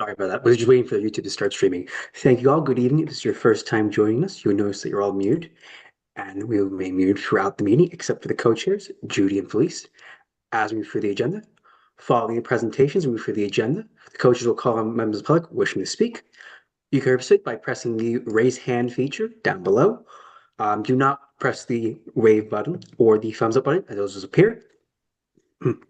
Sorry about that. We're just waiting for YouTube to start streaming. Thank you all. Good evening. If this is your first time joining us, you'll notice that you're all muted, and we will remain muted throughout the meeting, except for the co-chairs, Judy and Felice. As we move through the agenda, following the presentations, we move through the agenda. The coaches will call on members of the public wishing to speak. You can participate by pressing the raise hand feature down below. Do not press the wave button or the thumbs up button, as those will appear.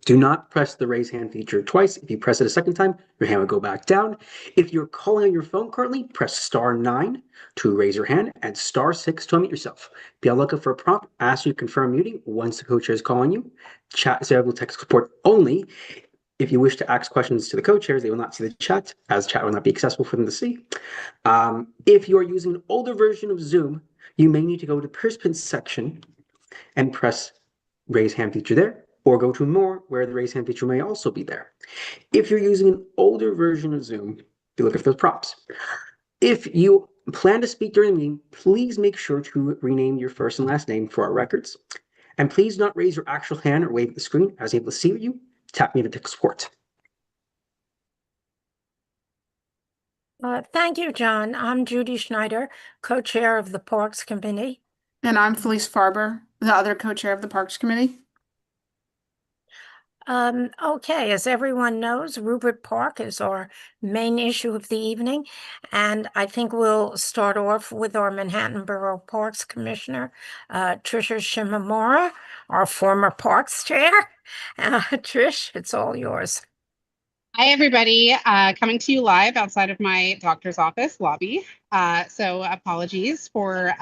Do not press the raise hand feature twice. If you press it a second time, your hand will go back down. If you're calling on your phone currently, press *9 to raise your hand and *6 to unmute yourself. Be on lookout for a prompt. Ask you to confirm muting once the co-chair is calling you. Chat is available text support only. If you wish to ask questions to the co-chairs, they will not see the chat, as chat will not be accessible for them to see. If you are using an older version of Zoom, you may need to go to the participants section and press raise hand feature there, or go to more where the raise hand feature may also be there. If you're using an older version of Zoom, you look at those prompts. If you plan to speak during the meeting, please make sure to rename your first and last name for our records. And please not raise your actual hand or wave at the screen. I was able to see you. Tap me to tech support. Thank you, John. I'm Judy Schneider, co-chair of the Parks Committee. And I'm Felice Farber, the other co-chair of the Parks Committee. Okay, as everyone knows, Rupert Park is our main issue of the evening, and I think we'll start off with our Manhattan Borough Parks Commissioner, Tricia Shimamura, our former Parks Chair. Trish, it's all yours. Hi, everybody. Coming to you live outside of my doctor's office lobby. So apologies for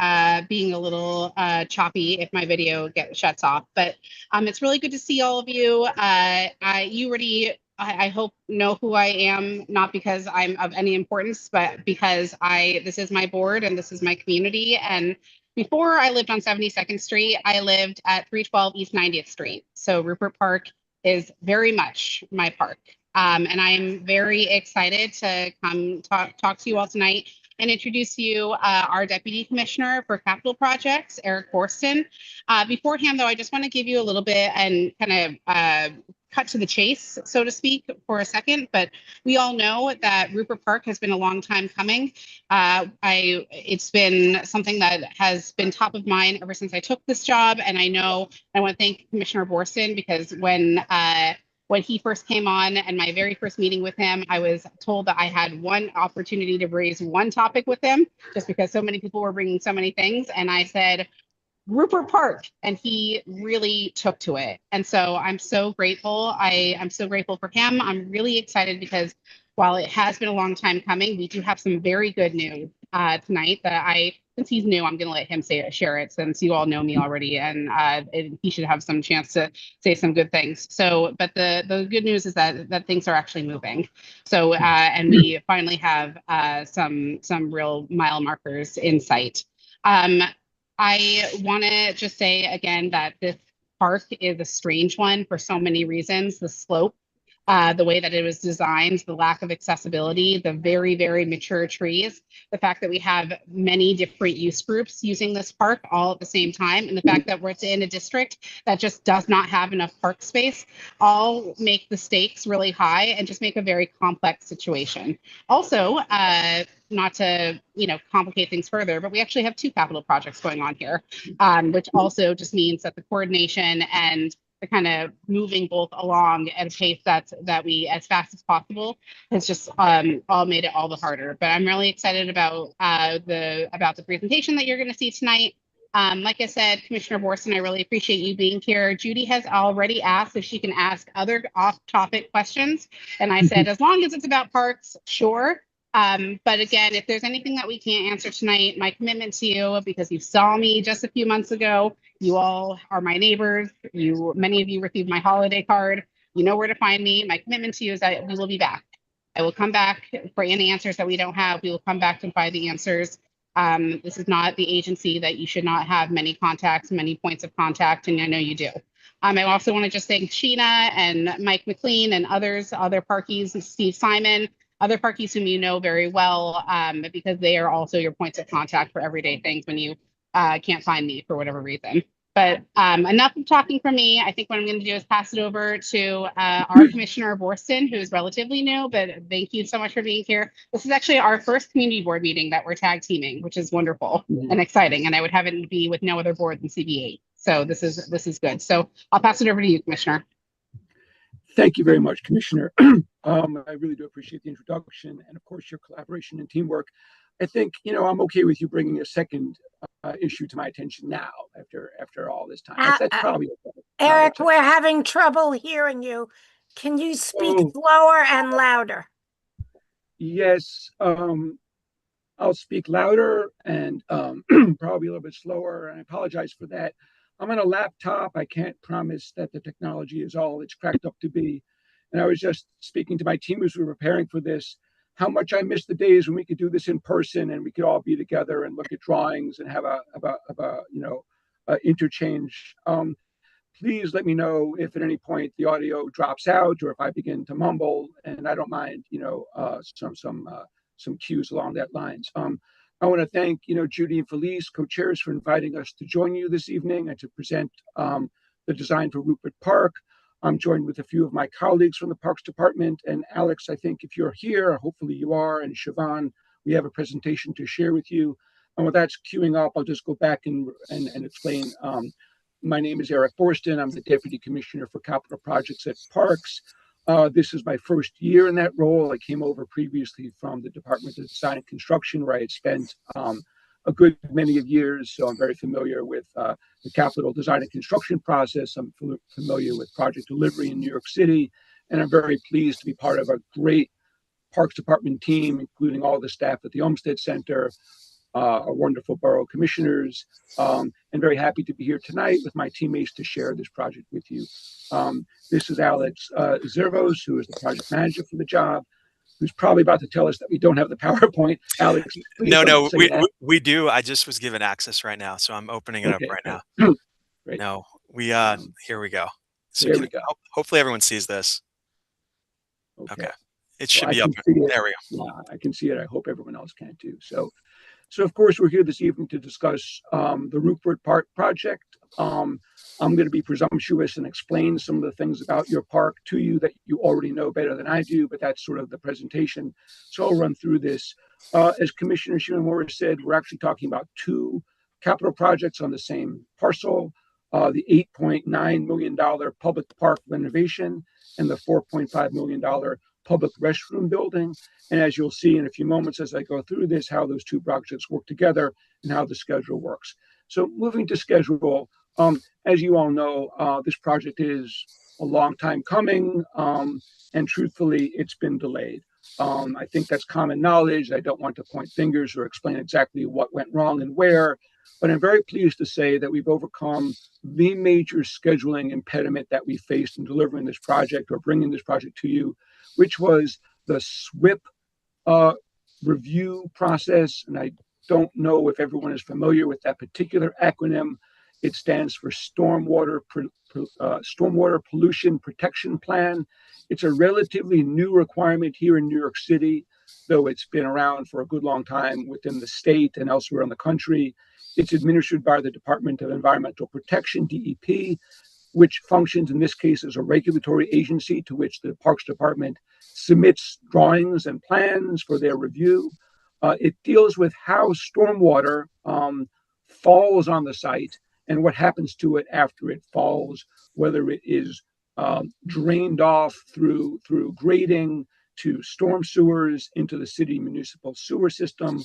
being a little choppy if my video shuts off. But it's really good to see all of you. You already, I hope, know who I am, not because I'm of any importance, but because this is my board and this is my community. And before I lived on 72nd Street, I lived at 312 East 90th Street. So Rupert Park is very much my park. And I am very excited to come talk to you all tonight and introduce you our Deputy Commissioner for Capital Projects, Eric Borston. Beforehand, though, I just want to give you a little bit and kind of cut to the chase, so to speak, for a second. But we all know that Rupert Park has been a long time coming. It's been something that has been top of mind ever since I took this job. And I want to thank Commissioner Borston, because when he first came on and my very first meeting with him, I was told that I had one opportunity to raise one topic with him, just because so many people were bringing so many things. And I said, Rupert Park, and he really took to it. And so I'm so grateful. I'm so grateful for him. I'm really excited because while it has been a long time coming, we do have some very good news tonight that since he's new, I'm going to let him share it, since you all know me already, and he should have some chance to say some good things. So, but the good news is that things are actually moving. So, and we finally have some real mile markers in sight. I want to just say again that this park is a strange one for so many reasons. The slope, the way that it was designed, the lack of accessibility, the very, very mature trees, the fact that we have many different use groups using this park all at the same time, and the fact that we're in a district that just does not have enough park space, all make the stakes really high and just make a very complex situation. Also, not to complicate things further, but we actually have two capital projects going on here, which also just means that the coordination and the kind of moving both along at a pace that we as fast as possible has just all made it all the harder. But I'm really excited about the presentation that you're going to see tonight. Like I said, Commissioner Borston, I really appreciate you being here. Judy has already asked if she can ask other off-topic questions, and I said, as long as it's about parks, sure. But again, if there's anything that we can't answer tonight, my commitment to you, because you saw me just a few months ago, you all are my neighbors, many of you received my holiday card, you know where to find me. My commitment to you is that we will be back. I will come back for any answers that we don't have. We will come back to find the answers. This is not the agency that you should not have many contacts, many points of contact, and I know you do. I also want to just thank Sheena and Mike McLean and others, other parkies, and Steve Simon, other parkies whom you know very well, because they are also your points of contact for everyday things when you can't find me for whatever reason. But enough of talking from me. I think what I'm going to do is pass it over to our Commissioner Borston, who is relatively new, but thank you so much for being here. This is actually our first community board meeting that we're tag teaming, which is wonderful and exciting. And I would have it be with no other board than CB8. So this is good. So I'll pass it over to you, Commissioner. Thank you very much, Commissioner. I really do appreciate the introduction and, of course, your collaboration and teamwork. I think, I'm okay with you bringing a second issue to my attention now after all this time. That's probably okay. Eric, we're having trouble hearing you. Can you speak slower and louder? Yes, I'll speak louder and probably a little bit slower, and I apologize for that. I'm on a laptop. I can't promise that the technology is all it's cracked up to be. And I was just speaking to my team as we were preparing for this, how much I miss the days when we could do this in person and we could all be together and look at drawings and have a interchange. Please let me know if at any point the audio drops out or if I begin to mumble, and I don't mind, some cues along that lines. I want to thank, Judy and Felice, co-chairs, for inviting us to join you this evening and to present the design for Rupert Park. I'm joined with a few of my colleagues from the Parks Department. And Alex, I think if you're here, hopefully you are, and Siobhan, we have a presentation to share with you. And with that queuing up, I'll just go back and explain. My name is Eric Borston. I'm the Deputy Commissioner for Capital Projects at Parks. This is my first year in that role. I came over previously from the Department of Design and Construction, where I had spent a good many of years. So I'm very familiar with the capital design and construction process. I'm familiar with project delivery in New York City. And I'm very pleased to be part of a great Parks Department team, including all the staff at the Olmsted Center, our wonderful borough commissioners, and very happy to be here tonight with my teammates to share this project with you. This is Alex Zervos, who is the project manager for the job, who's probably about to tell us that we don't have the PowerPoint. Alex, no, we do. I just was given access right now, so I'm opening it up right now. Great. No, here we go. So there we go. Hopefully everyone sees this. Okay. It should be up. There we go. Yeah, I can see it. I hope everyone else can too. So of course, we're here this evening to discuss the Rupert Park project. I'm going to be presumptuous and explain some of the things about your park to you that you already know better than I do, but that's sort of the presentation. So I'll run through this. As Commissioner Sheila Morris said, we're actually talking about two capital projects on the same parcel, the $8.9 million public park renovation and the $4.5 million public restroom building. And as you'll see in a few moments as I go through this, how those two projects work together and how the schedule works. So moving to schedule, as you all know, this project is a long time coming, and truthfully, it's been delayed. I think that's common knowledge. I don't want to point fingers or explain exactly what went wrong and where, but I'm very pleased to say that we've overcome the major scheduling impediment that we faced in delivering this project or bringing this project to you, which was the SWIP review process. And I don't know if everyone is familiar with that particular acronym. It stands for Stormwater Pollution Protection Plan. It's a relatively new requirement here in New York City, though it's been around for a good long time within the state and elsewhere in the country. It's administered by the Department of Environmental Protection, DEP, which functions in this case as a regulatory agency to which the Parks Department submits drawings and plans for their review. It deals with how stormwater falls on the site and what happens to it after it falls, whether it is drained off through grading to storm sewers into the city municipal sewer system,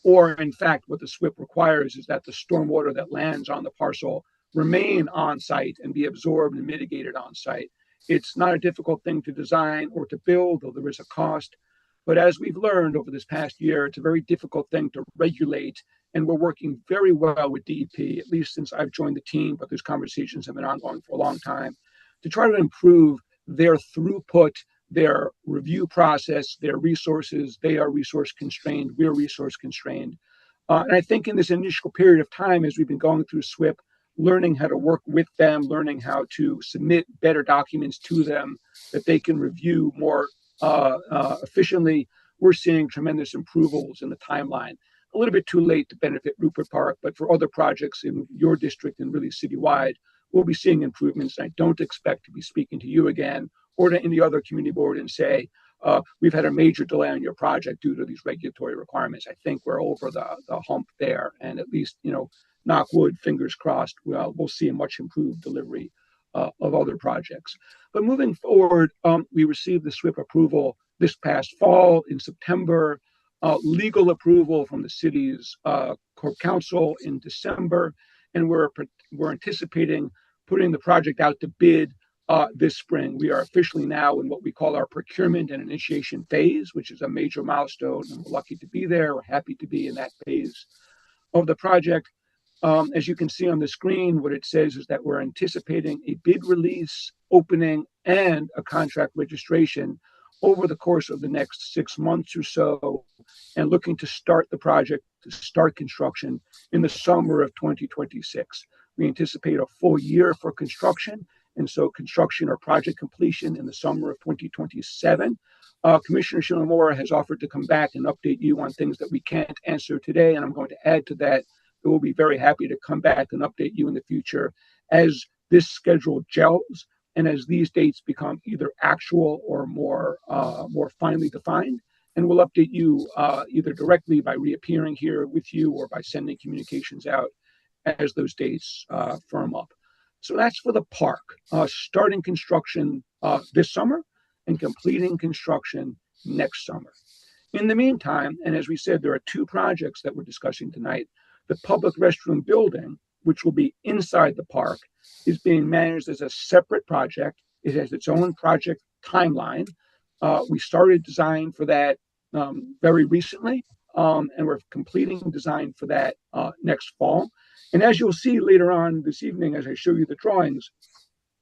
or in fact, what the SWIP requires is that the stormwater that lands on the parcel remain on site and be absorbed and mitigated on site. It's not a difficult thing to design or to build, though there is a cost. But as we've learned over this past year, it's a very difficult thing to regulate. And we're working very well with DEP, at least since I've joined the team, but those conversations have been ongoing for a long time, to try to improve their throughput, their review process, their resources. They are resource constrained, we're resource constrained. And I think in this initial period of time, as we've been going through SWIP, learning how to work with them, learning how to submit better documents to them that they can review more efficiently, we're seeing tremendous improvements in the timeline. a little bit too late to benefit Rupert Park, but for other projects in your district and really citywide, we'll be seeing improvements. I don't expect to be speaking to you again or to any other community board and say, we've had a major delay on your project due to these regulatory requirements. I think we're over the hump there. And at least, knock wood, fingers crossed, we'll see a much improved delivery of other projects. But moving forward, we received the SWIP approval this past fall in September, legal approval from the city's Corp Council in December, and we're anticipating putting the project out to bid this spring. We are officially now in what we call our procurement and initiation phase, which is a major milestone, and we're lucky to be there. We're happy to be in that phase of the project. As you can see on the screen, what it says is that we're anticipating a bid release, opening, and a contract registration over the course of the next 6 months or so, and looking to start the project, to start construction in the summer of 2026. We anticipate a full year for construction, and so construction or project completion in the summer of 2027. Commissioner Shimomura has offered to come back and update you on things that we can't answer today, and I'm going to add to that. We'll be very happy to come back and update you in the future as this schedule gels and as these dates become either actual or more finely defined. And we'll update you either directly by reappearing here with you or by sending communications out as those dates firm up. So that's for the park, starting construction this summer and completing construction next summer. In the meantime, and as we said, there are two projects that we're discussing tonight. The public restroom building, which will be inside the park, is being managed as a separate project. It has its own project timeline. We started design for that very recently, and we're completing design for that next fall. And as you'll see later on this evening, as I show you the drawings,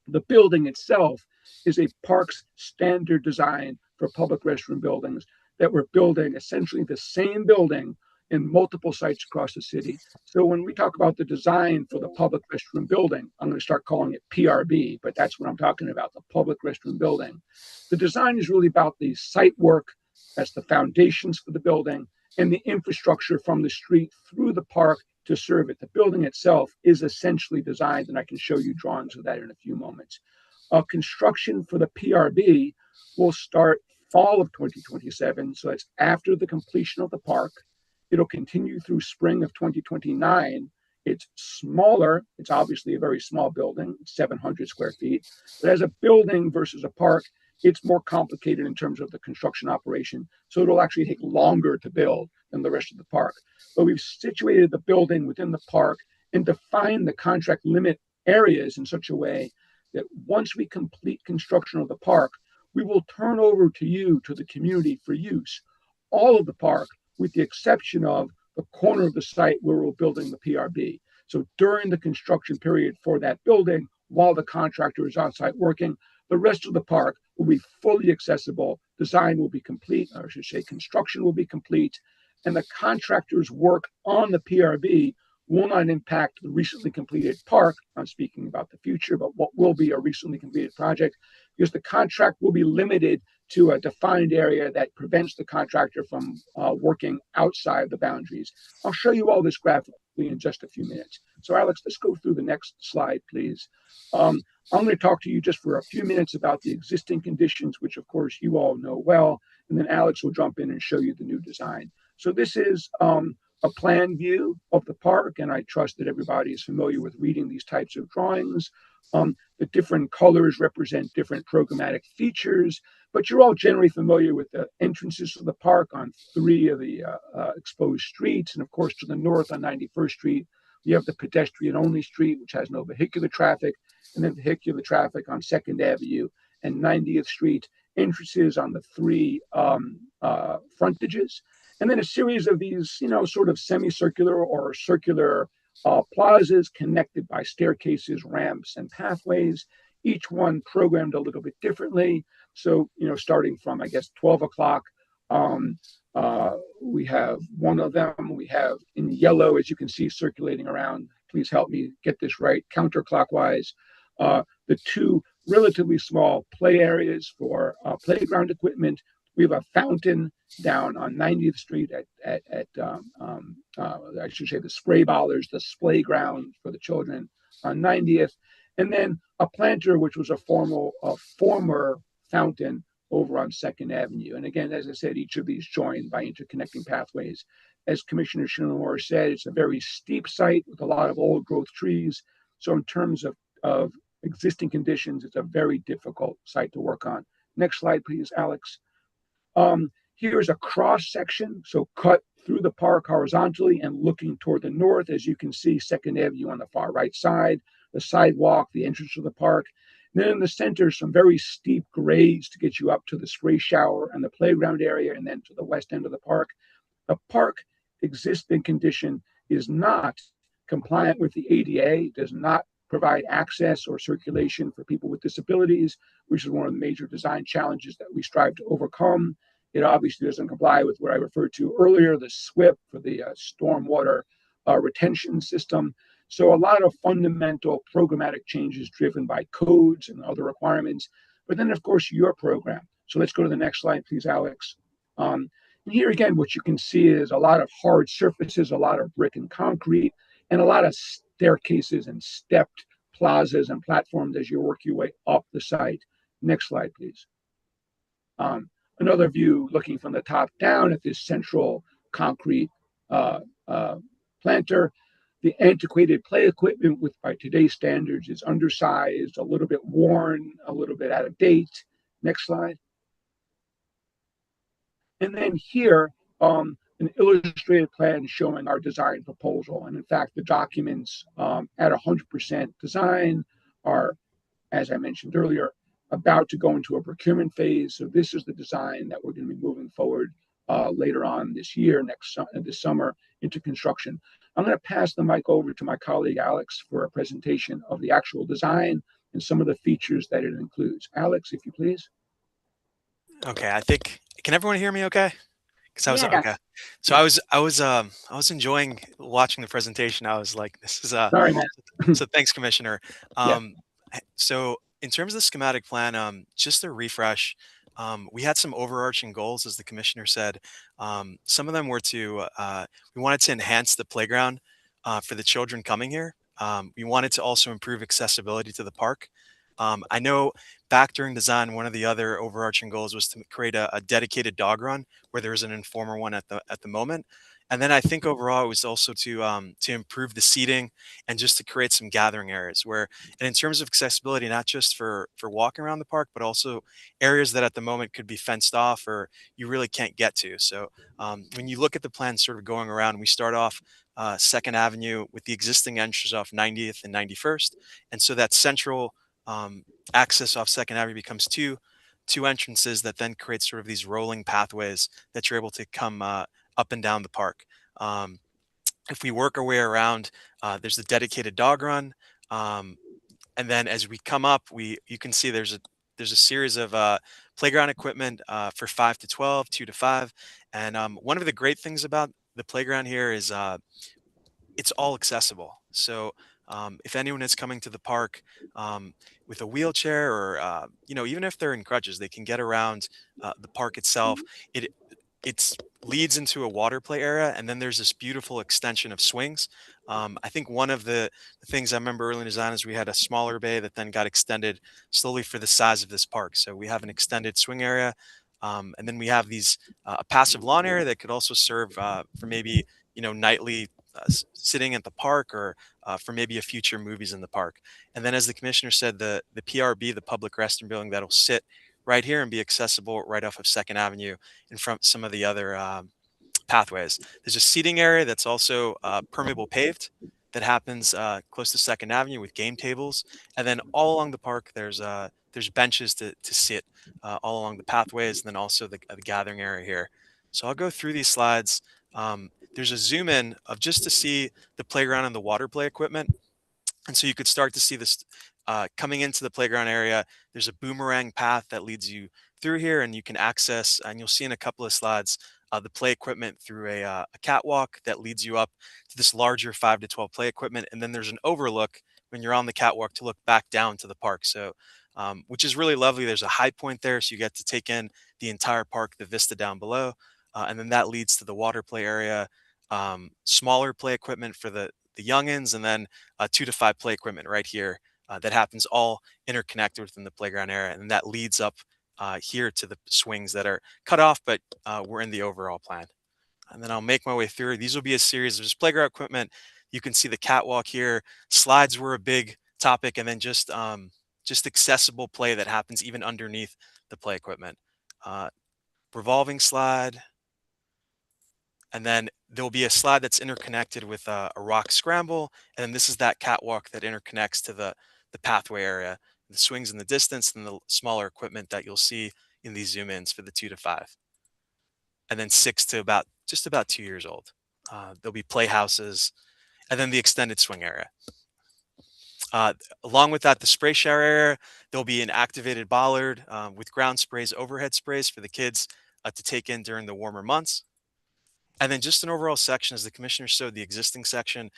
the building itself is a parks standard design for public restroom buildings that we're building essentially the same building in multiple sites across the city. So when we talk about the design for the public restroom building, I'm going to start calling it PRB, but that's what I'm talking about, the public restroom building. The design is really about the site work, that's the foundations for the building, and the infrastructure from the street through the park to serve it. The building itself is essentially designed, and I can show you drawings of that in a few moments. Construction for the PRB will start fall of 2027, so that's after the completion of the park. It'll continue through spring of 2029. It's smaller. It's obviously a very small building, 700 square feet. But as a building versus a park, it's more complicated in terms of the construction operation. So it'll actually take longer to build than the rest of the park. But we've situated the building within the park and defined the contract limit areas in such a way that once we complete construction of the park, we will turn over to you, to the community for use, all of the park, with the exception of the corner of the site where we're building the PRB. So during the construction period for that building, while the contractor is on site working, the rest of the park will be fully accessible. Design will be complete, or I should say construction will be complete, and the contractor's work on the PRB will not impact the recently completed park. I'm speaking about the future, but what will be a recently completed project, because the contract will be limited to a defined area that prevents the contractor from working outside the boundaries. I'll show you all this graphically in just a few minutes. So Alex, let's go through the next slide, please. I'm going to talk to you just for a few minutes about the existing conditions, which of course you all know well, and then Alex will jump in and show you the new design. So this is a plan view of the park, and I trust that everybody is familiar with reading these types of drawings. The different colors represent different programmatic features, but you're all generally familiar with the entrances to the park on 3 of the exposed streets. And of course, to the north on 91st Street, you have the pedestrian-only street, which has no vehicular traffic, and then vehicular traffic on 2nd Avenue and 90th Street, entrances on the 3 frontages. And then a series of these, sort of semicircular or circular plazas connected by staircases, ramps, and pathways, each one programmed a little bit differently. So, starting from, 12 o'clock, we have one of them. We have in yellow, as you can see, circulating around. Please help me get this right, counterclockwise. The 2 relatively small play areas for playground equipment, We have a fountain down on 90th Street I should say the spray ballers, the splay ground for the children on 90th, and then a planter, which was a former fountain over on 2nd Avenue. And again, as I said, each of these joined by interconnecting pathways. As Commissioner Shinamura said, it's a very steep site with a lot of old growth trees. So in terms of existing conditions, it's a very difficult site to work on. Next slide, please, Alex. Here's a cross section, so cut through the park horizontally and looking toward the north. As you can see, 2nd Avenue on the far right side, the sidewalk, the entrance to the park. And then in the center, some very steep grades to get you up to the spray shower and the playground area, and then to the west end of the park. The park existing condition is not compliant with the ADA, does not provide access or circulation for people with disabilities, which is one of the major design challenges that we strive to overcome. It obviously doesn't comply with what I referred to earlier, the SWIP for the stormwater retention system. So a lot of fundamental programmatic changes driven by codes and other requirements. But then, of course, your program. So let's go to the next slide, please, Alex. And here again, what you can see is a lot of hard surfaces, a lot of brick and concrete, and a lot of staircases and stepped plazas and platforms as you work your way up the site. Next slide, please. Another view looking from the top down at this central concrete planter. The antiquated play equipment, with by today's standards, is undersized, a little bit worn, a little bit out of date. Next slide. And then here, an illustrated plan showing our design proposal. And in fact, the documents at 100% design are, as I mentioned earlier, about to go into a procurement phase. So this is the design that we're going to be moving forward later on this year, this summer, into construction. I'm going to pass the mic over to my colleague, Alex, for a presentation of the actual design and some of the features that it includes. Alex, if you please. Okay, I think, can everyone hear me okay? Because I was, Yeah. okay. So I was enjoying watching the presentation. I was like, this is Sorry, man. so thanks, Commissioner. Yeah. So in terms of the schematic plan, just a refresh, we had some overarching goals, as the Commissioner said. Some of them were we wanted to enhance the playground for the children coming here. We wanted to also improve accessibility to the park. I know back during design, one of the other overarching goals was to create a dedicated dog run where there is an informer one at the moment. And then I think overall it was also to improve the seating and just to create some gathering areas and in terms of accessibility, not just for walking around the park, but also areas that at the moment could be fenced off or you really can't get to. So when you look at the plan sort of going around, we start off 2nd Avenue with the existing entrances off 90th and 91st. And so that central access off 2nd Avenue becomes two entrances that then create sort of these rolling pathways that you're able to come up and down the park. If we work our way around, there's the dedicated dog run, and then as we come up, you can see there's a series of playground equipment for 5 to 12, 2 to 5, and one of the great things about the playground here is it's all accessible. So if anyone is coming to the park with a wheelchair or even if they're in crutches, they can get around the park itself. It leads into a water play area, and then there's this beautiful extension of swings. I think one of the things I remember early in design is we had a smaller bay that then got extended slowly for the size of this park. So we have an extended swing area, and then we have these a passive lawn area that could also serve for maybe nightly sitting at the park or for maybe a future movies in the park. And then, as the Commissioner said, the PRB, the public restroom building, that'll sit right here and be accessible right off of 2nd Avenue and from some of the other pathways. There's a seating area that's also permeable paved that happens close to 2nd Avenue with game tables. And then all along the park, there's benches to sit all along the pathways, and then also the gathering area here. So I'll go through these slides. There's a zoom in of just to see the playground and the water play equipment. And so you could start to see this coming into the playground area. There's a boomerang path that leads you through here, and you can access, and you'll see in a couple of slides, the play equipment through a catwalk that leads you up to this larger 5 to 12 play equipment. And then there's an overlook when you're on the catwalk to look back down to the park. So which is really lovely. There's a high point there, so you get to take in the entire park, the vista down below, and then that leads to the water play area, smaller play equipment for the youngins, and then 2 to 5 play equipment right here that happens all interconnected within the playground area, and that leads up here to the swings that are cut off, but we're in the overall plan. And then I'll make my way through. These will be a series of just playground equipment. You can see the catwalk here. Slides were a big topic, and then just accessible play that happens even underneath the play equipment. Revolving slide, and then there'll be a slide that's interconnected with a rock scramble, and then this is that catwalk that interconnects to the pathway area, the swings in the distance, and the smaller equipment that you'll see in these zoom ins for the 2 to 5, and then 6 to just about 2 years old. There'll be playhouses, and then the extended swing area. Along with that, the spray shower area, there'll be an activated bollard with ground sprays, overhead sprays for the kids to take in during the warmer months. And then just an overall section, as the commissioner showed the existing section,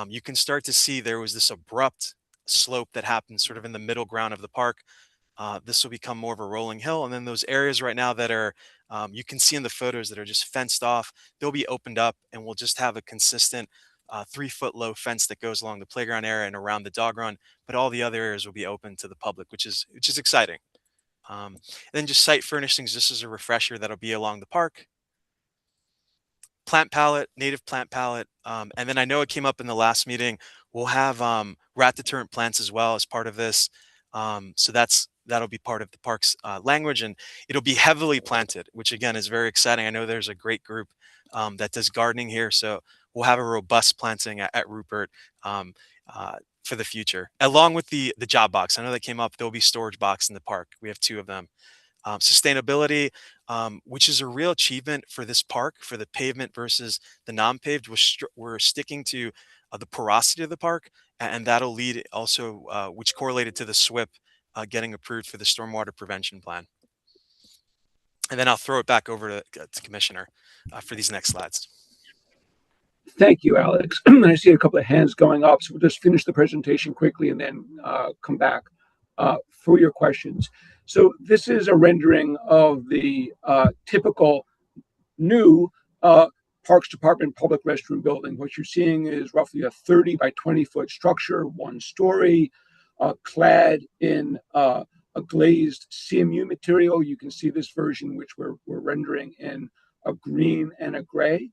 you can start to see there was this abrupt slope that happens sort of in the middle ground of the park. This will become more of a rolling hill. And then those areas right now that are, you can see in the photos that are just fenced off, they'll be opened up, and we'll just have a consistent 3-foot low fence that goes along the playground area and around the dog run. But all the other areas will be open to the public, which is exciting. And then just site furnishings, just as a refresher, that'll be along the park. Plant palette, native plant palette. And then I know it came up in the last meeting. We'll have rat deterrent plants as well as part of this. So that'll be part of the park's language, and it'll be heavily planted, which again is very exciting. I know there's a great group that does gardening here, so we'll have a robust planting at Rupert for the future, along with the job box. I know that came up. There'll be storage box in the park. We have 2 of them. Sustainability, which is a real achievement for this park, for the pavement versus the non-paved. We're sticking to the porosity of the park, and that'll lead also, which correlated to the SWIP getting approved for the stormwater prevention plan. And then I'll throw it back over to Commissioner for these next slides. Thank you, Alex. I see a couple of hands going up, so we'll just finish the presentation quickly and then come back for your questions. So this is a rendering of the typical new Parks Department public restroom building. What you're seeing is roughly a 30 by 20 foot structure, 1 story, clad in a glazed CMU material. You can see this version, which we're rendering in a green and a gray.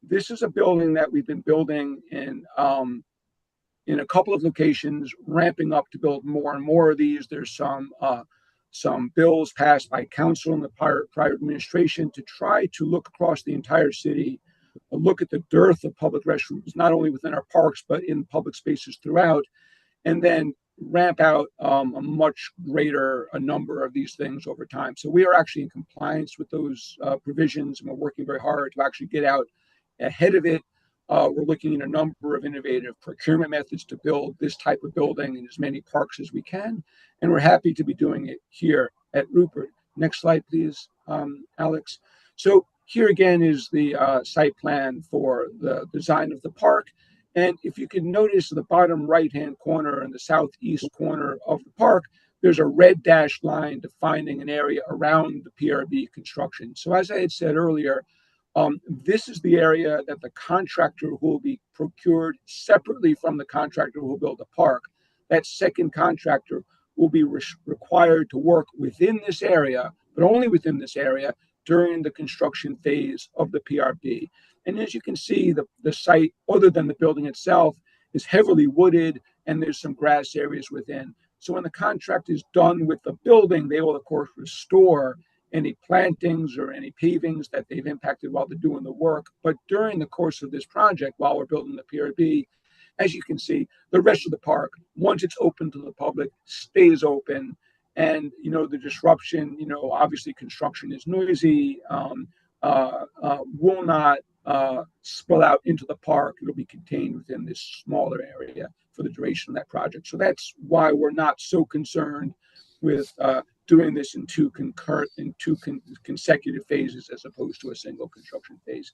This is a building that we've been building in a couple of locations, ramping up to build more and more of these. There's some bills passed by council in the prior administration to try to look across the entire city, look at the dearth of public restrooms, not only within our parks, but in public spaces throughout, and then ramp out a much greater number of these things over time. So we are actually in compliance with those provisions, and we're working very hard to actually get out ahead of it. We're looking at a number of innovative procurement methods to build this type of building in as many parks as we can. And we're happy to be doing it here at Rupert. Next slide, please, Alex. So here again is the site plan for the design of the park. And if you can notice the bottom right-hand corner and the southeast corner of the park, there's a red dashed line defining an area around the PRB construction. So as I had said earlier, this is the area that the contractor who will be procured separately from the contractor who will build the park. That second contractor will be required to work within this area, but only within this area during the construction phase of the PRB. And as you can see, the site, other than the building itself, is heavily wooded, and there's some grass areas within. So when the contract is done with the building, they will, of course, restore any plantings or any pavings that they've impacted while they're doing the work. But during the course of this project, while we're building the PRB, as you can see, the rest of the park, once it's open to the public, stays open. And, the disruption, obviously construction is noisy, will not spill out into the park. It'll be contained within this smaller area for the duration of that project. So that's why we're not so concerned with doing this in two consecutive phases as opposed to a single construction phase.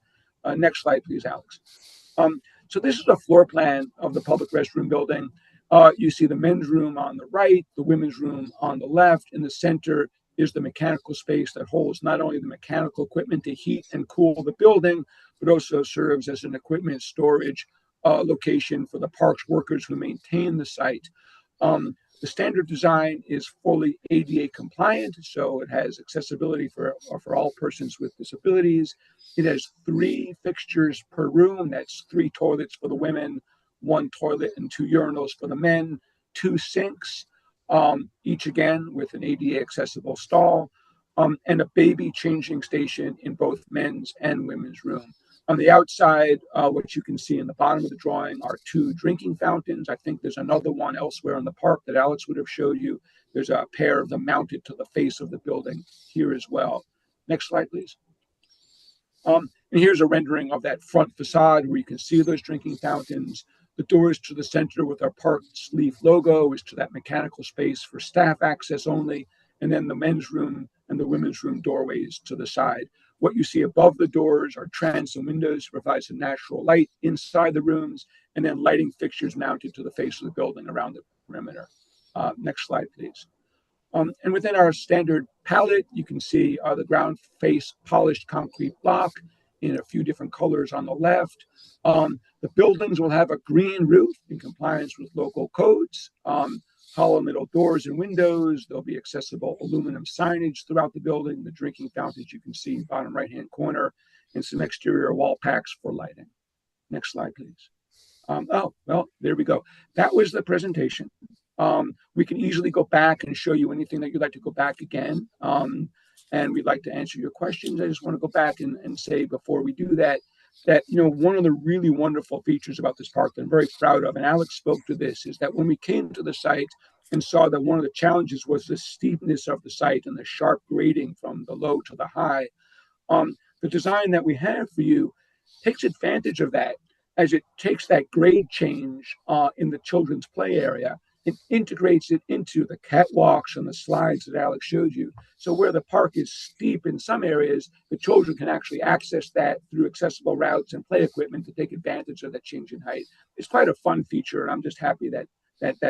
Next slide, please, Alex. So this is a floor plan of the public restroom building. You see the men's room on the right, the women's room on the left. In the center is the mechanical space that holds not only the mechanical equipment to heat and cool the building, but also serves as an equipment storage location for the parks workers who maintain the site. The standard design is fully ADA compliant, so it has accessibility for all persons with disabilities. It has 3 fixtures per room. That's 3 toilets for the women, 1 toilet and 2 urinals for the men, 2 sinks, each again with an ADA accessible stall, and a baby changing station in both men's and women's room. On the outside, what you can see in the bottom of the drawing are 2 drinking fountains. I think there's another one elsewhere in the park that Alex would have showed you. There's a pair of them mounted to the face of the building here as well. Next slide, please. And here's a rendering of that front facade where you can see those drinking fountains. The doors to the center with our Parks Leaf logo is to that mechanical space for staff access only. And then the men's room and the women's room doorways to the side. What you see above the doors are transom windows to provide some natural light inside the rooms, and then lighting fixtures mounted to the face of the building around the perimeter. Next slide, please. And within our standard palette, you can see the ground face polished concrete block in a few different colors on the left. The buildings will have a green roof in compliance with local codes. Hollow middle doors and windows. There'll be accessible aluminum signage throughout the building. The drinking fountains you can see bottom right-hand corner, and some exterior wall packs for lighting. Next slide, please. Oh, well, there we go. That was the presentation. We can easily go back and show you anything that you'd like to go back again. And we'd like to answer your questions. I just want to go back and say before we do that, one of the really wonderful features about this park that I'm very proud of, and Alex spoke to this, is that when we came to the site and saw that one of the challenges was the steepness of the site and the sharp grading from the low to the high, the design that we have for you takes advantage of that as it takes that grade change in the children's play area and integrates it into the catwalks and the slides that Alex showed you. So where the park is steep in some areas, the children can actually access that through accessible routes and play equipment to take advantage of that change in height. It's quite a fun feature, and I'm just happy that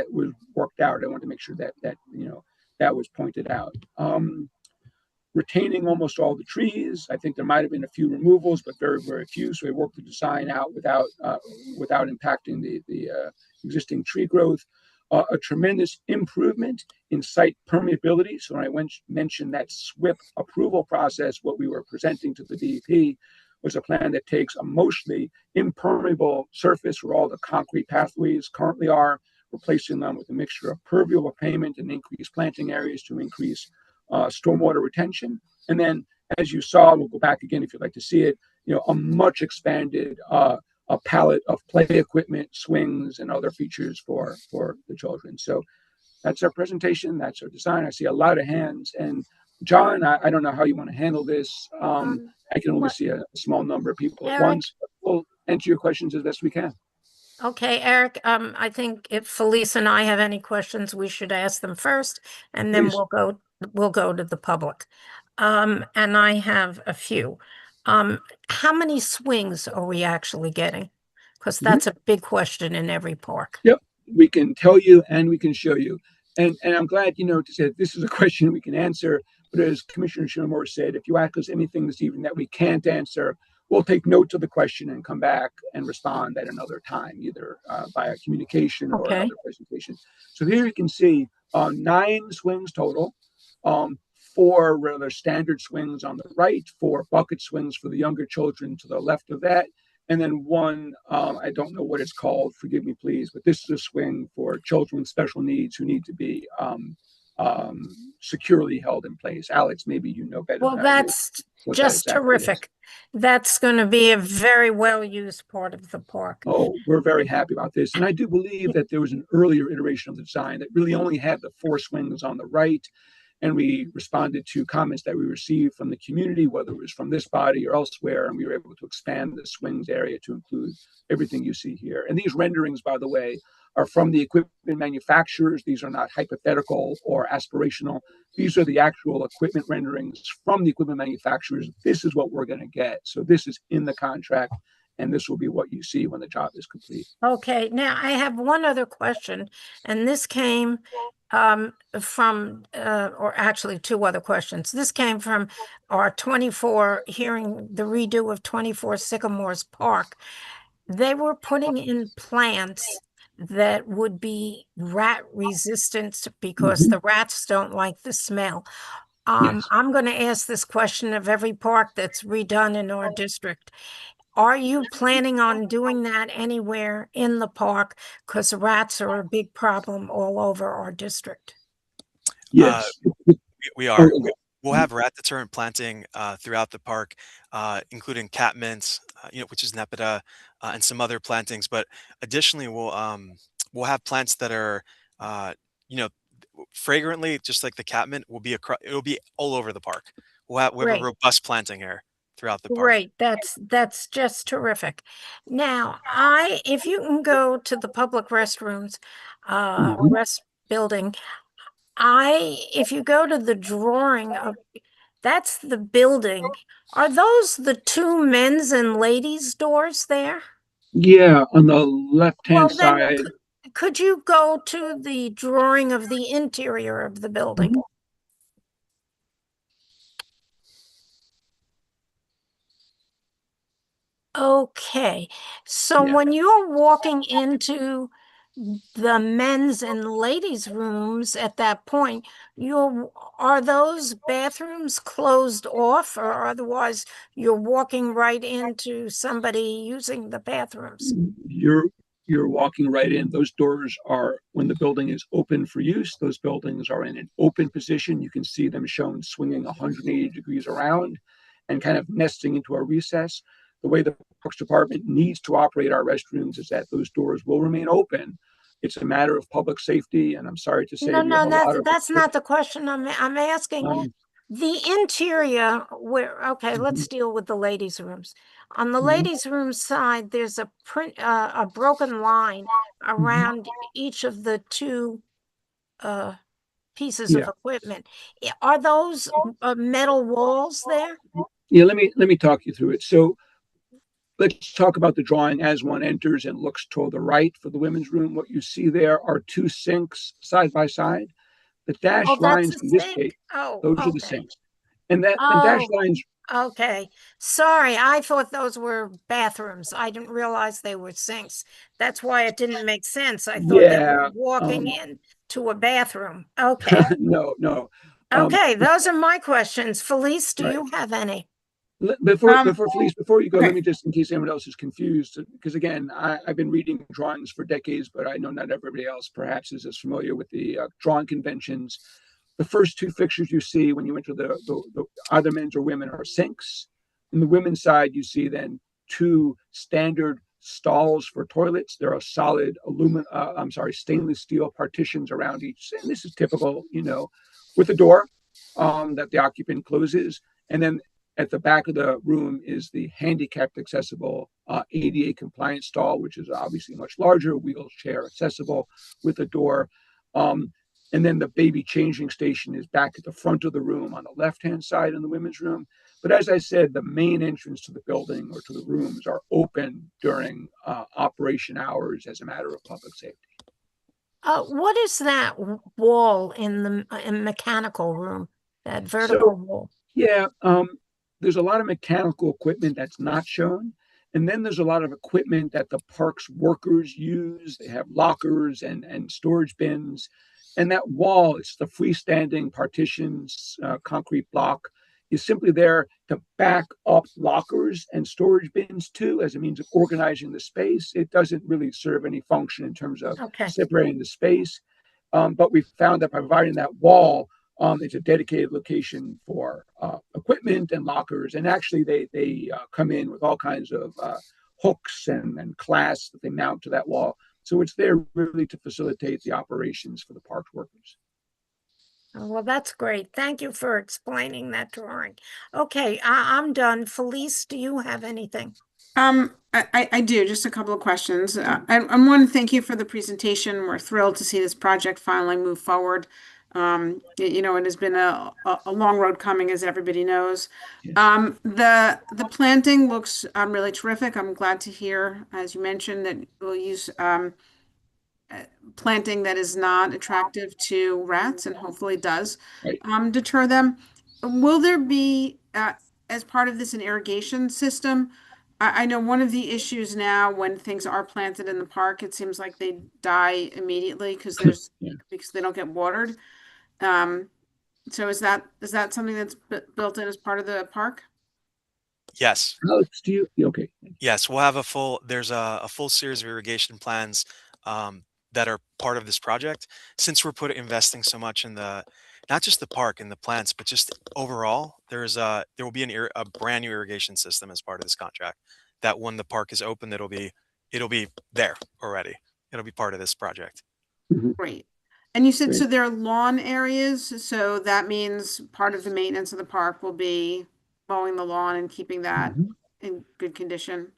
was worked out. I want to make sure that was pointed out. Retaining almost all the trees. I think there might have been a few removals, but very, very few. So we worked the design out without impacting the existing tree growth. A tremendous improvement in site permeability. So when I mentioned that SWIP approval process, what we were presenting to the DEP was a plan that takes a mostly impermeable surface where all the concrete pathways currently are, replacing them with a mixture of permeable pavement and increased planting areas to increase stormwater retention. And then, as you saw, we'll go back again if you'd like to see it, a much expanded a palette of play equipment, swings, and other features for the children. So that's our presentation. That's our design. I see a lot of hands. And John, I don't know how you want to handle this. I can only see a small number of people at once. But we'll answer your questions as best we can. Okay, Eric, I think if Felice and I have any questions, we should ask them first, and then we'll go to the public. And I have a few. How many swings are we actually getting? Because that's a big question in every park. Yep, we can tell you and we can show you. And I'm glad, to say this is a question we can answer. But as Commissioner Shimomura said, if you ask us anything this evening that we can't answer, we'll take note of the question and come back and respond at another time, either via communication or another presentation. So here you can see 9 swings total. 4 rather standard swings on the right, 4 bucket swings for the younger children to the left of that, and then 1, I don't know what it's called, forgive me please, but this is a swing for children with special needs who need to be securely held in place. Alex, maybe you know better. Well, that's just terrific. That's going to be a very well-used part of the park. Oh, we're very happy about this. And I do believe that there was an earlier iteration of the design that really only had the 4 swings on the right. And we responded to comments that we received from the community, whether it was from this body or elsewhere, and we were able to expand the swings area to include everything you see here. And these renderings, by the way, are from the equipment manufacturers. These are not hypothetical or aspirational. These are the actual equipment renderings from the equipment manufacturers. This is what we're going to get. So this is in the contract. and this will be what you see when the job is complete. Okay, now I have one other question, and this came from, or actually two other questions. This came from our 24 hearing the redo of 24 Sycamores Park. They were putting in plants that would be rat resistant because the rats don't like the smell. Yes. I'm going to ask this question of every park that's redone in our district. Are you planning on doing that anywhere in the park? Because rats are a big problem all over our district. Yes. We are. Okay. We'll have rat deterrent planting throughout the park, including catmint, which is nepeta, and some other plantings. But additionally, we'll have plants that are, you know, fragrantly, just like the catmint, it'll be all over the park. We have a Great. robust planting here throughout the park. Great. That's just terrific. Now, if you can go to the public restrooms, rest building, if you go to the drawing of, that's the building. Are those the two men's and ladies' doors there? Yeah, on the left-hand Well, then side. could you go to the drawing of the interior of the building? Okay, so Yeah. when you're walking into the men's and ladies' rooms at that point, are those bathrooms closed off, or otherwise you're walking right into somebody using the bathrooms? You're walking right in. Those doors are, when the building is open for use, those buildings are in an open position. You can see them shown swinging 180 degrees around and kind of nesting into a recess. The way the Parks Department needs to operate our restrooms is that those doors will remain open. It's a matter of public safety, and I'm sorry to say No, we have a lot of that's not the question I'm asking. The interior, let's deal with the ladies' rooms. On the ladies' room side, there's a broken line around each of the two pieces of Yeah. equipment. Are those metal walls there? Yeah, let me talk you through it. So let's talk about the drawing as one enters and looks toward the right for the women's room. What you see there are two sinks side by side. The Oh, dashed that's lines a in this sink. case, Oh, those are the okay. sinks. And dashed Oh, lines, okay. Sorry, I thought those were bathrooms. I didn't realize they were sinks. That's why it didn't make sense. I thought they were yeah. walking in to a bathroom. Okay. No. Okay, those are my questions. Felice, do Right. you have any? Before Felice, before you go, okay. let me just, in case anyone else is confused, because again, I've been reading drawings for decades, but I know not everybody else perhaps is as familiar with the drawing conventions. The first two fixtures you see when you enter the either men's or women are sinks. In the women's side, you see then two standard stalls for toilets. There are solid stainless steel partitions around each. And this is typical, with a door that the occupant closes. And then at the back of the room is the handicapped accessible ADA compliant stall, which is obviously much larger, wheelchair accessible with a door. And then the baby changing station is back at the front of the room on the left-hand side in the women's room. But as I said, the main entrance to the building or to the rooms are open during operation hours as a matter of public safety. What is that wall in the mechanical room? That vertical wall? Yeah, there's a lot of mechanical equipment that's not shown. And then there's a lot of equipment that the park's workers use. They have lockers and storage bins. And that wall, it's the freestanding partitions, concrete block, is simply there to back up lockers and storage bins too, as a means of organizing the space. It doesn't really serve any function in terms of separating the space. But we found that by providing that wall, it's a dedicated location for equipment and lockers. And actually, they come in with all kinds of hooks and clasps that they mount to that wall. So it's there really to facilitate the operations for the park workers. Well, that's great. Thank you for explaining that drawing. Okay, I'm done. Felice, do you have anything? I do, just a couple of questions. I want to thank you for the presentation. We're thrilled to see this project finally move forward. You know, it has been a long road coming, as everybody knows. Yes. The planting looks really terrific. I'm glad to hear, as you mentioned, that we'll use planting that is not attractive to rats and hopefully does Right. deter them. Will there be, as part of this, an irrigation system? I know one of the issues now when things are planted in the park, it seems like they die immediately Yeah. because they don't get watered. Um, so is that something that's built in as part of the park? Yes. Alex, do you? Okay. Yes, we'll have there's a full series of irrigation plans that are part of this project. Since we're investing so much in not just the park and the plants, but just overall, there will be a brand new irrigation system as part of this contract. That when the park is open, it'll be there already. It'll be part of this project. Mhm. Great. And you said, Great. so there are lawn areas, so that means part of the maintenance of the park will be mowing the lawn and keeping that Mhm. in good condition.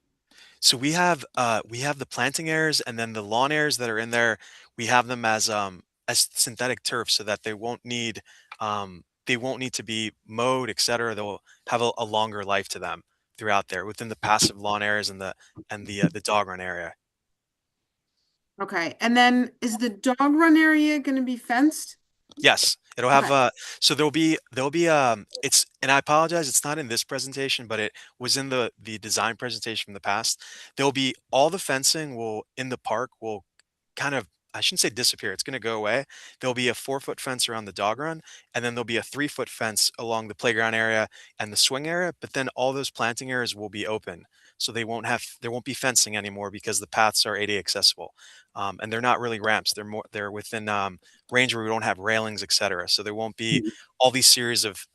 So we have the planting areas and then the lawn areas that are in there. We have them as synthetic turf so that they won't need to be mowed, etc. They'll have a longer life to them throughout there within the passive lawn areas and the dog run area. Okay, and then is the dog run area going to be fenced? Yes, it'll have Okay, so there'll be it's and I apologize, it's not in this presentation, but it was in the design presentation from the past. There'll be all the fencing will in the park will kind of I shouldn't say disappear. It's going to go away. There'll be a 4-foot fence around the dog run, and then there'll be a 3-foot fence along the playground area and the swing area. But then all those planting areas will be open, so there won't be fencing anymore because the paths are ADA accessible, and they're not really ramps. They're within range where we don't have railings, etc. So there won't be Mhm. all these series of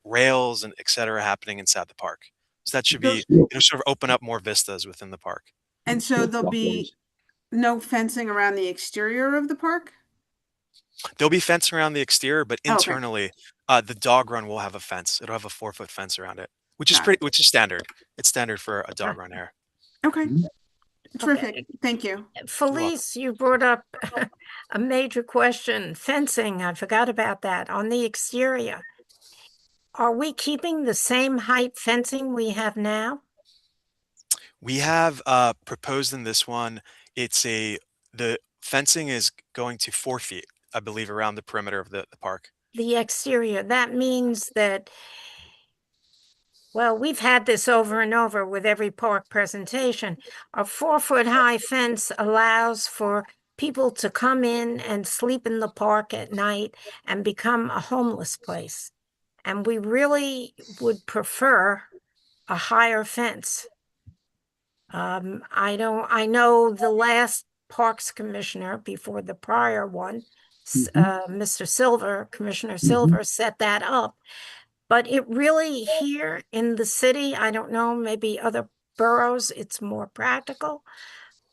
rails and etc. happening inside the park. So that should so be Still, it'll sort of open up more vistas within the park. and so still there'll be walkways. no fencing around the exterior of the park? There'll be fencing around the exterior, but Oh, okay, internally, the dog run will have a fence. It'll have a 4-foot fence around it, got it. which is standard. It's standard for a Uh, dog run here. Okay, Mhm. terrific. Okay, Thank you. You're welcome. Felice, you brought up a major question, fencing. I forgot about that on the exterior. Are we keeping the same height fencing we have now? We have proposed in this one, the fencing is going to 4 feet, I believe, around the perimeter of the park. The exterior, that means that, well, we've had this over and over with every park presentation. A 4-foot high fence allows for people to come in and sleep in the park at night and become a homeless place. And we really would prefer a higher fence. I know the last Parks Commissioner before the prior one, Mhm. Mr. Silver, Commissioner Mhm. Silver set that up. But it really here in the city, I don't know, maybe other boroughs, it's more practical.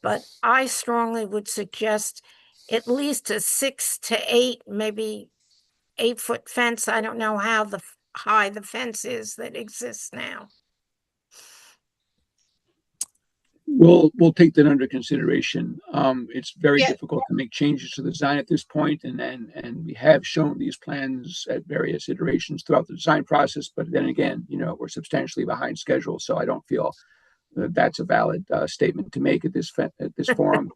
But I strongly would suggest at least a 6 to 8, maybe 8-foot fence. I don't know how high the fence is that exists now. We'll take that under consideration. It's very Yeah, difficult to make changes to the design at this point, and we have shown these plans at various iterations throughout the design process. But then again, we're substantially behind schedule, so I don't feel that that's a valid statement to make at this forum.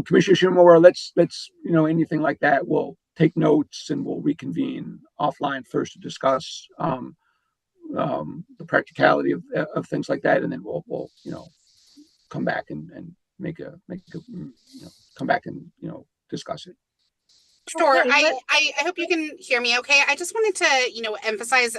Commissioner Shimura, let's anything like that, we'll take notes and we'll reconvene offline first to discuss the practicality of things like that, and then we'll come back and come back and discuss it. sure. Okay, I hope you can hear me okay. I just wanted to, emphasize,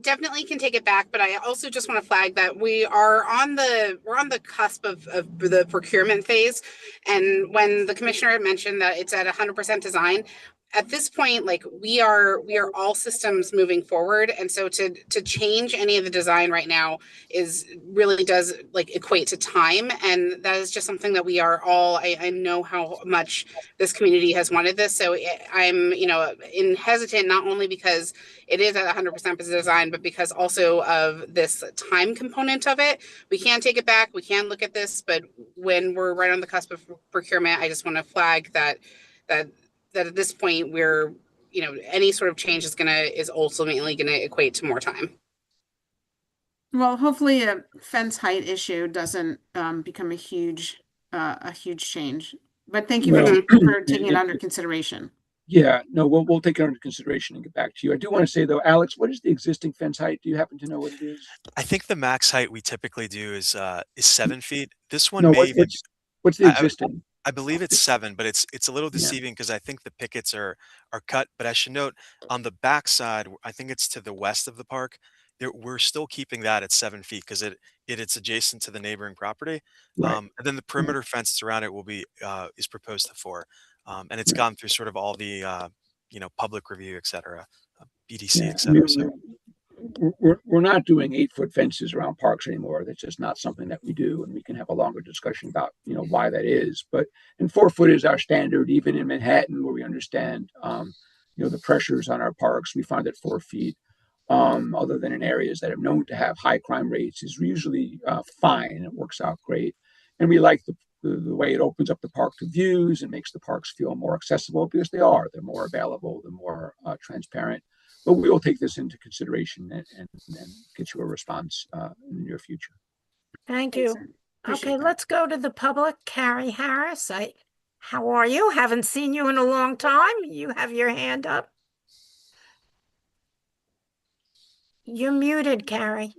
definitely can take it back, but I also just want to flag that we're on the cusp of the procurement phase. And when the commissioner had mentioned that it's at 100% design, at this point, like we are all systems moving forward. And so to change any of the design right now is really does like equate to time. And that is just something that we are all, I know how much this community has wanted this. So I'm, in hesitant, not only because it is at 100% design, but because also of this time component of it. We can take it back. We can look at this, but when we're right on the cusp of procurement, I just want to flag that at this point any sort of change is ultimately gonna equate to more time. Well, hopefully a fence height issue doesn't become a huge change. But thank you Well, for taking it under consideration. yeah, no, we'll take it under consideration and get back to you. I do want to say though, Alex, what is the existing fence height? Do you happen to know what it is? I think the max height we typically do is 7 feet. This one No, may even what's the I, I existing? I believe it's 7, but it's a little Yeah, deceiving because I think the pickets are cut. But I should note on the back side, I think it's to the west of the park. We're still keeping that at 7 feet because it's adjacent to the neighboring property. right, And then the right, perimeter fence around it will be is proposed to 4, and it's right. gone through sort of all the public review, et cetera, BDC, Yeah, et I mean, cetera. So we're not doing 8 foot fences around parks anymore. That's just not something that we do, and we can have a longer discussion about why that is. But and 4 foot is our standard, even in Manhattan, where we understand the pressures on our parks. We find that 4 feet, other than in areas that are known to have high crime rates, is usually fine. It works out great, and we like the way it opens up the park to views and makes the parks feel more accessible because they're more available, they're more transparent. But we will take this into consideration and get you a response in the near future. Thank Thanks, you. sir. Okay, Appreciate that. let's go to the public. Carrie Harris, how are you? Haven't seen you in a long time. You have your hand up. You're muted, Carrie.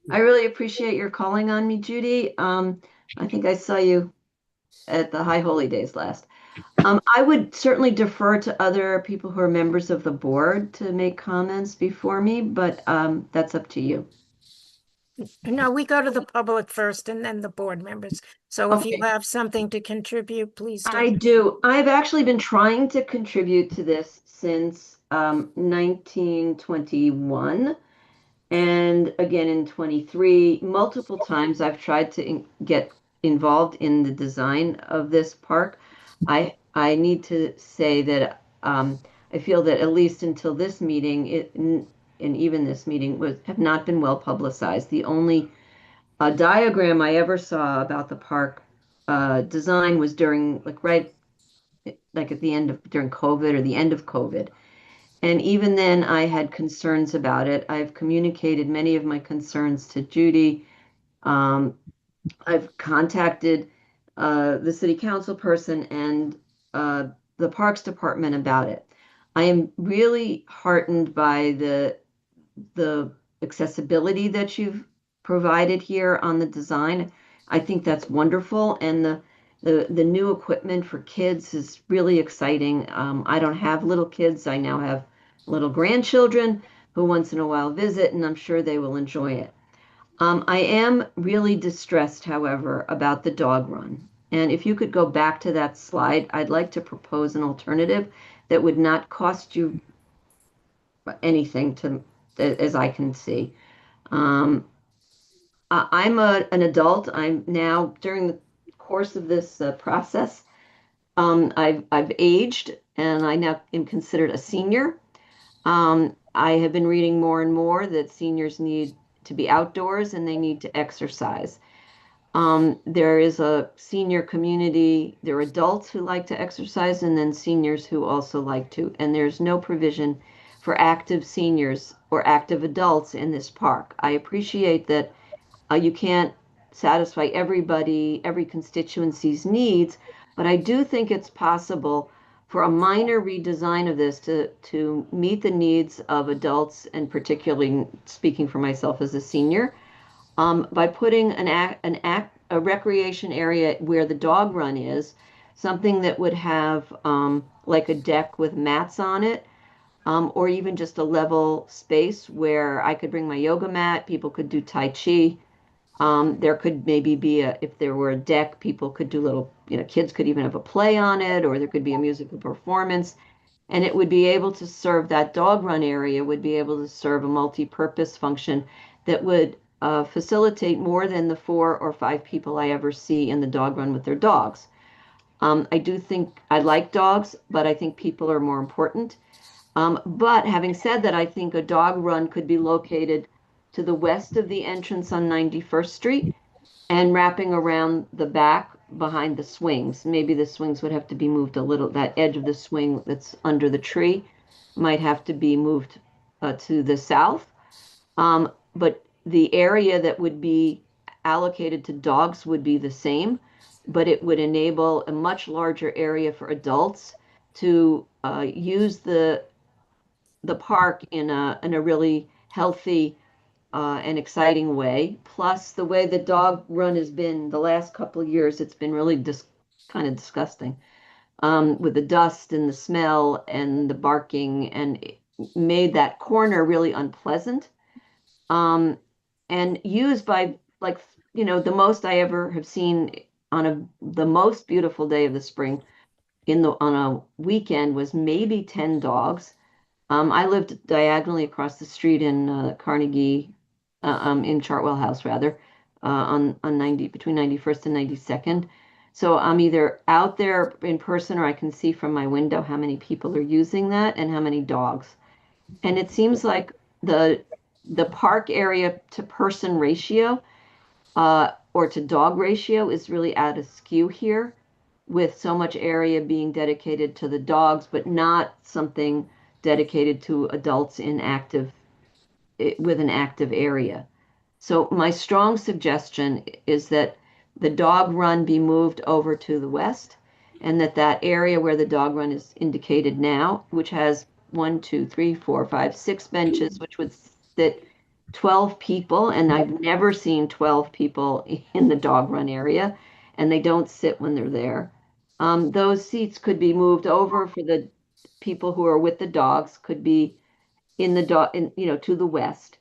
I really appreciate your calling on me, Judy. I think I saw you at the High Holy Days last. I would certainly defer to other people who are members of the board to make comments before me, but that's up to you. No, we go to the public first and then the board members. So if you Okay. have something to contribute, please do. I do. I've actually been trying to contribute to this since 1921. And again in 23, multiple times I've tried to get involved in the design of this park. I need to say that I feel that at least until this meeting, and even this meeting have not been well publicized. The only diagram I ever saw about the park design was during like at the end of during COVID or the end of COVID. And even then, I had concerns about it. I've communicated many of my concerns to Judy. Um, I've contacted the city council person and the Parks Department about it. I am really heartened by the accessibility that you've provided here on the design. I think that's wonderful, and the new equipment for kids is really exciting. I don't have little kids. I now have little grandchildren who once in a while visit, and I'm sure they will enjoy it. I am really distressed, however, about the dog run. And if you could go back to that slide, I'd like to propose an alternative that would not cost you anything as I can see. Um, I'm an adult. I'm now during the course of this process. I've aged, and I now am considered a senior. I have been reading more and more that seniors need to be outdoors and they need to exercise. There is a senior community. There are adults who like to exercise, and then seniors who also like to. And there's no provision for active seniors or active adults in this park. I appreciate that you can't satisfy everybody, every constituency's needs, but I do think it's possible for a minor redesign of this to meet the needs of adults, and particularly speaking for myself as a senior, by putting a recreation area where the dog run is, something that would have like a deck with mats on it, or even just a level space where I could bring my yoga mat, people could do Tai Chi. There could maybe be if there were a deck, people could do little, kids could even have a play on it, or there could be a musical performance. And it would be able to serve that dog run area, would be able to serve a multi-purpose function that would facilitate more than the 4 or 5 people I ever see in the dog run with their dogs. I do think I like dogs, but I think people are more important. But having said that, I think a dog run could be located to the west of the entrance on 91st Street and wrapping around the back behind the swings. Maybe the swings would have to be moved a little, that edge of the swing that's under the tree might have to be moved to the south. But the area that would be allocated to dogs would be the same, but it would enable a much larger area for adults to use the park in a really healthy and exciting way. Plus, the way the dog run has been the last couple of years, it's been really kind of disgusting with the dust and the smell and the barking, and it made that corner really unpleasant. Um, and used by like the most I ever have seen on the most beautiful day of the spring on a weekend was maybe 10 dogs. I lived diagonally across the street in Carnegie, in Chartwell House rather, on 90 between 91st and 92nd. So I'm either out there in person or I can see from my window how many people are using that and how many dogs. And it seems like the park area to person ratio or to dog ratio is really out of skew here, with so much area being dedicated to the dogs, but not something dedicated to adults in active with an active area. So my strong suggestion is that the dog run be moved over to the west, and that area where the dog run is indicated now, which has 1, 2, 3, 4, 5, 6 benches, which would sit 12 people, and I've never seen 12 people in the dog run area, and they don't sit when they're there. Those seats could be moved over for the people who are with the dogs, could be in the dog, to the west,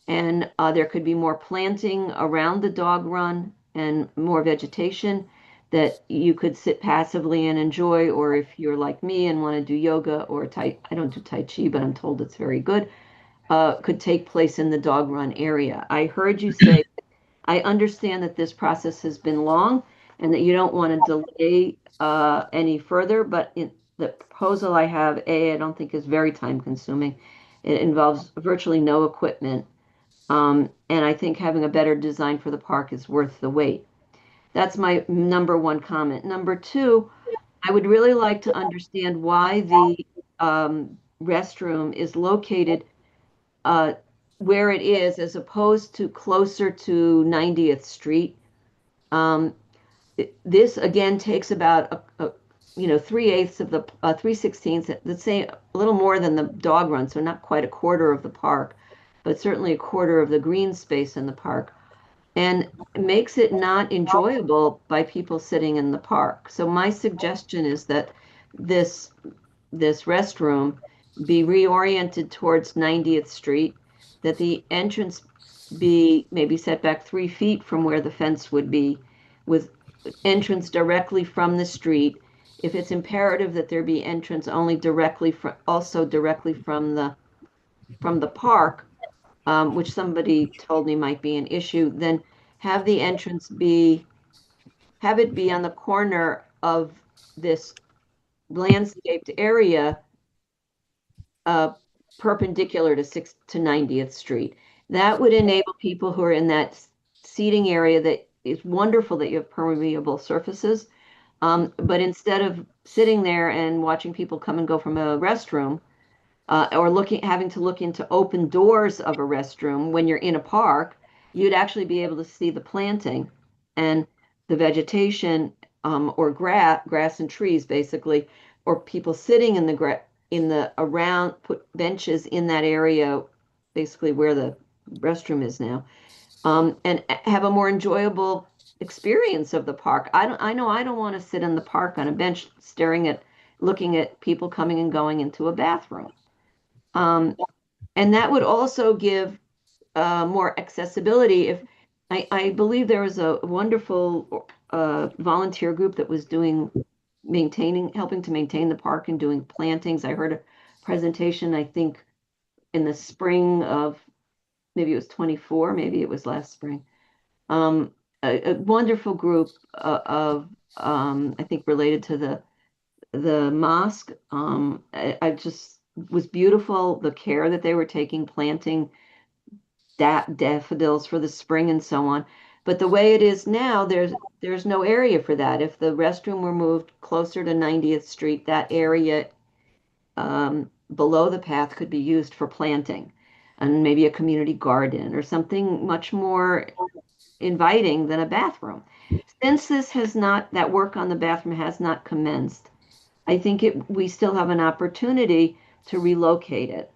and there could be more planting around the dog run and more vegetation that you could sit passively and enjoy, or if you're like me and want to do yoga or I don't do Tai Chi, but I'm told it's very good, could take place in the dog run area. I heard you say, I understand that this process has been long and that you don't want to delay any further, but the proposal I have, I don't think is very time consuming. It involves virtually no equipment. And I think having a better design for the park is worth the wait. That's my number one comment. Number two, I would really like to understand why the restroom is located where it is as opposed to closer to 90th Street. This again takes about 3/8 of the 3/16, let's say a little more than the dog run, so not quite a quarter of the park, but certainly a quarter of the green space in the park, and makes it not enjoyable by people sitting in the park. So my suggestion is that this restroom be reoriented towards 90th Street, that the entrance be maybe set back 3 feet from where the fence would be, with entrance directly from the street. If it's imperative that there be entrance only directly from the park, which somebody told me might be an issue, then have the entrance have it be on the corner of this landscaped area, perpendicular to 90th Street. That would enable people who are in that seating area, that is wonderful that you have permeable surfaces. But instead of sitting there and watching people come and go from a restroom, or having to look into open doors of a restroom when you're in a park, you'd actually be able to see the planting and the vegetation, or grass and trees, basically, or people sitting in the around, put benches in that area, basically where the restroom is now, and have a more enjoyable experience of the park. I know I don't want to sit in the park on a bench looking at people coming and going into a bathroom. And that would also give more accessibility. If I believe there was a wonderful volunteer group that was helping to maintain the park and doing plantings. I heard a presentation, I think, in the spring of, maybe it was 24, maybe it was last spring. A wonderful group of, I think, related to the mosque. I just was beautiful, the care that they were taking, planting daffodils for the spring and so on. But the way it is now, there's no area for that. If the restroom were moved closer to 90th Street, that area below the path could be used for planting and maybe a community garden or something much more inviting than a bathroom. Since that work on the bathroom has not commenced, I think we still have an opportunity to relocate it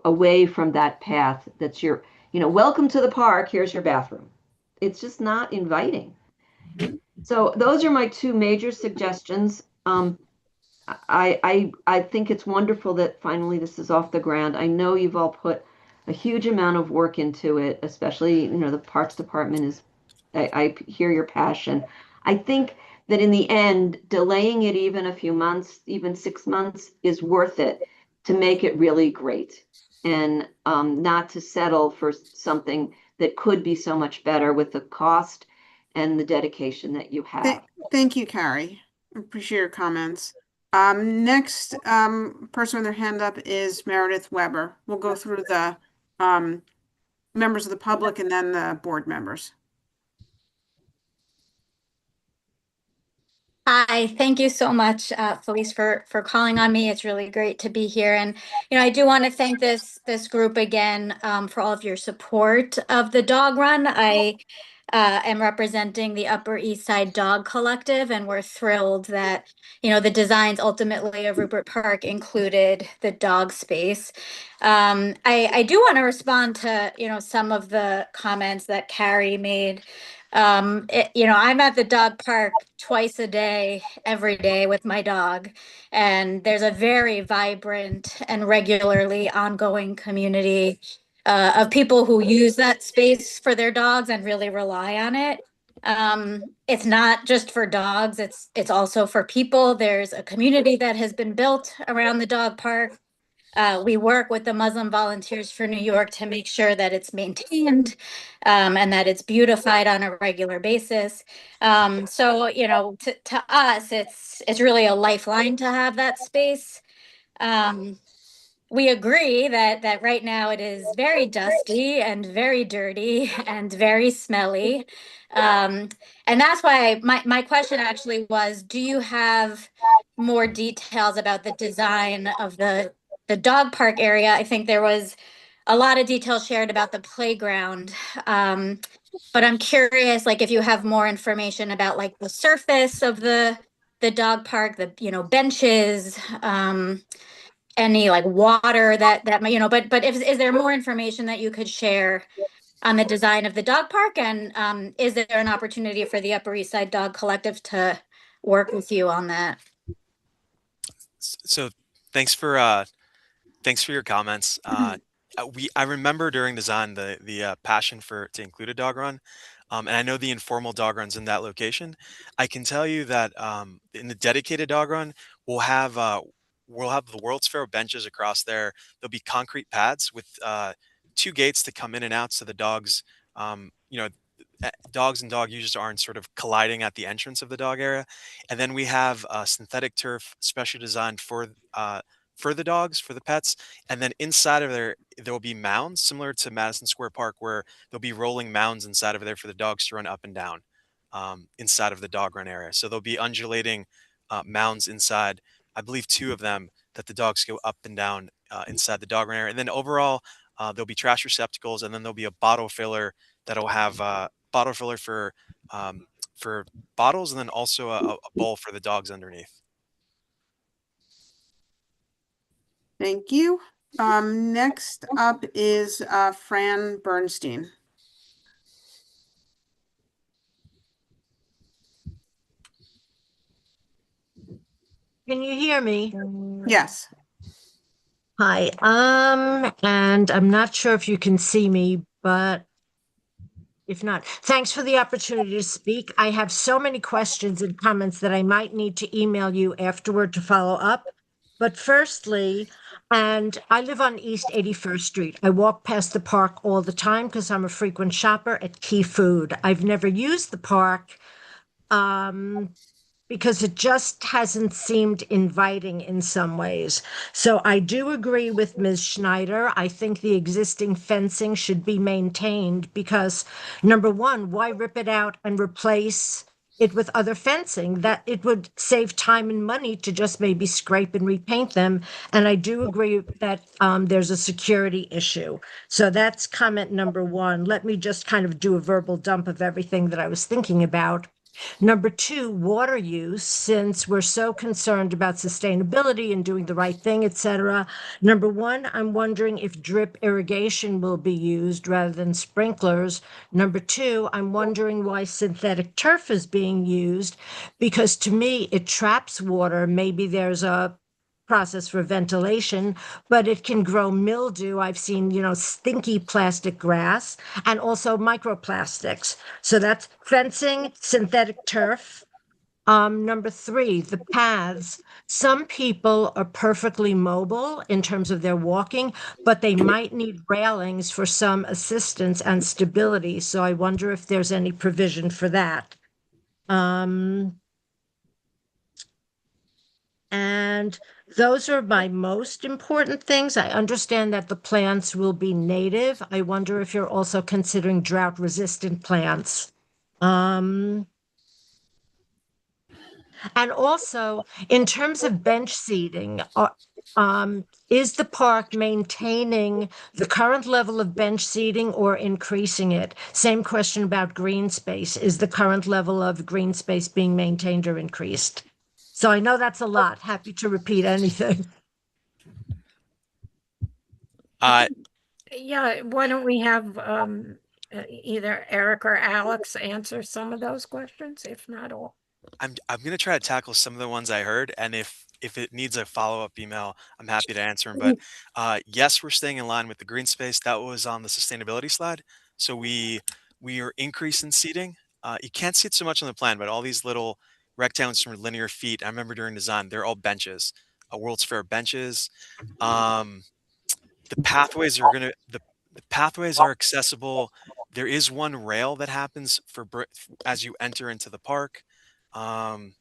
away from that path that's welcome to the park, here's your bathroom. It's just not inviting. So those are my two major suggestions. I think it's wonderful that finally this is off the ground. I know you've all put a huge amount of work into it, especially, the Parks Department I hear your passion. I think that in the end, delaying it even a few months, even 6 months, is worth it to make it really great and not to settle for something that could be so much better with the cost and the dedication that you have. Thank you, Carrie. Appreciate your comments. Next person with their hand up is Meredith Weber. We'll go through the members of the public and then the board members. Hi, thank you so much, Felice, for calling on me. It's really great to be here, and I do want to thank this group again for all of your support of the dog run. I am representing the Upper East Side Dog Collective, and we're thrilled that the designs ultimately of Rupert Park included the dog space. I do want to respond to some of the comments that Carrie made. I'm at the dog park twice a day, every day with my dog, and there's a very vibrant and regularly ongoing community of people who use that space for their dogs and really rely on it. It's not just for dogs, it's also for people. There's a community that has been built around the dog park. We work with the Muslim Volunteers for New York to make sure that it's maintained and that it's beautified on a regular basis. So, to us, it's really a lifeline to have that space. We agree that right now it is very dusty and very dirty and very smelly. And that's why my question actually was, do you have more details about the design of the dog park area? I think there was a lot of details shared about the playground. But I'm curious, like, if you have more information about like the surface of the dog park, the benches, any like water that might, but is there more information that you could share on the design of the dog park? And is there an opportunity for the Upper East Side Dog Collective to work with you on that? So thanks for your comments. I remember during design the passion to include a dog run, and I know the informal dog runs in that location. I can tell you that in the dedicated dog run, we'll have the World's Fair benches across there. There'll be concrete pads with two gates to come in and out, so the dogs, dogs and dog users aren't sort of colliding at the entrance of the dog area. And then we have synthetic turf specially designed for the dogs, for the pets. And then inside of there will be mounds similar to Madison Square Park, where there'll be rolling mounds inside of there for the dogs to run up and down inside of the dog run area. So there'll be undulating mounds inside. I believe two of them that the dogs go up and down inside the dog run area. And then overall, there'll be trash receptacles, and then there'll be a bottle filler that'll have bottle filler for bottles, and then also a bowl for the dogs underneath. Thank you. Next up is Fran Bernstein. Can you hear me? Yes. Hi. And I'm not sure if you can see me, but if not, thanks for the opportunity to speak. I have so many questions and comments that I might need to email you afterward to follow up. But firstly, and I live on East 81st Street. I walk past the park all the time because I'm a frequent shopper at Key Food. I've never used the park. because it just hasn't seemed inviting in some ways. So I do agree with Ms. Schneider. I think the existing fencing should be maintained because, number one, why rip it out and replace it with other fencing? That it would save time and money to just maybe scrape and repaint them. And I do agree that there's a security issue. So that's comment number one. Let me just kind of do a verbal dump of everything that I was thinking about. Number two, water use, since we're so concerned about sustainability and doing the right thing, et cetera. Number one, I'm wondering if drip irrigation will be used rather than sprinklers. Number two, I'm wondering why synthetic turf is being used, because to me, it traps water. Maybe there's a process for ventilation, but it can grow mildew. I've seen, stinky plastic grass and also microplastics. So that's fencing, synthetic turf. Number three, the paths. Some people are perfectly mobile in terms of their walking, but they might need railings for some assistance and stability. So I wonder if there's any provision for that. And those are my most important things. I understand that the plants will be native. I wonder if you're also considering drought resistant plants. And also, in terms of bench seating, is the park maintaining the current level of bench seating or increasing it? Same question about green space. Is the current level of green space being maintained or increased? So I know that's a lot. Happy to repeat anything. Yeah, why don't we have either Eric or Alex answer some of those questions, if not all? I'm gonna try to tackle some of the ones I heard, and if it needs a follow-up email, I'm happy to answer them. But yes, we're staying in line with the green space. That was on the sustainability slide. So we are increasing seating. You can't see it so much on the plan, but all these little rectangles from linear feet, I remember during design, they're all benches, World's Fair benches. The pathways are gonna the pathways are accessible. There is one rail that happens as you enter into the park. Um,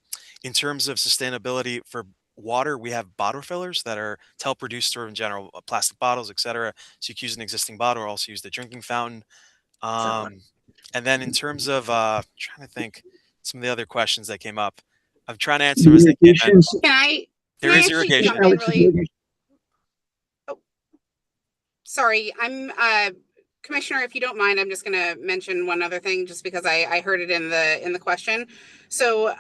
in terms of sustainability for water, we have bottle fillers that are to help reduce sort of in general plastic bottles, etc. So you can use an existing bottle or also use the drinking fountain. And then in terms of trying to think some of the other questions that came up, I'm trying to answer them as they came in. Can There I is actually irrigation. jump in really? Oh, sorry, I'm Commissioner, if you don't mind, I'm just going to mention one other thing, just because I heard it in the question. So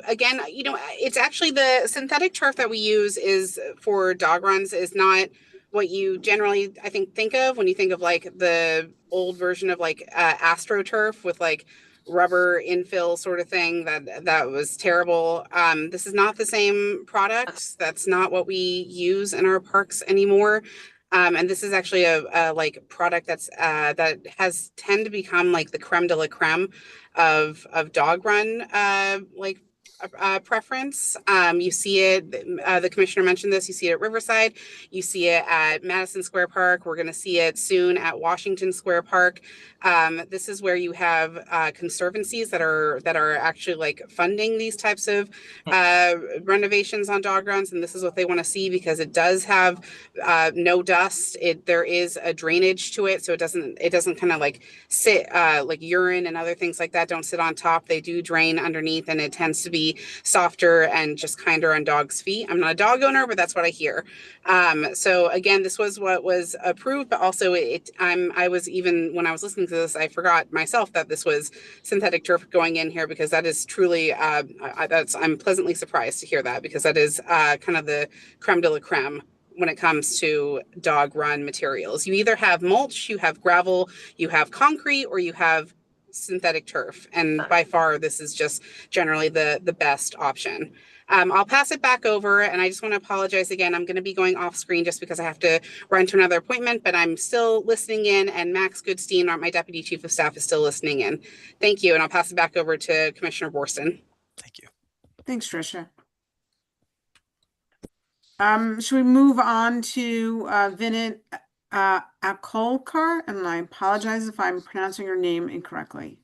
again, it's actually the synthetic turf that we use is for dog runs is not what you generally, I think of when you think of like the old version of like AstroTurf with like rubber infill sort of thing that was terrible. This is not the same product. That's not what we use in our parks anymore. And this is actually a like product that has tend to become like the creme de la creme of dog run preference. You see it. The commissioner mentioned this. You see it at Riverside. You see it at Madison Square Park. We're going to see it soon at Washington Square Park. This is where you have conservancies that are actually like funding these types of renovations on dog runs, and this is what they want to see because it does have no dust. There is a drainage to it, so it doesn't kind of like sit like urine and other things like that don't sit on top. They do drain underneath, and it tends to be softer and just kinder on dogs' feet. I'm not a dog owner, but that's what I hear. So again, this was what was approved, but also I was, even when I was listening to this, I forgot myself that this was synthetic turf going in here, because that is truly I'm pleasantly surprised to hear that, because that is kind of the creme de la creme when it comes to dog run materials. You either have mulch, you have gravel, you have concrete, or you have synthetic turf. And by far, this is just generally the best option. I'll pass it back over, and I just want to apologize again. I'm going to be going off screen just because I have to run to another appointment, but I'm still listening in, and Max Goodstein, my Deputy Chief of Staff, is still listening in. Thank you, and I'll pass it back over to Commissioner Borston. Thank you. Thanks, Tricia. Should we move on to Vinit Akolkar? And I apologize if I'm pronouncing your name incorrectly.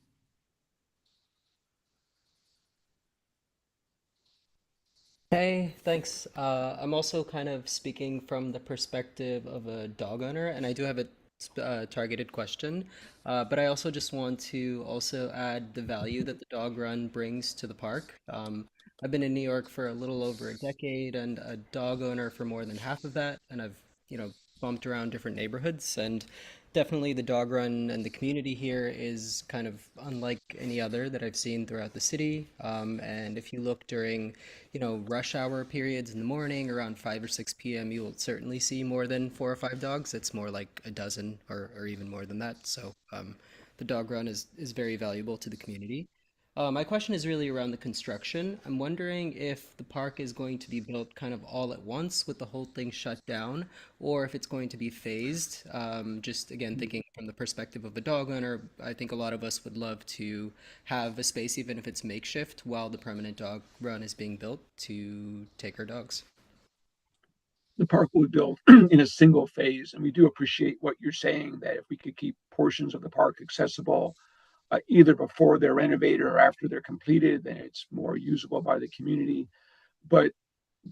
Hey, thanks. I'm also kind of speaking from the perspective of a dog owner, and I do have a targeted question. But I also just want to also add the value that the dog run brings to the park. I've been in New York for a little over a decade and a dog owner for more than half of that, and I've, bumped around different neighborhoods, and definitely the dog run and the community here is kind of unlike any other that I've seen throughout the city. And if you look during rush hour periods in the morning around 5 or 6 p.m., you will certainly see more than 4 or 5 dogs. It's more like a dozen or even more than that. So the dog run is very valuable to the community. My question is really around the construction. I'm wondering if the park is going to be built kind of all at once with the whole thing shut down, or if it's going to be phased. Just again, thinking from the perspective of a dog owner, I think a lot of us would love to have a space, even if it's makeshift, while the permanent dog run is being built to take our dogs. The park will be built in a single phase, and we do appreciate what you're saying, that if we could keep portions of the park accessible either before they're renovated or after they're completed, then it's more usable by the community. But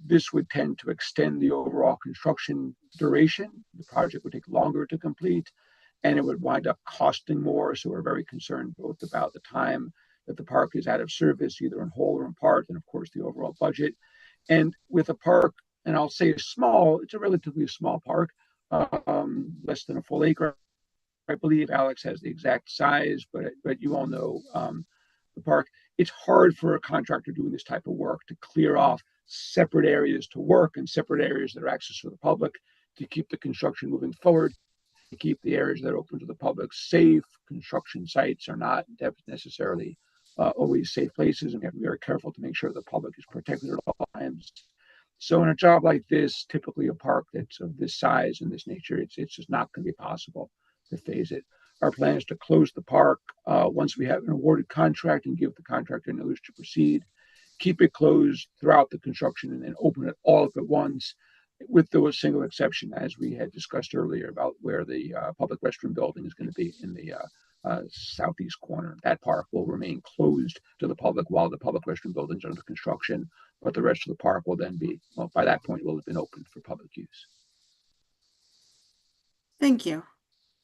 this would tend to extend the overall construction duration. The project would take longer to complete, and it would wind up costing more. So we're very concerned both about the time that the park is out of service, either in whole or in part, and of course the overall budget. And with a park, and I'll say small, it's a relatively small park, less than a full acre. I believe Alex has the exact size, but you all know the park. It's hard for a contractor doing this type of work to clear off separate areas to work and separate areas that are access to the public to keep the construction moving forward, to keep the areas that are open to the public safe. Construction sites are not necessarily always safe places, and we have to be very careful to make sure the public is protected at all times. So in a job like this, typically a park that's of this size and this nature, it's just not going to be possible to phase it. Our plan is to close the park once we have an awarded contract and give the contractor notice to proceed, keep it closed throughout the construction, and then open it all up at once, with the single exception, as we had discussed earlier, about where the public restroom building is going to be in the southeast corner. That park will remain closed to the public while the public restroom building is under construction, but the rest of the park will then be, well, by that point, will have been opened for public use. Thank you.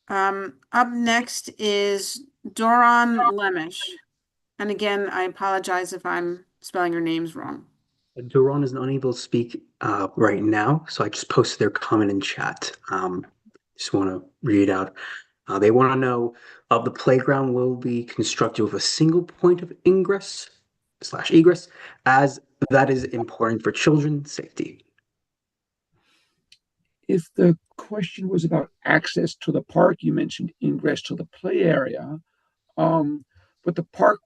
Up next is Doron Lemish. And again, I apologize if I'm spelling your names wrong. Duran is unable to speak right now, so I just posted their comment in chat. Just want to read it out. They want to know the playground will be constructed with a single point of ingress slash egress, as that is important for children's safety. If the question was about access to the park, you mentioned ingress to the play area. But the park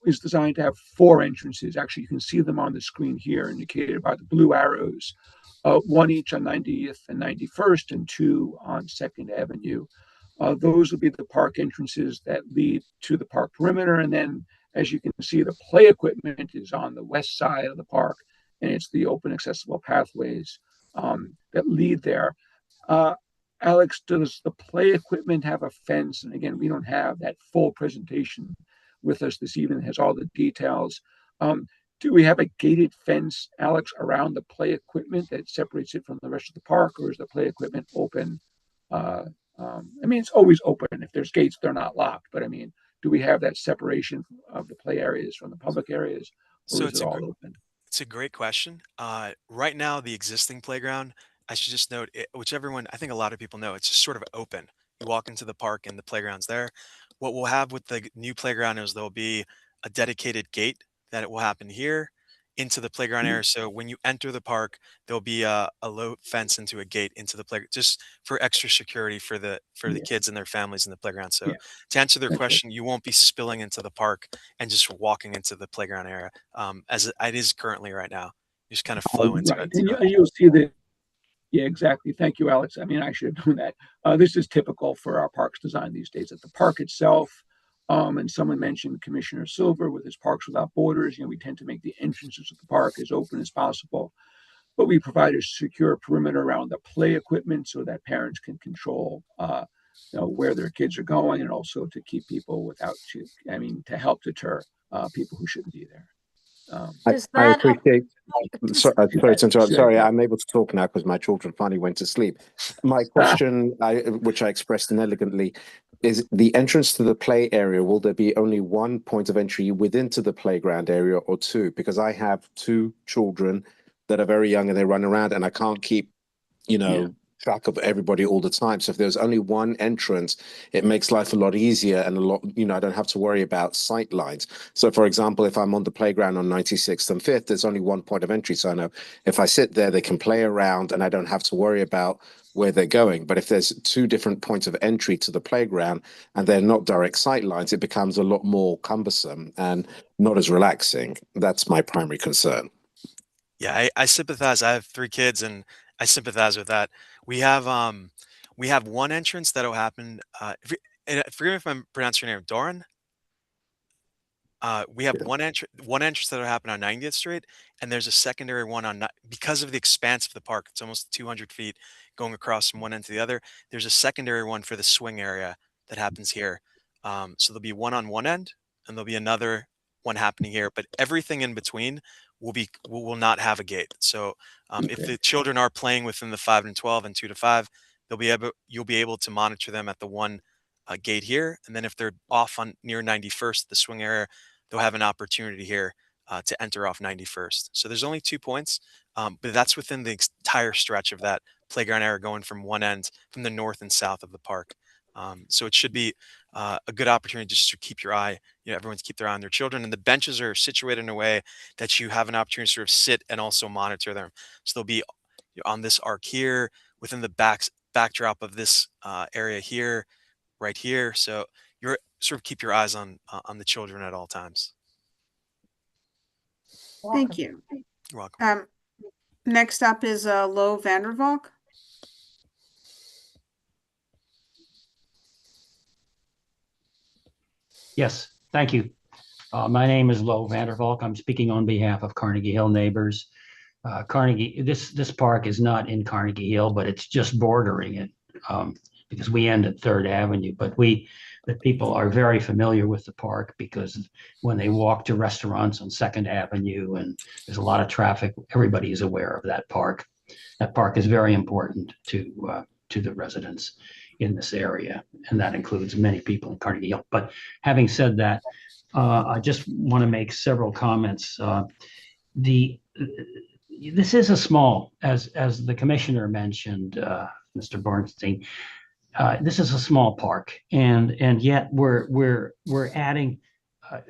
is designed to have 4 entrances. Actually, you can see them on the screen here, indicated by the blue arrows, one each on 90th and 91st, and 2 on 2nd Avenue. Those will be the park entrances that lead to the park perimeter. And then, as you can see, the play equipment is on the west side of the park, and it's the open accessible pathways that lead there. Alex, does the play equipment have a fence? And again, we don't have that full presentation with us this evening. It has all the details. Do we have a gated fence, Alex, around the play equipment that separates it from the rest of the park, or is the play equipment open? I mean, it's always open. If there's gates, they're not locked. But I mean, do we have that separation of the play areas from the public areas, or So is it all open? it's a great question. Right now, the existing playground, I should just note, which everyone, I think a lot of people know, it's just sort of open. You walk into the park and the playground's there. What we'll have with the new playground is there'll be a dedicated gate that it will happen here into the playground Mhm. area. So when you enter the park, there'll be a low fence into a gate into the playground, just for extra security for the Yeah, kids and their families in the playground. So yeah, to answer their that's right. question, you won't be spilling into the park and just walking into the playground area, as it is currently right now. You just kind of flow into Right. it. And you'll see that. Yeah, exactly. Thank you, Alex. I mean, I should have known that. This is typical for our parks design these days. At the park itself, and someone mentioned Commissioner Silver with his Parks Without Borders. We tend to make the entrances of the park as open as possible, but we provide a secure perimeter around the play equipment so that parents can control, where their kids are going, and also to keep people to help deter people who shouldn't be there. Does I that, appreciate. Sorry to interrupt. Sure. Sorry, I'm able to talk now because my children finally went to sleep. My question, which I expressed inelegantly, is the entrance to the play area. Will there be only one point of entry within to the playground area, or two? Because I have two children that are very young and they run around, and I can't keep, track of everybody all the time. So if there's only one entrance, it makes life a lot easier and a lot, I don't have to worry about sight lines. So for example, if I'm on the playground on 96th and 5th, there's only one point of entry. So I know if I sit there, they can play around and I don't have to worry about where they're going. But if there's two different points of entry to the playground and they're not direct sight lines, it becomes a lot more cumbersome and not as relaxing. That's my primary concern. Yeah, I sympathize. I have 3 kids and I sympathize with that. We have one entrance that'll happen. Forgive me if I'm pronouncing your name, Doran. We have Yeah. one entrance that'll happen on 90th Street, and there's a secondary one on because of the expanse of the park. It's almost 200 feet going across from one end to the other. There's a secondary one for the swing area that happens here. So there'll be one on one end, and there'll be another one happening here. But everything in between will not have a gate. So if Okay. the children are playing within the 5 and 12 and 2 to 5, you'll be able to monitor them at the one gate here, and then if they're off on near 91st, the swing area, they'll have an opportunity here to enter off 91st. So there's only 2 points, but that's within the entire stretch of that playground area going from one end, from the north and south of the park. So it should be a good opportunity just to keep your eye, everyone to keep their eye on their children. And the benches are situated in a way that you have an opportunity to sort of sit and also monitor them. So they'll be on this arc here, within the backdrop of this area here, right here. So you're sort of keep your eyes on the children at all times. Thank you. You're welcome. Next up is Lo Vandervalk. Yes, thank you. My name is Lo Vandervalk. I'm speaking on behalf of Carnegie Hill neighbors. This park is not in Carnegie Hill, but it's just bordering it because we end at 3rd Avenue. But the people are very familiar with the park because when they walk to restaurants on 2nd Avenue and there's a lot of traffic, everybody is aware of that park. That park is very important to the residents in this area, and that includes many people in Carnegie Hill. But having said that, I just want to make several comments. This is a small, as the commissioner mentioned, Mr. Bornstein. This is a small park, and yet we're adding,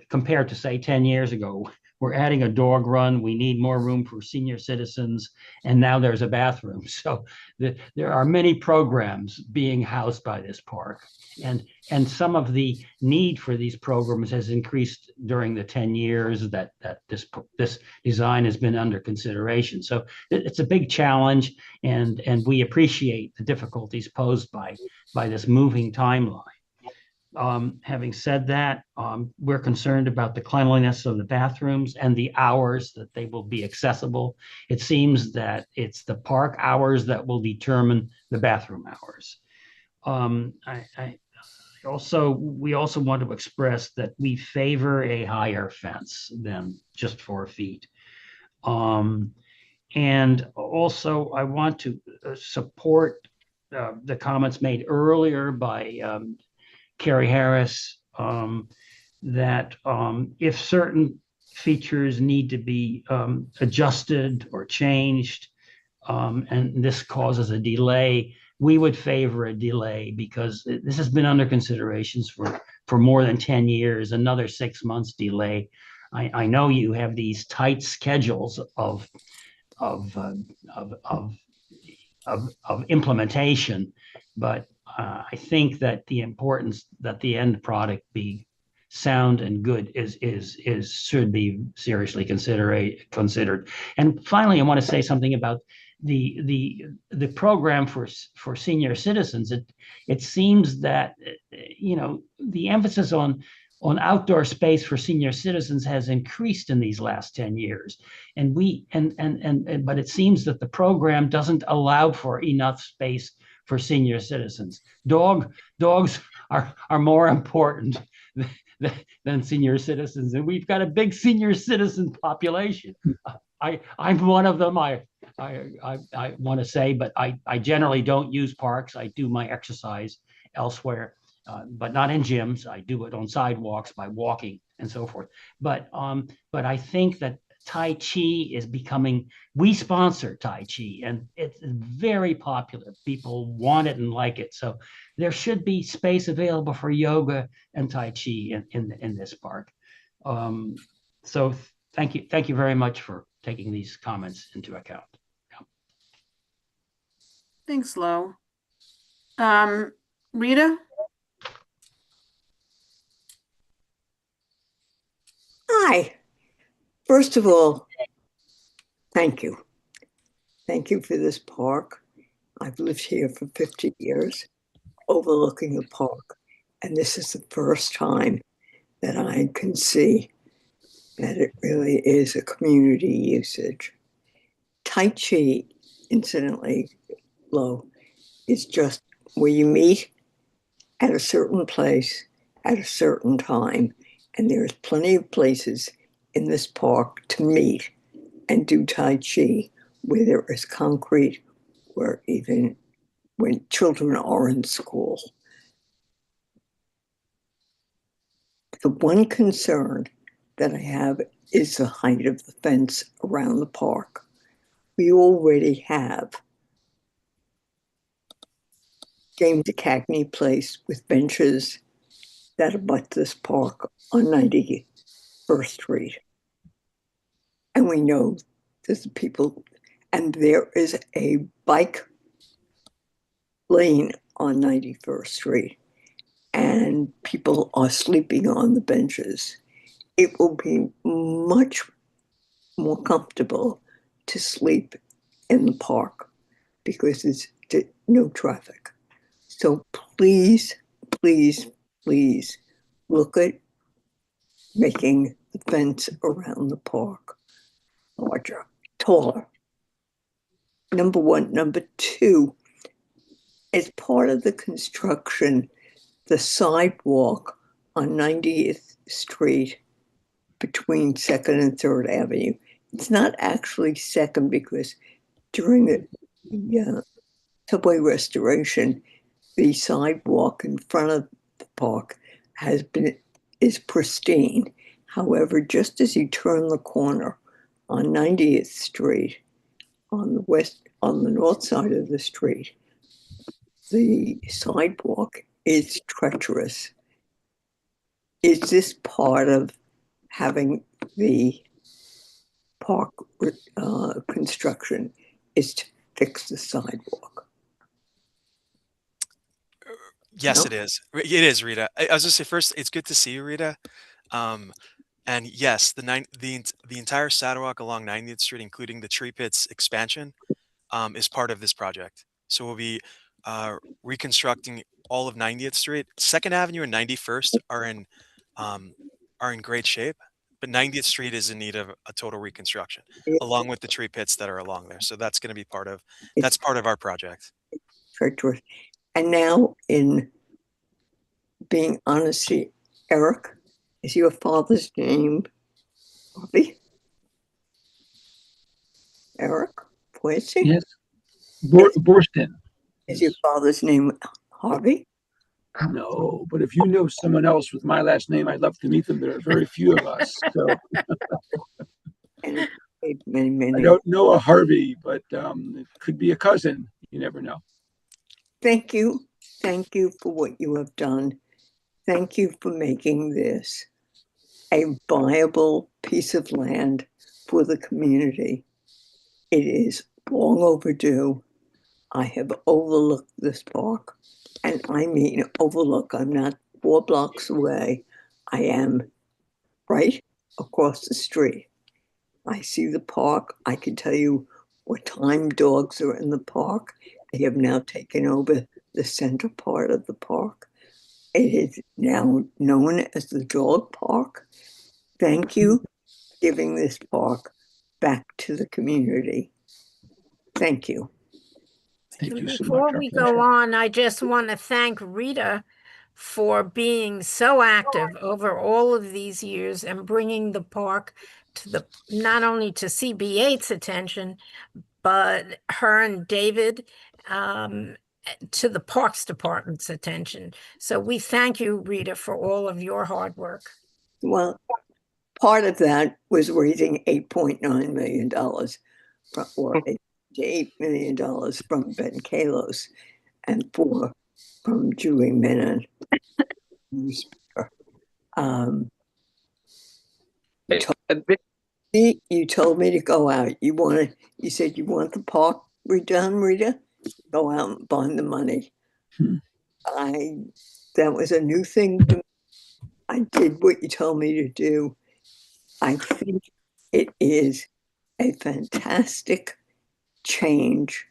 compared to say 10 years ago, we're adding a dog run. We need more room for senior citizens, and now there's a bathroom. So there are many programs being housed by this park, and some of the need for these programs has increased during the 10 years that this design has been under consideration. So it's a big challenge, and we appreciate the difficulties posed by this moving timeline. Having said that, we're concerned about the cleanliness of the bathrooms and the hours that they will be accessible. It seems that it's the park hours that will determine the bathroom hours. We also want to express that we favor a higher fence than just 4 feet. And also I want to support the comments made earlier by Carrie Harris, that if certain features need to be adjusted or changed, and this causes a delay, we would favor a delay because this has been under considerations for more than 10 years. Another 6 months delay. I know you have these tight schedules of implementation, but I think that the importance that the end product be sound and good should be seriously considered. And finally, I want to say something about the program for senior citizens. It seems that the emphasis on outdoor space for senior citizens has increased in these last 10 years. But it seems that the program doesn't allow for enough space for senior citizens. Dogs are more important than senior citizens, and we've got a big senior citizen population. I'm one of them. I want to say, but I generally don't use parks. I do my exercise elsewhere, but not in gyms. I do it on sidewalks by walking and so forth. But I think that Tai Chi is becoming. We sponsor Tai Chi, and it's very popular. People want it and like it. So there should be space available for yoga and Tai Chi in this park. So thank you very much for taking these comments into account. Yeah. Thanks, Lo. Rita? Hi. First of all, thank you. Thank you for this park. I've lived here for 50 years, overlooking the park, and this is the first time that I can see that it really is a community usage. Tai Chi, incidentally, Lo, is just where you meet at a certain place at a certain time, and there's plenty of places in this park to meet and do Tai Chi, where there is concrete, or even when children are in school. The one concern that I have is the height of the fence around the park. We already have James Cagney Place with benches that abut this park on 91st Street. And we know there's the people, and there is a bike lane on 91st Street, and people are sleeping on the benches. It will be much more comfortable to sleep in the park because there's no traffic. So please, please, please look at making the fence around the park larger, taller. Number one. Number two, as part of the construction, the sidewalk on 90th Street between 2nd and 3rd Avenue, it's not actually 2nd because during the subway restoration, the sidewalk in front of the park is pristine. However, just as you turn the corner on 90th Street, on the north side of the street, the sidewalk is treacherous. Is this part of having the park construction is to fix the sidewalk? Yes, No? it is. It is, Rita. I was gonna say first, it's good to see you, Rita. And yes, the entire sidewalk along 90th Street, including the Tree Pits expansion, is part of this project. So we'll be reconstructing all of 90th Street. 2nd Avenue and 91st are in great shape, but 90th Street is in need of a total reconstruction, along with the tree pits that are along there. So that's going to be part of our project. Treacherous. And now, in being honest, Eric, is your father's name Harvey? Eric Poissy? Yes. Borston. Is your father's name Harvey? No, but if you know someone else with my last name, I'd love to meet them. There are very few of us. So And many. I don't know a Harvey, but it could be a cousin. You never know. Thank you. Thank you for what you have done. Thank you for making this a viable piece of land for the community. It is long overdue. I have overlooked this park, and I mean overlook. I'm not 4 blocks away. I am right across the street. I see the park. I can tell you what time dogs are in the park. They have now taken over the center part of the park. It is now known as the dog park. Thank you for giving this park back to the community. Thank you. Thank And you so before much. Our we go pleasure. on, I just want to thank Rita for being so active over all of these years and bringing the park to the, not only to CB8's attention, but her and David to the Parks Department's attention. So we thank you, Rita, for all of your hard work. Well, part of that was raising $8.9 million or $8 million from Ben Kalos and $4 from Julie Menon. You told me to go out. You said you want the park redone, Rita? Go out and find the money. That was a new thing to me. I did what you told me to do. I think it is a fantastic change,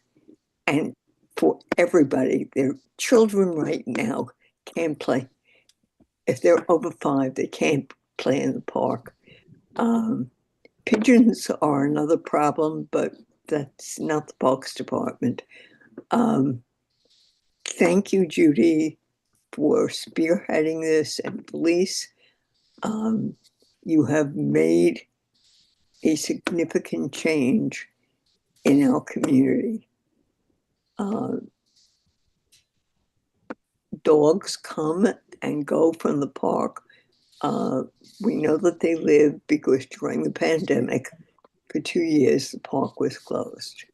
and for everybody. Their children right now can't play. If they're over 5, they can't play in the park. Pigeons are another problem, but that's not the Parks Department. Thank you, Judy, for spearheading this, and police. You have made a significant change in our community. Dogs come and go from the park. We know that they live because during the pandemic, for 2 years, the park was closed.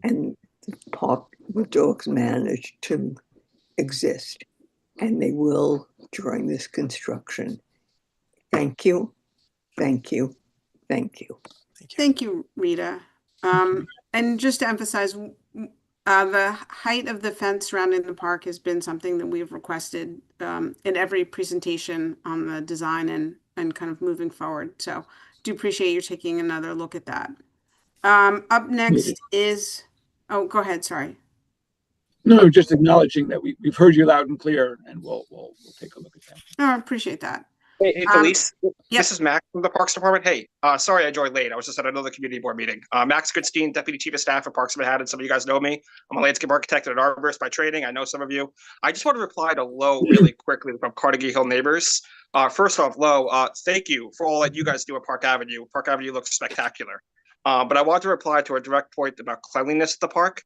And the dogs managed to exist. And they will during this construction. Thank you, thank you, thank you. Thank you, Rita. And just to emphasize, the height of the fence surrounding the park has been something that we've requested in every presentation on the design and kind of moving forward. So do appreciate you taking another look at that. Up next is, oh, go ahead, sorry. No, just acknowledging that we've heard you loud and clear, and we'll take a look at that. Oh, I appreciate that. Hey, Felice. Yep. This is Max from the Parks Department. Hey, sorry I joined late. I was just at another community board meeting. Max Goodstein, Deputy Chief of Staff for Parks of Manhattan. Some of you guys know me. I'm a landscape architect and an arborist by training. I know some of you. I just want to reply to Lo really quickly from Carnegie Hill Neighbors. First off, Lo, thank you for all that you guys do at Park Avenue. Park Avenue looks spectacular. But I want to reply to a direct point about cleanliness at the park.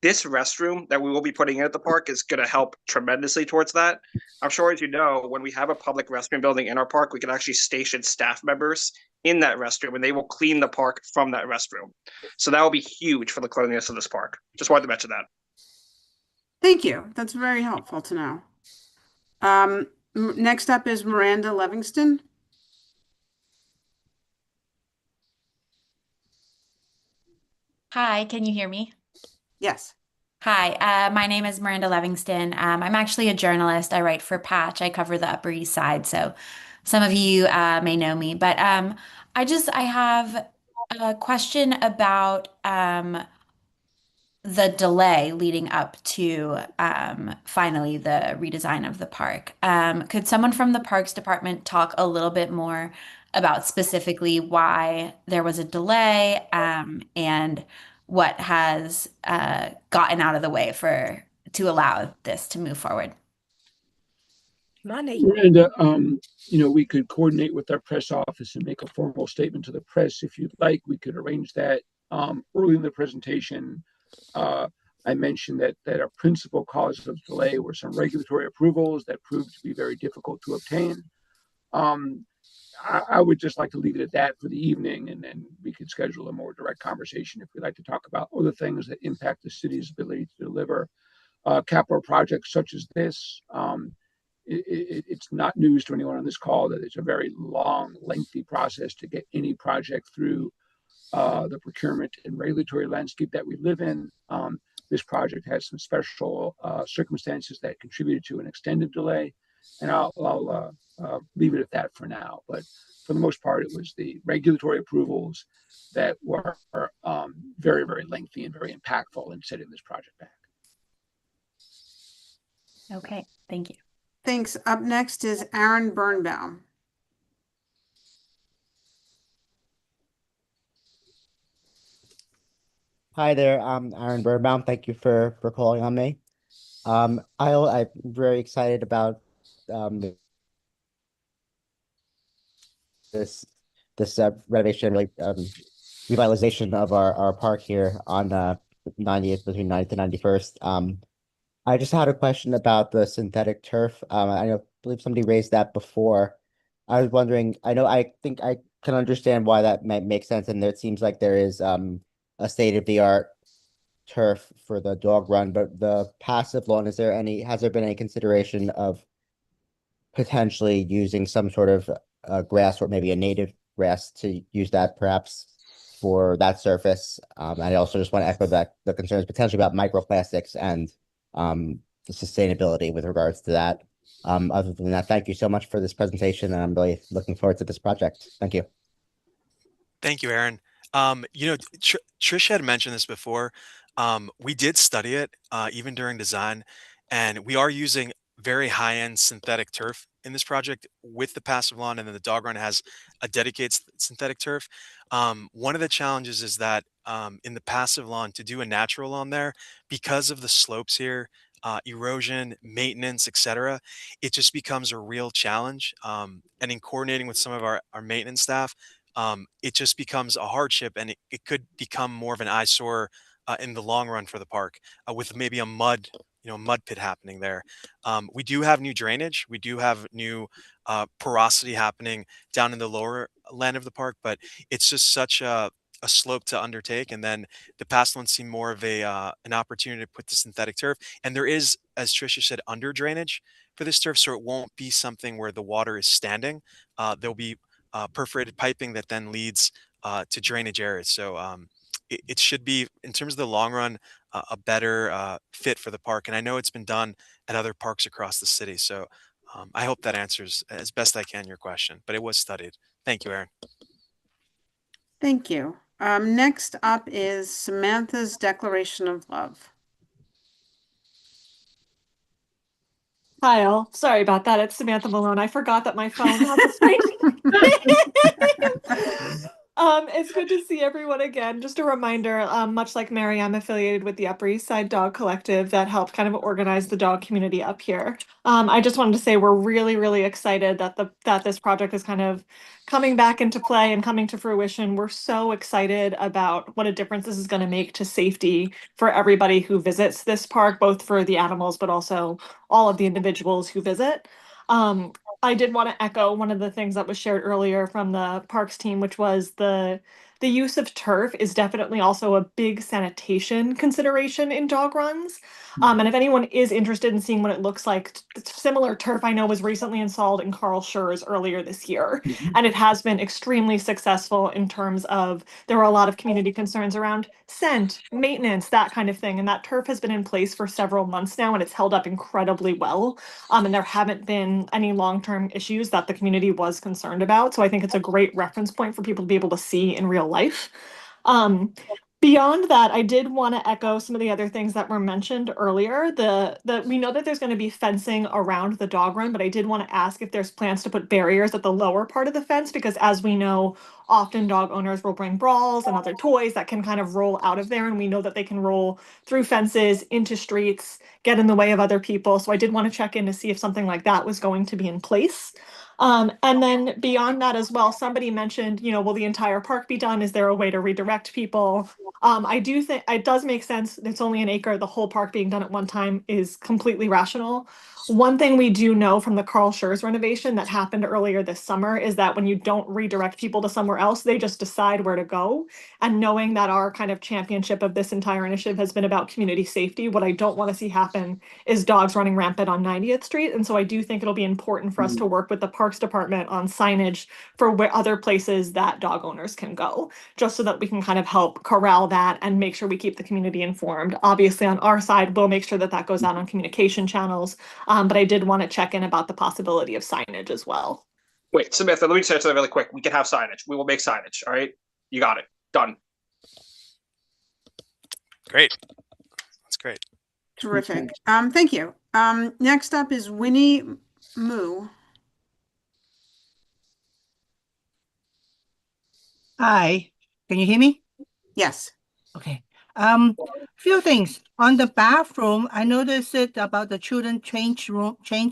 This restroom that we will be putting in at the park is going to help tremendously towards that. I'm sure, as you know, when we have a public restroom building in our park, we can actually station staff members in that restroom, and they will clean the park from that restroom. So that will be huge for the cleanliness of this park. Just wanted to mention that. Thank you. That's very helpful to know. Next up is Miranda Livingston. Hi, can you hear me? Yes. Hi, my name is Miranda Livingston. I'm actually a journalist. I write for Patch. I cover the Upper East Side, so some of you may know me. But I have a question about the delay leading up to finally the redesign of the park. Could someone from the Parks Department talk a little bit more about specifically why there was a delay and what has gotten out of the way to allow this to move forward? Money. Miranda, we could coordinate with our press office and make a formal statement to the press if you'd like. We could arrange that. Early in the presentation, I mentioned that our principal cause of delay were some regulatory approvals that proved to be very difficult to obtain. I would just like to leave it at that for the evening, and then we could schedule a more direct conversation if we'd like to talk about other things that impact the city's ability to deliver capital projects such as this. It's not news to anyone on this call that it's a very long, lengthy process to get any project through the procurement and regulatory landscape that we live in. This project has some special circumstances that contributed to an extended delay, and I'll leave it at that for now. But for the most part, it was the regulatory approvals that were very, very lengthy and very impactful in setting this project back. Okay, thank you. Thanks. Up next is Aaron Birnbaum. Hi there, I'm Aaron Birdbaum. Thank you for calling on me. I'm very excited about um, this renovation, really revitalization of our park here on 90th between 90th and 91st. I just had a question about the synthetic turf. Believe somebody raised that before. I was wondering, I think I can understand why that might make sense, and it seems like there is a state-of-the-art turf for the dog run, but the passive lawn, has there been any consideration of potentially using some sort of grass or maybe a native grass to use that perhaps for that surface? I also just want to echo that the concerns potentially about microplastics and the sustainability with regards to that. Other than that, thank you so much for this presentation, and I'm really looking forward to this project. Thank you. Thank you, Aaron. Trish had mentioned this before. We did study it even during design, and we are using very high-end synthetic turf in this project with the passive lawn, and then the dog run has a dedicated synthetic turf. One of the challenges is that in the passive lawn, to do a natural lawn there, because of the slopes here, erosion, maintenance, etc., it just becomes a real challenge. And in coordinating with some of our maintenance staff, it just becomes a hardship, and it could become more of an eyesore in the long run for the park with maybe a mud pit happening there. We do have new drainage. We do have new porosity happening down in the lower land of the park, but it's just such a slope to undertake. And then the past ones seem more of an opportunity to put the synthetic turf. And there is, as Tricia said, under drainage for this turf, so it won't be something where the water is standing. There'll be perforated piping that then leads to drainage areas. So it should be, in terms of the long run, a better fit for the park. And I know it's been done at other parks across the city. So I hope that answers as best I can your question, but it was studied. Thank you, Aaron. Thank you. Next up is Samantha's declaration of love. Hi, all. Sorry about that. It's Samantha Malone. I forgot that my phone has a screen. It's good to see everyone again. Just a reminder, much like Mary, I'm affiliated with the Upper East Side Dog Collective that helped kind of organize the dog community up here. I just wanted to say we're really, really excited that this project is kind of coming back into play and coming to fruition. We're so excited about what a difference this is going to make to safety for everybody who visits this park, both for the animals, but also all of the individuals who visit. I did want to echo one of the things that was shared earlier from the parks team, which was the use of turf is definitely also a big sanitation consideration in dog runs. And if anyone is interested in seeing what it looks like, similar turf I know was recently installed in Carl Schurz earlier this year. And it has been extremely successful in terms of there were a lot of community concerns around scent, maintenance, that kind of thing. And that turf has been in place for several months now, and it's held up incredibly well. And there haven't been any long-term issues that the community was concerned about. So I think it's a great reference point for people to be able to see in real life. Beyond that, I did want to echo some of the other things that were mentioned earlier. We know that there's going to be fencing around the dog run, but I did want to ask if there's plans to put barriers at the lower part of the fence, because as we know, often dog owners will bring brawls and other toys that can kind of roll out of there, and we know that they can roll through fences into streets, get in the way of other people. So I did want to check in to see if something like that was going to be in place. And then beyond that as well, somebody mentioned, will the entire park be done? Is there a way to redirect people? I do think it does make sense. It's only an acre. The whole park being done at one time is completely rational. One thing we do know from the Carl Schurz renovation that happened earlier this summer is that when you don't redirect people to somewhere else, they just decide where to go. And knowing that our kind of championship of this entire initiative has been about community safety, what I don't want to see happen is dogs running rampant on 90th Street. And so I do think it'll be important for us to work with the Parks Department on signage for where other places that dog owners can go, just so that we can kind of help corral that and make sure we keep the community informed. Obviously, on our side, we'll make sure that that goes out on communication channels. But I did want to check in about the possibility of signage as well. Wait, Samantha, let me say something really quick. We can have signage. We will make signage. All right. You got it. Done. Great. That's great. Terrific. Thank you. Next up is Winnie Moo. Hi, can you hear me? Yes. Okay. Few things. On the bathroom, I noticed it about the children change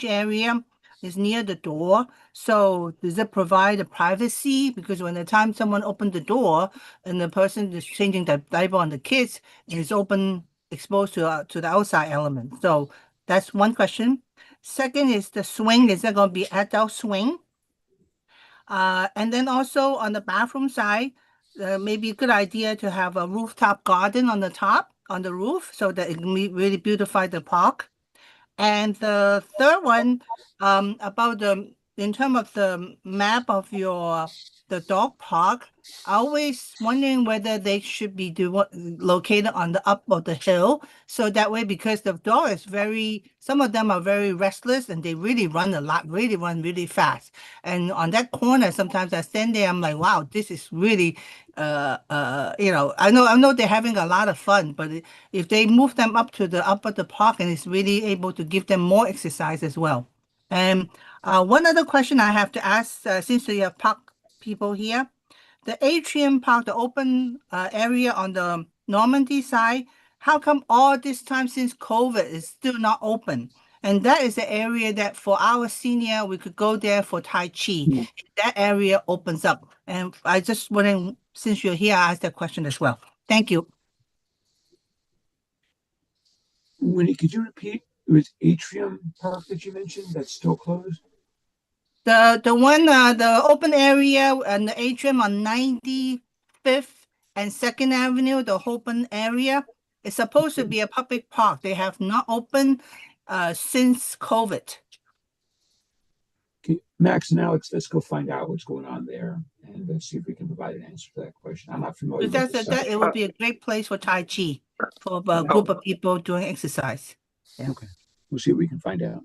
area is near the door. So does it provide a privacy? Because when the time someone opened the door and the person is changing the diaper on the kids, it's open, exposed to the outside element. So that's one question. Second is the swing. Is there going to be adult swing? And then also on the bathroom side, maybe a good idea to have a rooftop garden on the top, on the roof, so that it can really beautify the park. And the third one, about in terms of the map of the dog park, I always wondering whether they should be located on the up of the hill. So that way, because the dog is some of them are very restless and they really run a lot, really run really fast. And on that corner, sometimes I stand there, I'm like, wow, this is really, I know they're having a lot of fun, but if they move them up to the up of the park and it's really able to give them more exercise as well. And one other question I have to ask, since we have park people here, the atrium park, the open area on the Normandy side, how come all this time since COVID is still not open? And that is the area that for our senior, we could go there for Tai Chi. That area opens up. And I just wondering, since you're here, I ask that question as well. Thank you. Winnie, could you repeat? It was Atrium Park that you mentioned that's still closed? The open area and the atrium on 95th and 2nd Avenue, the open area, is supposed to be a public park. They have not opened since COVID. Okay, Max and Alex, let's go find out what's going on there and see if we can provide an answer to that question. I'm not familiar with the site. It would be a great place for Tai Chi, for a group of people doing exercise. Yeah. Okay, we'll see what we can find out.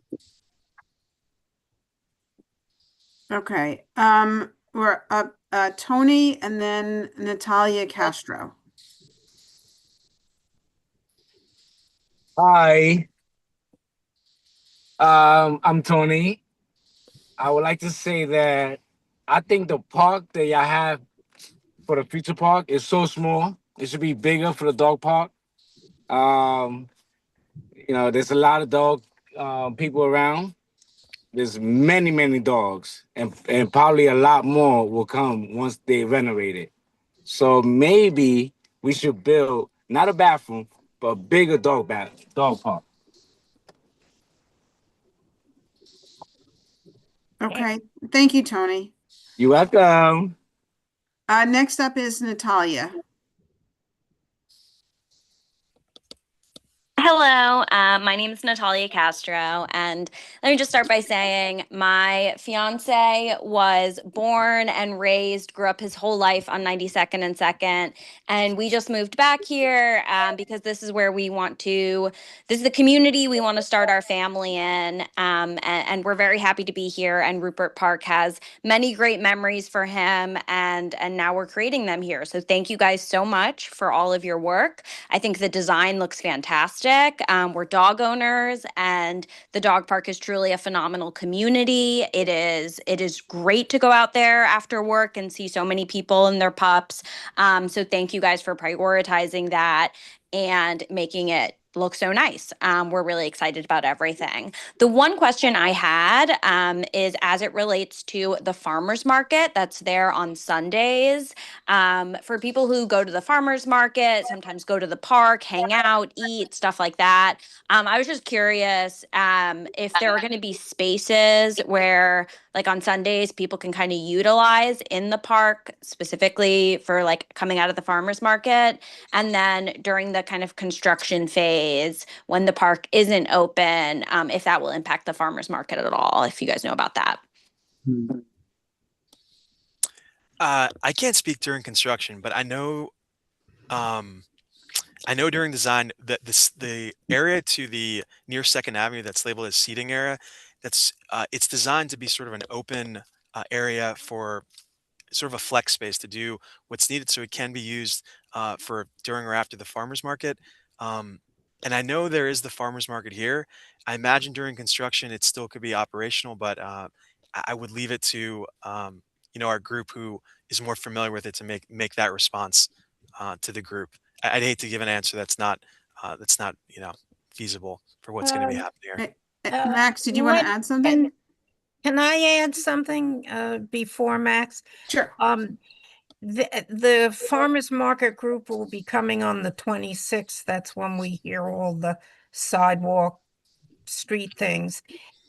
Okay. We're up Tony and then Natalia Castro. Hi. I'm Tony. I would like to say that I think the park that y'all have for the future park is so small. It should be bigger for the dog park. There's a lot of dog people around. There's many, many dogs, and probably a lot more will come once they renovate it. So maybe we should build not a bathroom, but a bigger dog park. Okay. Thank you, Tony. You're welcome. Next up is Natalia. Hello, my name is Natalia Castro, and let me just start by saying my fiance was born and raised, grew up his whole life on 92nd and 2nd, and we just moved back here because this is where this is the community we want to start our family in, and we're very happy to be here, and Rupert Park has many great memories for him, and now we're creating them here. So thank you guys so much for all of your work. I think the design looks fantastic. We're dog owners, and the dog park is truly a phenomenal community. It is great to go out there after work and see so many people and their pups. So thank you guys for prioritizing that and making it look so nice. We're really excited about everything. The one question I had is as it relates to the farmers market that's there on Sundays. For people who go to the farmers market, sometimes go to the park, hang out, eat, stuff like that. I was just curious if there are going to be spaces where, like on Sundays, people can kind of utilize in the park, specifically for like coming out of the farmers market. And then during the kind of construction phase, when the park isn't open, if that will impact the farmers market at all, if you guys know about that. I can't speak during construction, but I know during design that the area to the near 2nd Avenue that's labeled as seating area, it's designed to be sort of an open area for sort of a flex space to do what's needed, so it can be used for during or after the farmers market. And I know there is the farmers market here. I imagine during construction it still could be operational, but I would leave it to our group who is more familiar with it to make that response to the group I'd hate to give an answer that's not feasible for what's going to be happening here. Max, did you want to add something? Can I add something before Max? Sure. The farmers market group will be coming on the 26th. That's when we hear all the sidewalk street things.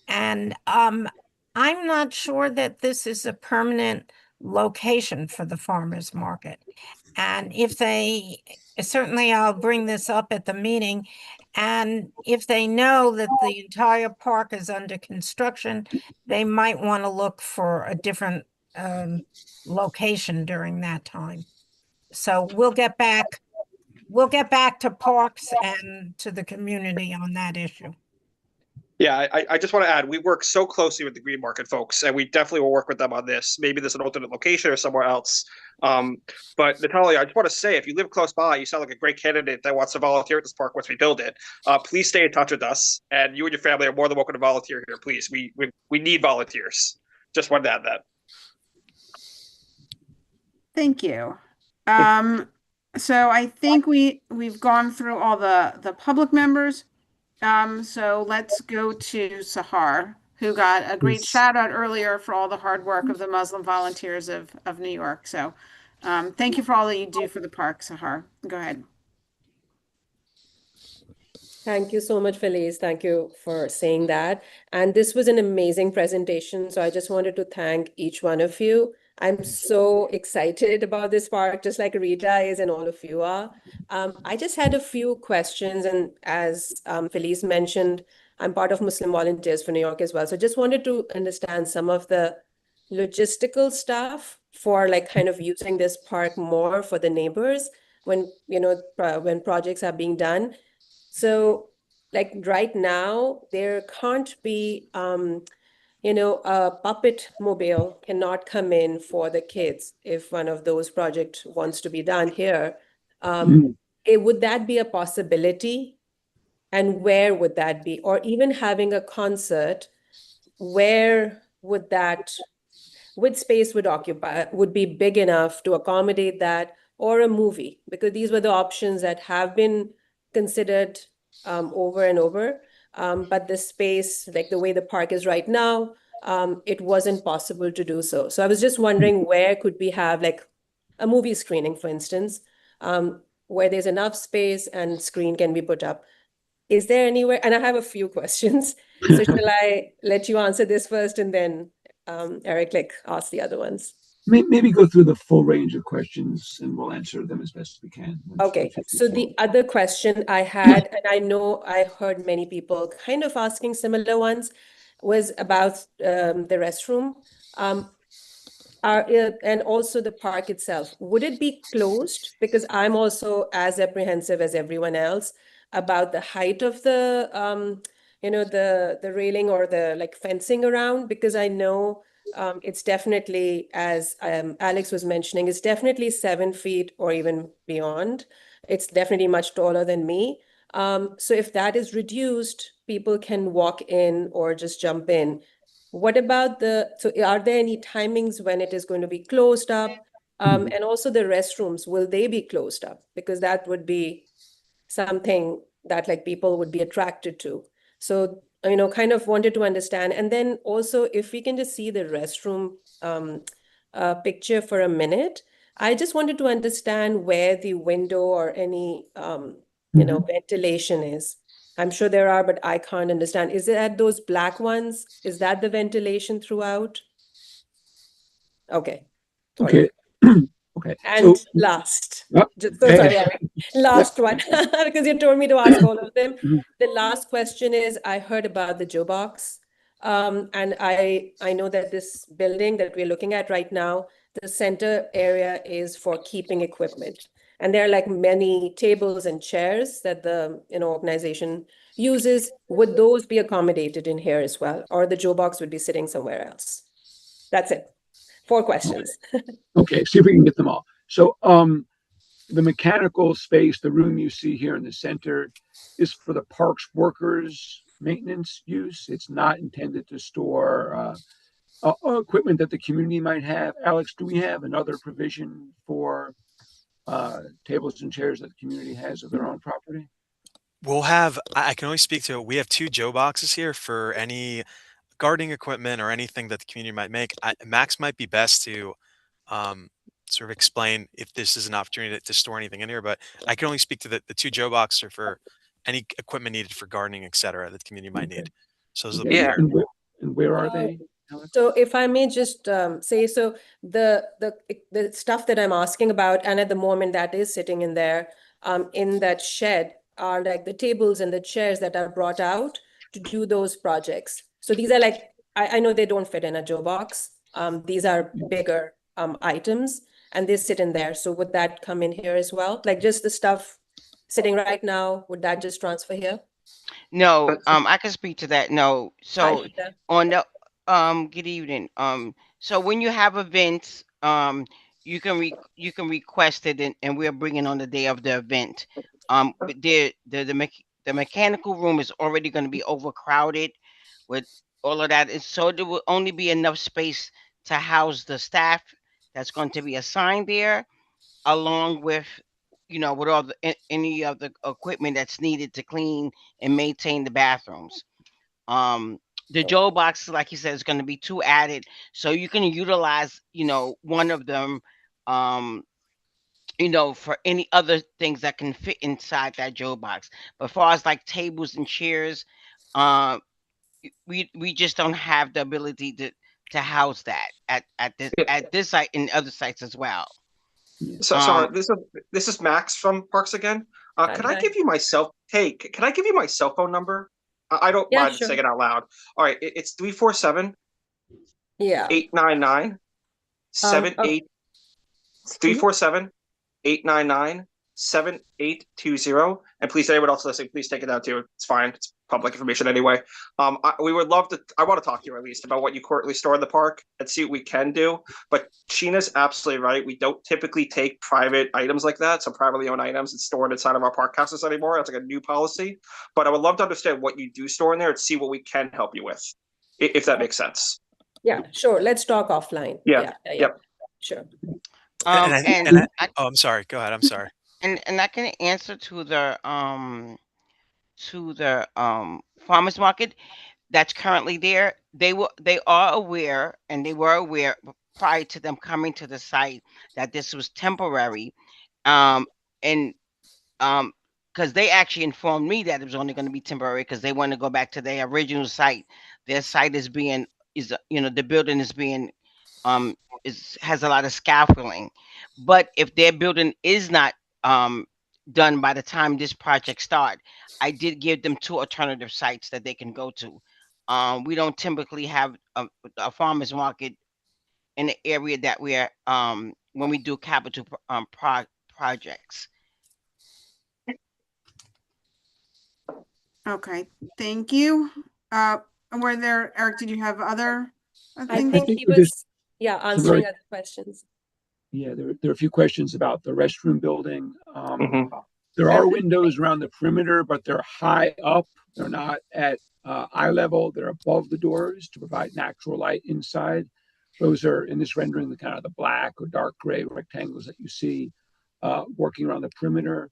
And I'm not sure that this is a permanent location for the farmers market. And if they, certainly I'll bring this up at the meeting, and if they know that the entire park is under construction, they might want to look for a different location during that time. So we'll get back to parks and to the community on that issue. Yeah, I just want to add, we work so closely with the Green Market folks, and we definitely will work with them on this. Maybe there's an alternate location or somewhere else. But Natalia, I just want to say, if you live close by, you sound like a great candidate that wants to volunteer at this park once we build it. Please stay in touch with us, and you and your family are more than welcome to volunteer here. Please, we need volunteers. Just wanted to add that. Thank you. So I think we've gone through all the public members. So let's go to Sahar, who got a great shout out earlier for all the hard work of the Muslim volunteers of New York. So thank you for all that you do for the park, Sahar. Go ahead. Thank you so much, Felice. Thank you for saying that. And this was an amazing presentation. So I just wanted to thank each one of you. I'm so excited about this park, just like Rita is and all of you are. I just had a few questions. And as Felice mentioned, I'm part of Muslim Volunteers for New York as well. So just wanted to understand some of the logistical stuff for like kind of using this park more for the neighbors when, when projects are being done. So like right now, there can't be, a puppet mobile cannot come in for the kids if one of those projects wants to be done here. Would that be a possibility? And where would that be? Or even having a concert, where would which space would be big enough to accommodate that, or a movie? Because these were the options that have been considered over and over. But the space, like the way the park is right now, it wasn't possible to do so. So I was just wondering, where could we have like a movie screening, for instance, where there's enough space and screen can be put up? Is there anywhere? And I have a few questions. So shall I let you answer this first and then Eric, ask the other ones? Maybe go through the full range of questions and we'll answer them as best we can. Okay, so the other question I had, and I know I heard many people kind of asking similar ones, was about the restroom and also the park itself. Would it be closed? Because I'm also as apprehensive as everyone else about the height of the, the railing or the like fencing around, because I know it's definitely, as Alex was mentioning, it's definitely 7 feet or even beyond. It's definitely much taller than me. So if that is reduced, people can walk in or just jump in. What about so are there any timings when it is going to be closed up? And also the restrooms, will they be closed up? Because that would be something that like people would be attracted to. So kind of wanted to understand. And then also, if we can just see the restroom picture for a minute, I just wanted to understand where the window or any, ventilation is. I'm sure there are, but I can't understand. Is it at those black ones? Is that the ventilation throughout? Okay. Okay. Okay. And last, sorry, Eric. Last one, because you told me to ask all of them. The last question is, I heard about the Joe Box. And I know that this building that we're looking at right now, the center area is for keeping equipment. And there are like many tables and chairs that the organization uses. Would those be accommodated in here as well? Or the Joe Box would be sitting somewhere else? That's it. 4 questions. Okay, see if we can get them all. So the mechanical space, the room you see here in the center, is for the park's workers' maintenance use. It's not intended to store equipment that the community might have. Alex, do we have another provision for tables and chairs that the community has of their own property? We'll have, I can only speak to, we have 2 Joe boxes here for any gardening equipment or anything that the community might make. Max might be best to sort of explain if this is an opportunity to store anything in here, but I can only speak to the 2 Joe boxes are for any equipment needed for gardening, et cetera, that the community might need. So those will be Okay. here. And where are they, Alex? So if I may just say, so the stuff that I'm asking about, and at the moment that is sitting in that shed, are like the tables and the chairs that are brought out to do those projects. So these are like, I know they don't fit in a Joe box. These are bigger items, and they sit in there. So would that come in here as well? Like just the stuff sitting right now, would that just transfer here? No, I can speak to that. No, Hi, so Peter. on the good evening. So when you have events, you can request it, and we're bringing on the day of the event. But the mechanical room is already going to be overcrowded with all of that, and so there will only be enough space to house the staff that's going to be assigned there, along with with all any of the equipment that's needed to clean and maintain the bathrooms. The Joe boxes, like you said, is going to be 2 added, so you can utilize one of them for any other things that can fit inside that Joe box. But as far as like tables and chairs, we just don't have the ability to house that at this site and other sites as well. So sorry, this is Max from Parks again. Can I give you my can I give you my cell phone number? I don't mind saying it out loud. All right, it's 347 899 78 347 899 7820. And please, anyone else listening, please take it down too. It's fine. It's public information anyway. We would love to. I want to talk to you at least about what you currently store in the park and see what we can do. But Sheena's absolutely right. We don't typically take private items like that, so privately owned items and stored inside of our park houses anymore. That's like a new policy. But I would love to understand what you do store in there and see what we can help you with, if that makes sense. Yeah, sure. Let's talk offline. Yeah. Yep. Sure. I'm sorry. Go ahead. I'm sorry. And I can answer to the farmers market that's currently there. They are aware, and they were aware prior to them coming to the site that this was temporary, and because they actually informed me that it was only going to be temporary because they want to go back to their original site. Their site the building is being has a lot of scaffolding, but if their building is not done by the time this project start, I did give them 2 alternative sites that they can go to. We don't typically have a farmers market in the area that we're when we do capital projects. Okay, thank you. Were there, Eric, did you have other things? I think he was, answering other questions. Yeah, there are a few questions about the restroom building. There are windows around the perimeter, but they're high up. They're not at eye level. They're above the doors to provide natural light inside. Those are, in this rendering, the kind of the black or dark gray rectangles that you see working around the perimeter.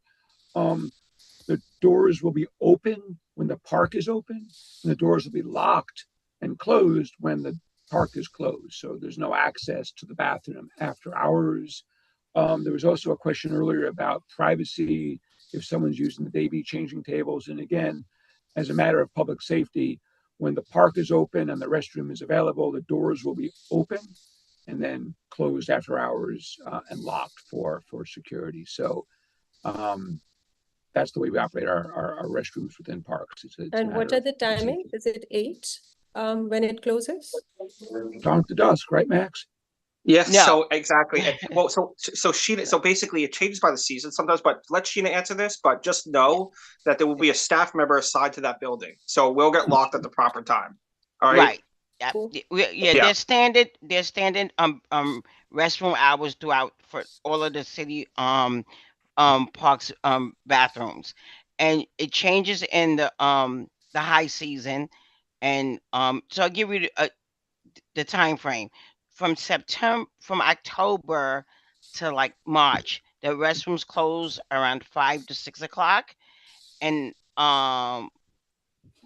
The doors will be open when the park is open, and the doors will be locked and closed when the park is closed. So there's no access to the bathroom after hours. There was also a question earlier about privacy if someone's using the baby changing tables. And again, as a matter of public safety, when the park is open and the restroom is available, the doors will be open and then closed after hours and locked for security. So that's the way we operate our restrooms within parks. And what are the timing? Is it 8 when it closes? Dawn to dusk, right, Max? Yes, no. So exactly. Well, so Sheena, so basically it changes by the season sometimes, but let Sheena answer this, but just know that there will be a staff member assigned to that building. So we'll get locked at the proper time. All right. Right. Yeah. There's standard restroom hours throughout for all of the city parks bathrooms. And it changes in the high season. And so I'll give you the time frame. From October to like March, The restrooms close around 5 to 6 o'clock, and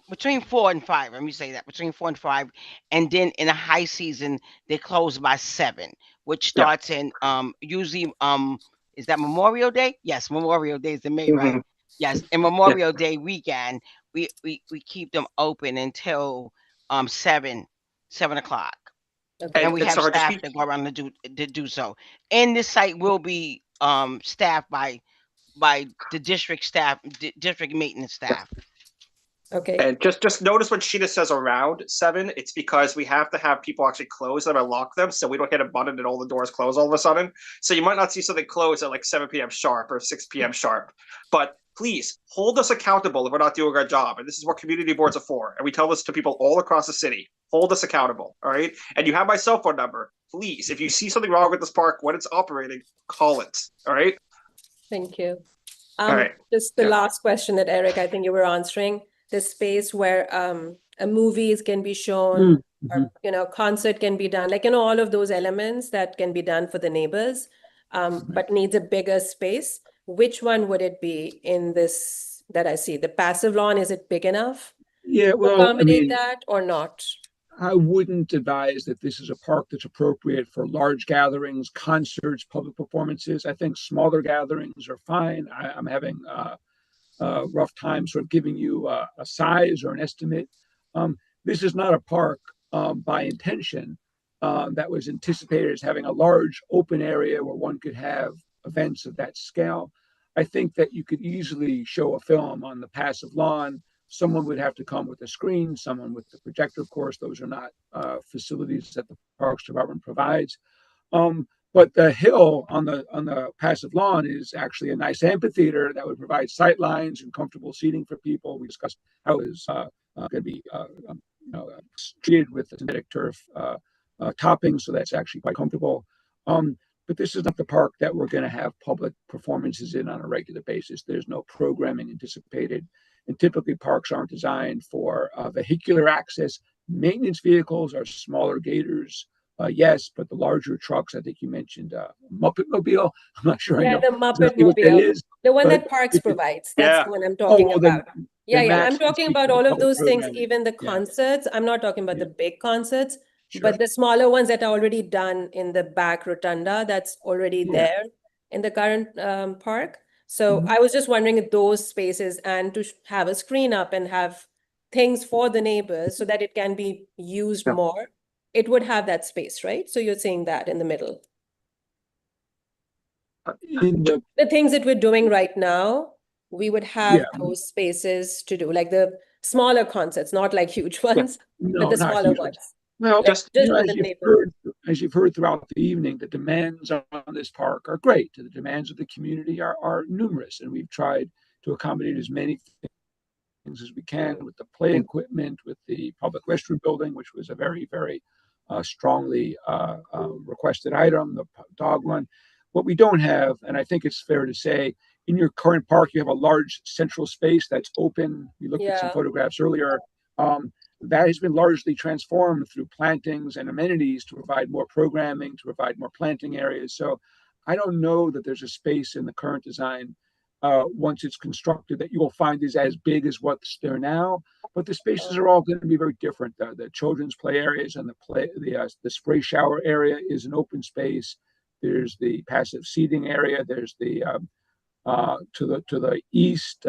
between 4 and 5. Let me say that, between 4 and 5, and then in the high season they close by 7, which Yeah. starts in usually is that Memorial Day? Yes, Memorial Day is in May, right? Mhm. Yes, and Memorial Day weekend we keep them open until 7 o'clock, and we And have Sarah, just staff be that go around to do so. And this site will be staffed by the district staff, district maintenance staff. Okay. And just notice when Sheena says around 7, it's because we have to have people actually close them and lock them, so we don't hit a button and all the doors close all of a sudden. So you might not see something close at like 7 p.m. sharp or 6 p.m. sharp. But please hold us accountable if we're not doing our job. And this is what community boards are for. And we tell this to people all across the city. Hold us accountable. All right. And you have my cell phone number. Please, if you see something wrong with this park when it's operating, call it. All right. Thank you. All right. Just the Yeah. last question that Eric, I think you were answering, the space where a movies can be shown, or concert can be done, like all of those elements that can be done for the neighbors, but needs a bigger space. Which one would it be in this that I see? The passive lawn, is it big enough Yeah, to well, I accommodate mean, that or not? I wouldn't advise that this is a park that's appropriate for large gatherings, concerts, public performances. I think smaller gatherings are fine. I'm having rough time sort of giving you a size or an estimate. This is not a park by intention that was anticipated as having a large open area where one could have events of that scale. I think that you could easily show a film on the passive lawn. Someone would have to come with a screen, someone with the projector. Of course, those are not facilities that the Parks Department provides. But the hill on the passive lawn is actually a nice amphitheater that would provide sight lines and comfortable seating for people. We discussed how it is going to be treated with synthetic turf toppings, so that's actually quite comfortable. But this is not the park that we're going to have public performances in on a regular basis. There's no programming anticipated. And typically parks aren't designed for vehicular access. Maintenance vehicles are smaller gators. Yes, but the larger trucks, I think you mentioned Muppet Mobile. I'm not sure I know the exactly Muppet what that Mobile, is. the one But that Parks it, provides. That's Yeah. the one I'm oh, talking well, about. Yeah, then I'm Max can talking speak about to the all of public those things, programming. even the Yeah, concerts. I'm not talking about yeah, the big concerts, sure. but the smaller ones that are already done in the back rotunda that's already Yeah. there in the current park. So I was just wondering if those spaces, and to have a screen up and have things for the neighbors so that it can be used Yeah. more, it would have that space, right? So you're saying that in the middle. In the The things that we're doing right now, we would have yeah, those spaces to do, like the smaller concerts, not like huge ones, but no, the not smaller huge ones. ones. Well, Like Just just for the neighbors. as you've heard throughout the evening, the demands on this park are great. The demands of the community are numerous, and we've tried to accommodate as many things as we can with the play equipment, with the public restroom building, which was a very, very strongly requested item, the dog run. What we don't have, and I think it's fair to say, in your current park, you have a large central space that's open. We looked at some Yeah. photographs earlier. That has been largely transformed through plantings and amenities to provide more programming, to provide more planting areas. So I don't know that there's a space in the current design once it's constructed that you will find is as big as what's there now. But the spaces are all going to be very different. The children's play areas and the spray shower area is an open space. There's the passive seating area. There's the to the east,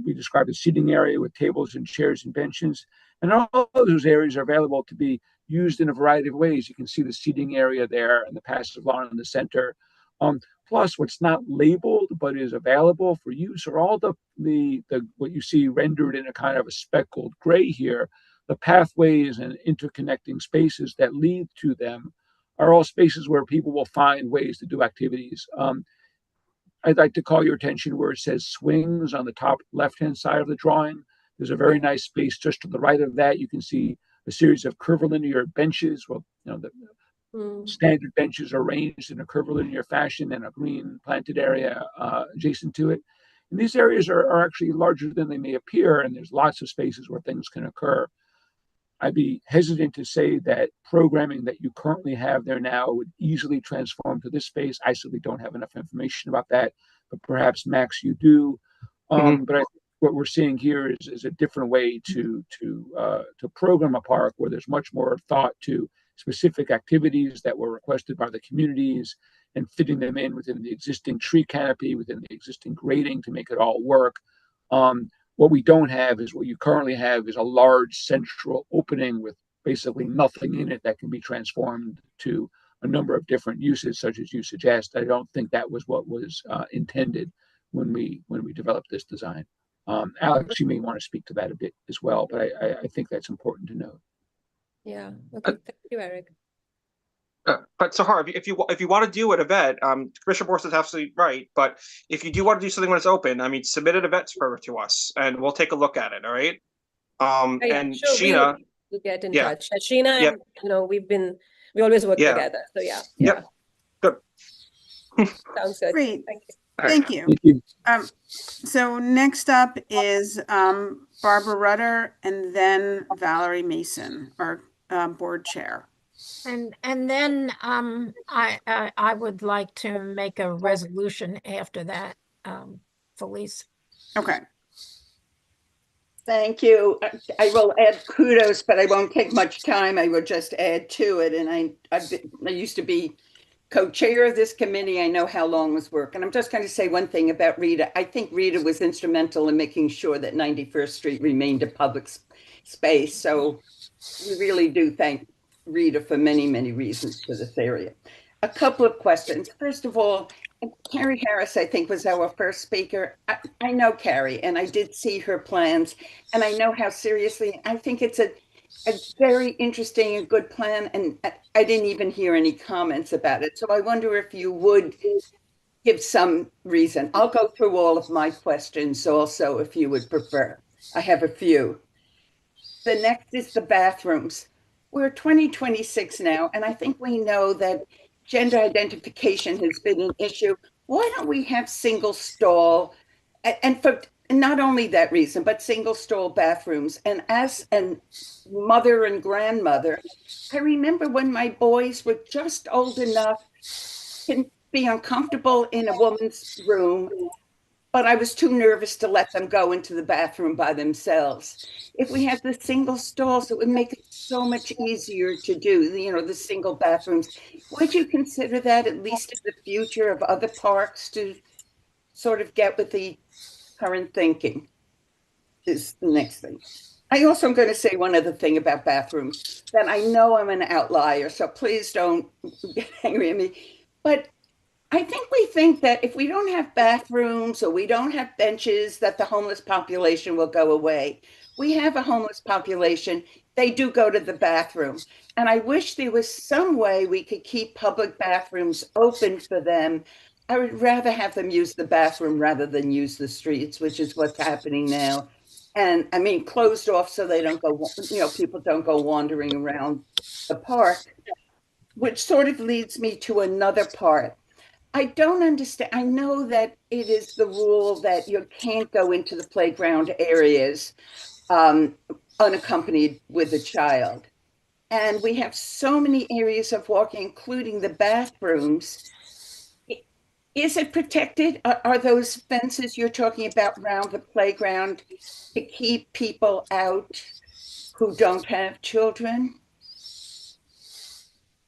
we described a seating area with tables and chairs and benches. And all of those areas are available to be used in a variety of ways. You can see the seating area there and the passive lawn in the center. Plus, what's not labeled but is available for use are all the what you see rendered in a kind of a speckled gray here. The pathways and interconnecting spaces that lead to them are all spaces where people will find ways to do activities. I'd like to call your attention where it says swings on the top left-hand side of the drawing. There's a very nice space just to the right of that. You can see a series of curvilinear benches. Well, the standard benches are arranged in a curvilinear fashion and a green planted area adjacent to it. And these areas are actually larger than they may appear, and there's lots of spaces where things can occur. I'd be hesitant to say that programming that you currently have there now would easily transform to this space. I simply don't have enough information about that, but perhaps Max, you do. But I think what we're seeing here is a different way to program a park where there's much more thought to specific activities that were requested by the communities and fitting them in within the existing tree canopy, within the existing grading to make it all work. What we don't have is what you currently have is a large central opening with basically nothing in it that can be transformed to a number of different uses, such as you suggest. I don't think that was what was intended when we developed this design. Alex, you may want to speak to that a bit as well, but I think that's important to note. Yeah. Okay. Thank you, Eric. But Sahar, if you want to do an event, Commissioner Borst is absolutely right. But if you do want to do something when it's open, I mean, submit an events permit to us, and we'll take a look at it. All right. And Sure, Sheena, we'll get in yeah, touch. Sheena, yep, we always work yeah, together. So yeah. yep, good. Sounds good. Great. Thank you. Thank you. Thank you. So next up is Barbara Rudder and then Valerie Mason, our board chair. And then I would like to make a resolution after that, Felice. Okay. Thank you. I will add kudos, but I won't take much time. I will just add to it. And I used to be co-chair of this committee. I know how long this work. And I'm just going to say one thing about Rita. I think Rita was instrumental in making sure that 91st Street remained a public space. So we really do thank Rita for many, many reasons for this area. A couple of questions. First of all, Carrie Harris, I think, was our first speaker. I know Carrie, and I did see her plans, and I know how seriously, I think it's a very interesting and good plan, and I didn't even hear any comments about it. So I wonder if you would give some reason. I'll go through all of my questions also, if you would prefer. I have a few. The next is the bathrooms. We're 2026 now, and I think we know that gender identification has been an issue. Why don't we have single stall, and for not only that reason, but single stall bathrooms? And as a mother and grandmother, I remember when my boys were just old enough to be uncomfortable in a woman's room, but I was too nervous to let them go into the bathroom by themselves. If we had the single stalls, it would make it so much easier to do, the single bathrooms. Would you consider that, at least in the future of other parks, to sort of get with the current thinking? Is the next thing. I also am going to say one other thing about bathrooms, that I know I'm an outlier, so please don't get angry at me. But I think that if we don't have bathrooms or we don't have benches, that the homeless population will go away. We have a homeless population. They do go to the bathroom. And I wish there was some way we could keep public bathrooms open for them. I would rather have them use the bathroom rather than use the streets, which is what's happening now. And I mean, closed off so they don't go, people don't go wandering around the park, which sort of leads me to another part. I don't understand. I know that it is the rule that you can't go into the playground areas unaccompanied with a child. And we have so many areas of walking, including the bathrooms. Is it protected? Are those fences you're talking about around the playground to keep people out who don't have children?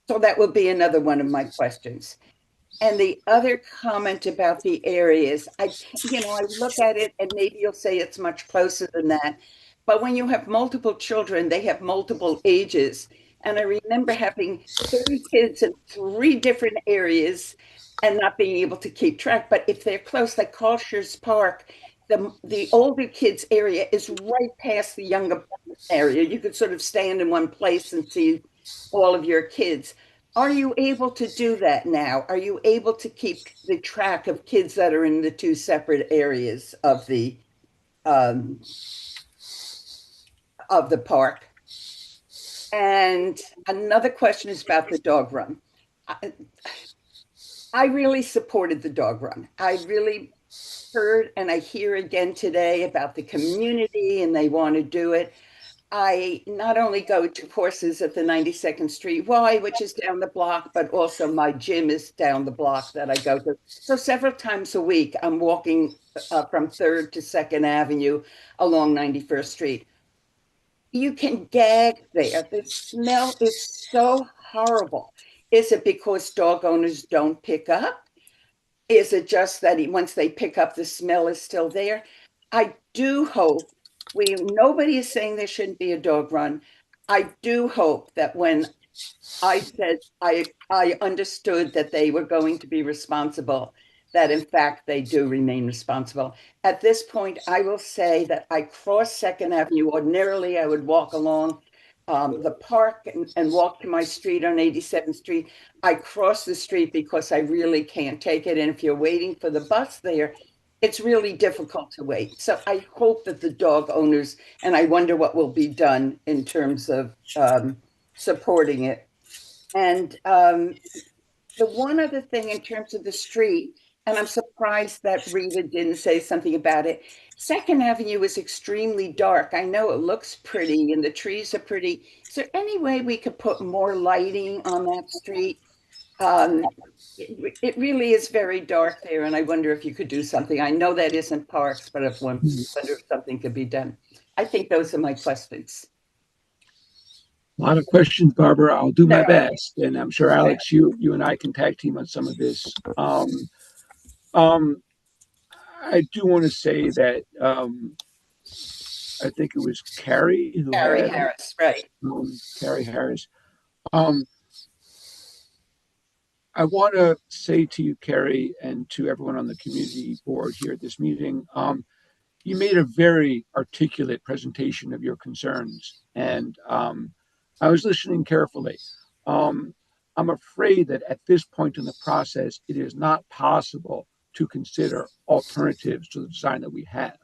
So that will be another one of my questions. And the other comment about the areas, I look at it and maybe you'll say it's much closer than that. But when you have multiple children, they have multiple ages. And I remember having 30 kids in 3 different areas and not being able to keep track. But if they're close, like Carshers Park, the older kids area is right past the younger area. You could sort of stand in one place and see all of your kids. Are you able to do that now? Are you able to keep the track of kids that are in the 2 separate areas of the park? And another question is about the dog run. I really supported the dog run. I really heard, and I hear again today about the community and they want to do it. I not only go to courses at the 92nd Street Y, which is down the block, but also my gym is down the block that I go to. So several times a week, I'm walking from 3rd to 2nd Avenue along 91st Street. You can gag there. The smell is so horrible. Is it because dog owners don't pick up? Is it just that once they pick up, the smell is still there? I do hope nobody is saying there shouldn't be a dog run. I do hope that when I said I understood that they were going to be responsible, that in fact they do remain responsible. At this point, I will say that I cross Second Avenue. Ordinarily, I would walk along the park and walk to my street on 87th Street. I cross the street because I really can't take it. And if you're waiting for the bus there, it's really difficult to wait. So I hope that the dog owners, and I wonder what will be done in terms of supporting it. And the one other thing in terms of the street, and I'm surprised that Rita didn't say something about it. Second Avenue is extremely dark. I know it looks pretty and the trees are pretty. Is there any way we could put more lighting on that street? It really is very dark there, and I wonder if you could do something. I know that isn't parks, but I wonder if something could be done. I think those are my questions. A lot of questions, Barbara. I'll do my best, and I'm sure Alex, you and I can tag team on some of this. I do want to say that I think it was Carrie who Carrie had Harris, right? Carrie Harris. I want to say to you, Carrie, and to everyone on the community board here at this meeting, you made a very articulate presentation of your concerns, and I was listening carefully. I'm afraid that at this point in the process, it is not possible to consider alternatives to the design that we have.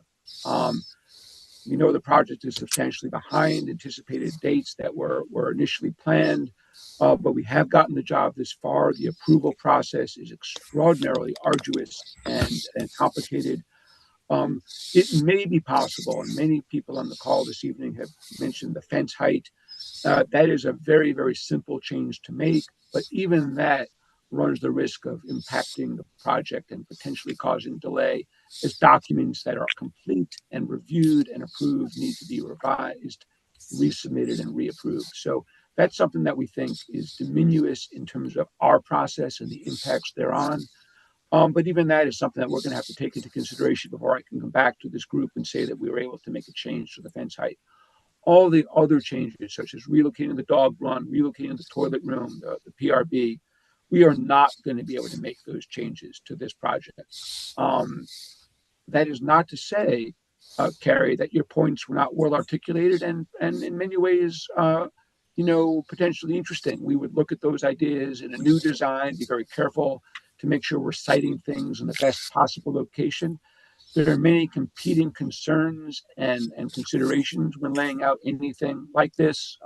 We know the project is substantially behind anticipated dates that were initially planned, but we have gotten the job this far. The approval process is extraordinarily arduous and complicated. It may be possible, and many people on the call this evening have mentioned the fence height. That is a very, very simple change to make, but even that runs the risk of impacting the project and potentially causing delay, as documents that are complete and reviewed and approved need to be revised, resubmitted, and reapproved. So that's something that we think is diminuous in terms of our process and the impacts thereon. But even that is something that we're going to have to take into consideration before I can come back to this group and say that we were able to make a change to the fence height. All the other changes, such as relocating the dog run, relocating the toilet room, the PRB, we are not going to be able to make those changes to this project. That is not to say, Carrie, that your points were not well articulated and in many ways, potentially interesting. We would look at those ideas in a new design, be very careful to make sure we're citing things in the best possible location. There are many competing concerns and considerations when laying out anything like this.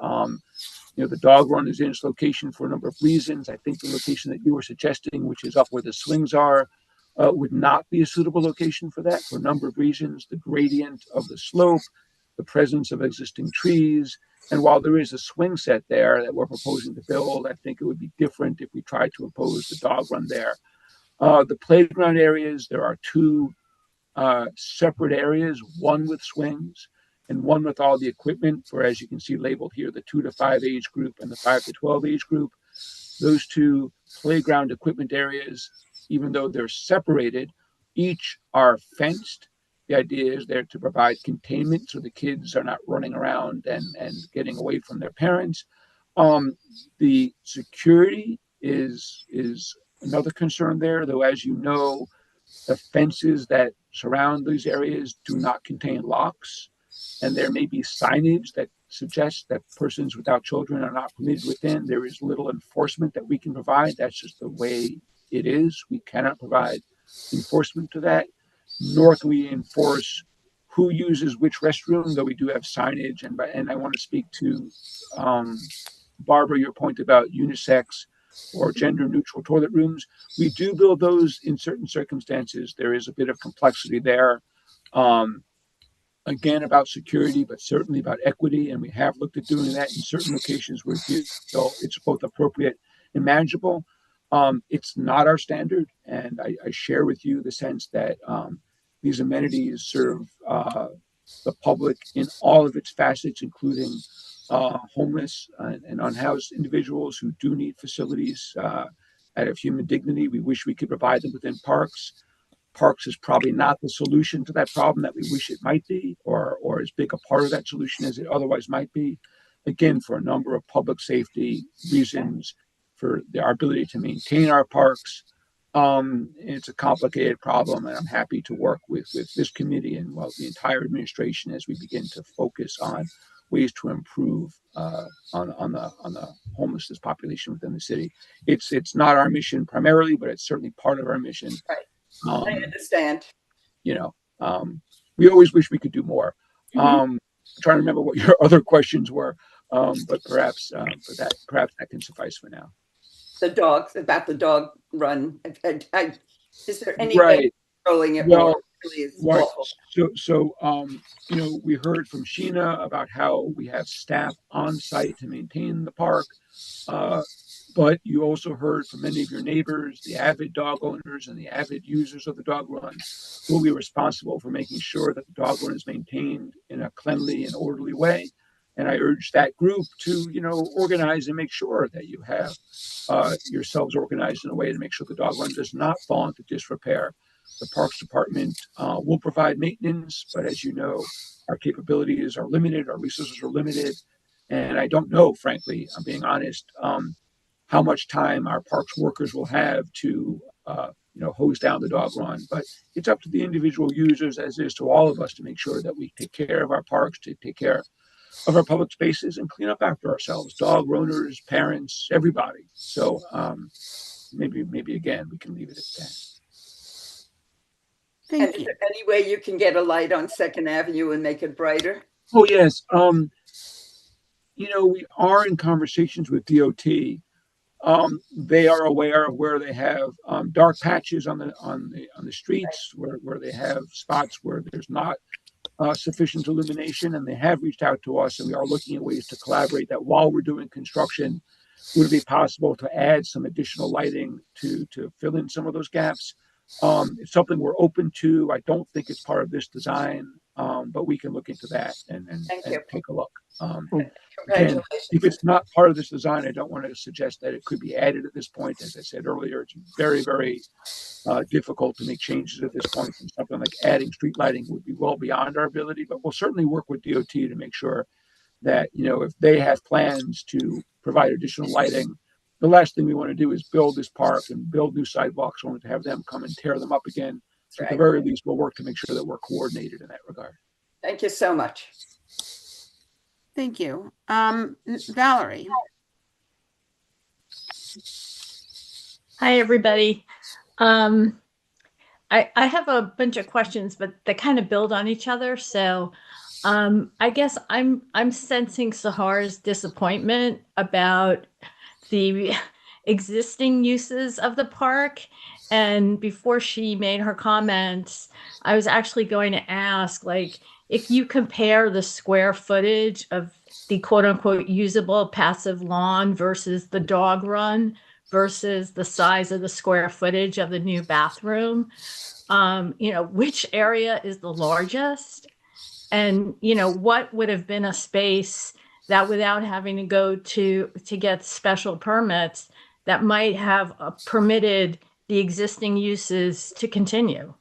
The dog run is in its location for a number of reasons. I think the location that you were suggesting, which is up where the swings are, would not be a suitable location for that for a number of reasons. The gradient of the slope, the presence of existing trees, and while there is a swing set there that we're proposing to build, I think it would be different if we tried to impose the dog run there. The playground areas, there are two separate areas, one with swings and one with all the equipment for, as you can see labeled here, the 2 to 5 age group and the 5 to 12 age group. Those two playground equipment areas, even though they're separated, each are fenced. The idea is there to provide containment so the kids are not running around and getting away from their parents. The security is another concern there, though, as you know, the fences that surround these areas do not contain locks, and there may be signage that suggests that persons without children are not permitted within. There is little enforcement that we can provide. That's just the way it is. We cannot provide enforcement to that, nor can we enforce who uses which restroom, though we do have signage. And I want to speak to Barbara, your point about unisex or gender neutral toilet rooms. We do build those in certain circumstances. There is a bit of complexity there. again, about security, but certainly about equity. And we have looked at doing that in certain locations where we feel it's both appropriate and manageable. It's not our standard. And I share with you the sense that these amenities serve the public in all of its facets, including homeless and unhoused individuals who do need facilities out of human dignity. We wish we could provide them within parks. Parks is probably not the solution to that problem that we wish it might be, or as big a part of that solution as it otherwise might be. Again, for a number of public safety reasons, for our ability to maintain our parks. It's a complicated problem, and I'm happy to work with this committee and the entire administration as we begin to focus on ways to improve on the homelessness population within the city. It's not our mission primarily, but it's certainly part of our mission. Right. I understand. You know, we always wish we could do more. I'm trying to remember what your other questions were, but perhaps that can suffice for now. The dogs, about the dog run. Is there any way Right. of controlling it Well, more? It really is right. awful. So, you know, we heard from Sheena about how we have staff on site to maintain the park. But you also heard from many of your neighbors, the avid dog owners and the avid users of the dog run, who will be responsible for making sure that the dog run is maintained in a cleanly and orderly way. And I urge that group to, you know, organize and make sure that you have yourselves organized in a way to make sure the dog run does not fall into disrepair. The Parks Department will provide maintenance, but as you know, our capabilities are limited, our resources are limited, and I don't know, frankly, I'm being honest, how much time our parks workers will have to, you know, hose down the dog run. But it's up to the individual users, as it is to all of us, to make sure that we take care of our parks, to take care of our public spaces, and clean up after ourselves. Dog owners, parents, everybody. So maybe again we can leave it at that. And is there any way you can get a light on Second Avenue and make it brighter? Oh yes. You know, we are in conversations with DOT. They are aware of where they have dark patches on the streets, where they have spots where there's not sufficient illumination, and they have reached out to us, and we are looking at ways to collaborate that while we're doing construction, would it be possible to add some additional lighting to fill in some of those gaps? It's something we're open to. I don't think it's part of this design, but we can look into that and take a look. Again, if it's not part of this design, I don't want to suggest that it could be added at this point. As I said earlier, it's very, very difficult to make changes at this point, and something like adding street lighting would be well beyond our ability. But we'll certainly work with DOT to make sure that, you know, if they have plans to provide additional lighting, the last thing we want to do is build this park and build new sidewalks only to have them come and tear them up again. So at the very least, we'll work to make sure that we're coordinated in that regard. Thank you so much. Thank you. Valerie. Hi, everybody. I have a bunch of questions, but they kind of build on each other. So I guess I'm sensing Sahar's disappointment about the existing uses of the park. And before she made her comments, I was actually going to ask, like, if you compare the square footage of the quote unquote usable passive lawn versus the dog run versus the size of the square footage of the new bathroom, you know, which area is the largest? And, you know, what would have been a space that without having to go to get special permits that might have permitted the existing uses to continue?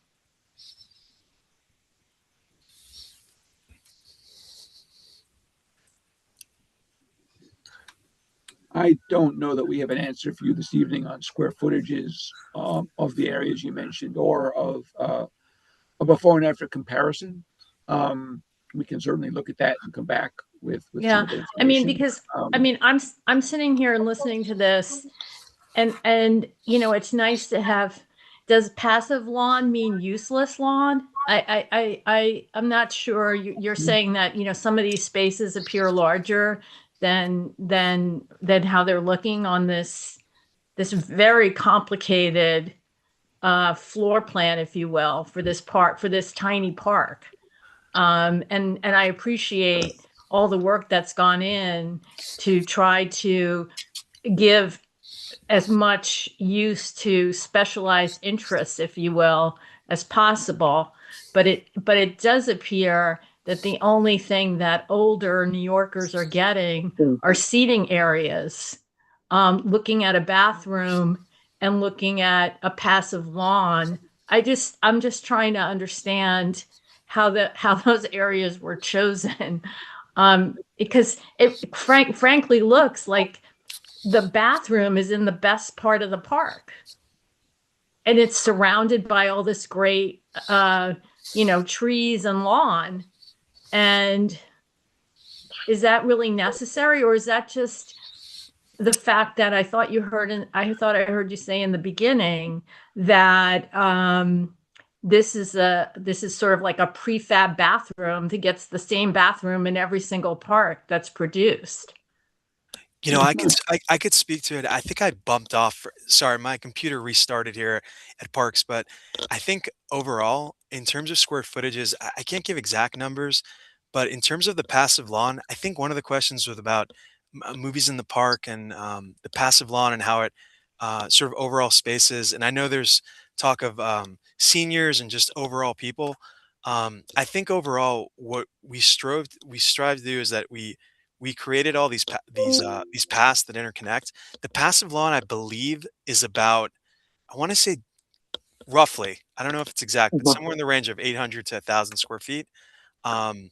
I don't know that we have an answer for you this evening on square footages of the areas you mentioned, or of a before and after comparison. We can certainly look at that and come back with some Yeah, of the I mean, information. because I mean, I'm sitting here and listening to this, and you know, it's nice to have. Does passive lawn mean useless lawn? I'm not sure. You're saying that, you know, some of these spaces appear larger than how they're looking on this very complicated floor plan, if you will, for this tiny park. And I appreciate all the work that's gone in to try to give as much use to specialized interests, if you will, as possible. But it does appear that the only thing that older New Yorkers are getting are seating areas. Looking at a bathroom and looking at a passive lawn, I'm just trying to understand how those areas were chosen. Because it frankly looks like the bathroom is in the best part of the park, and it's surrounded by all this great trees and lawn. And is that really necessary, or is that just the fact that I thought I heard you say in the beginning that this is sort of like a prefab bathroom that gets the same bathroom in every single park that's produced? You know, I could speak to it. I think I bumped off. Sorry, my computer restarted here at Parks, but I think overall, in terms of square footages, I can't give exact numbers, but in terms of the passive lawn, I think one of the questions was about movies in the park and the passive lawn and how it sort of overall spaces. And I know there's talk of seniors and just overall people. I think overall, what we strive to do is that we created all these paths that interconnect. The passive lawn, I believe, is about, I want to say roughly, I don't know if it's exact, but somewhere in the range of 800 to 1,000 square feet. Um,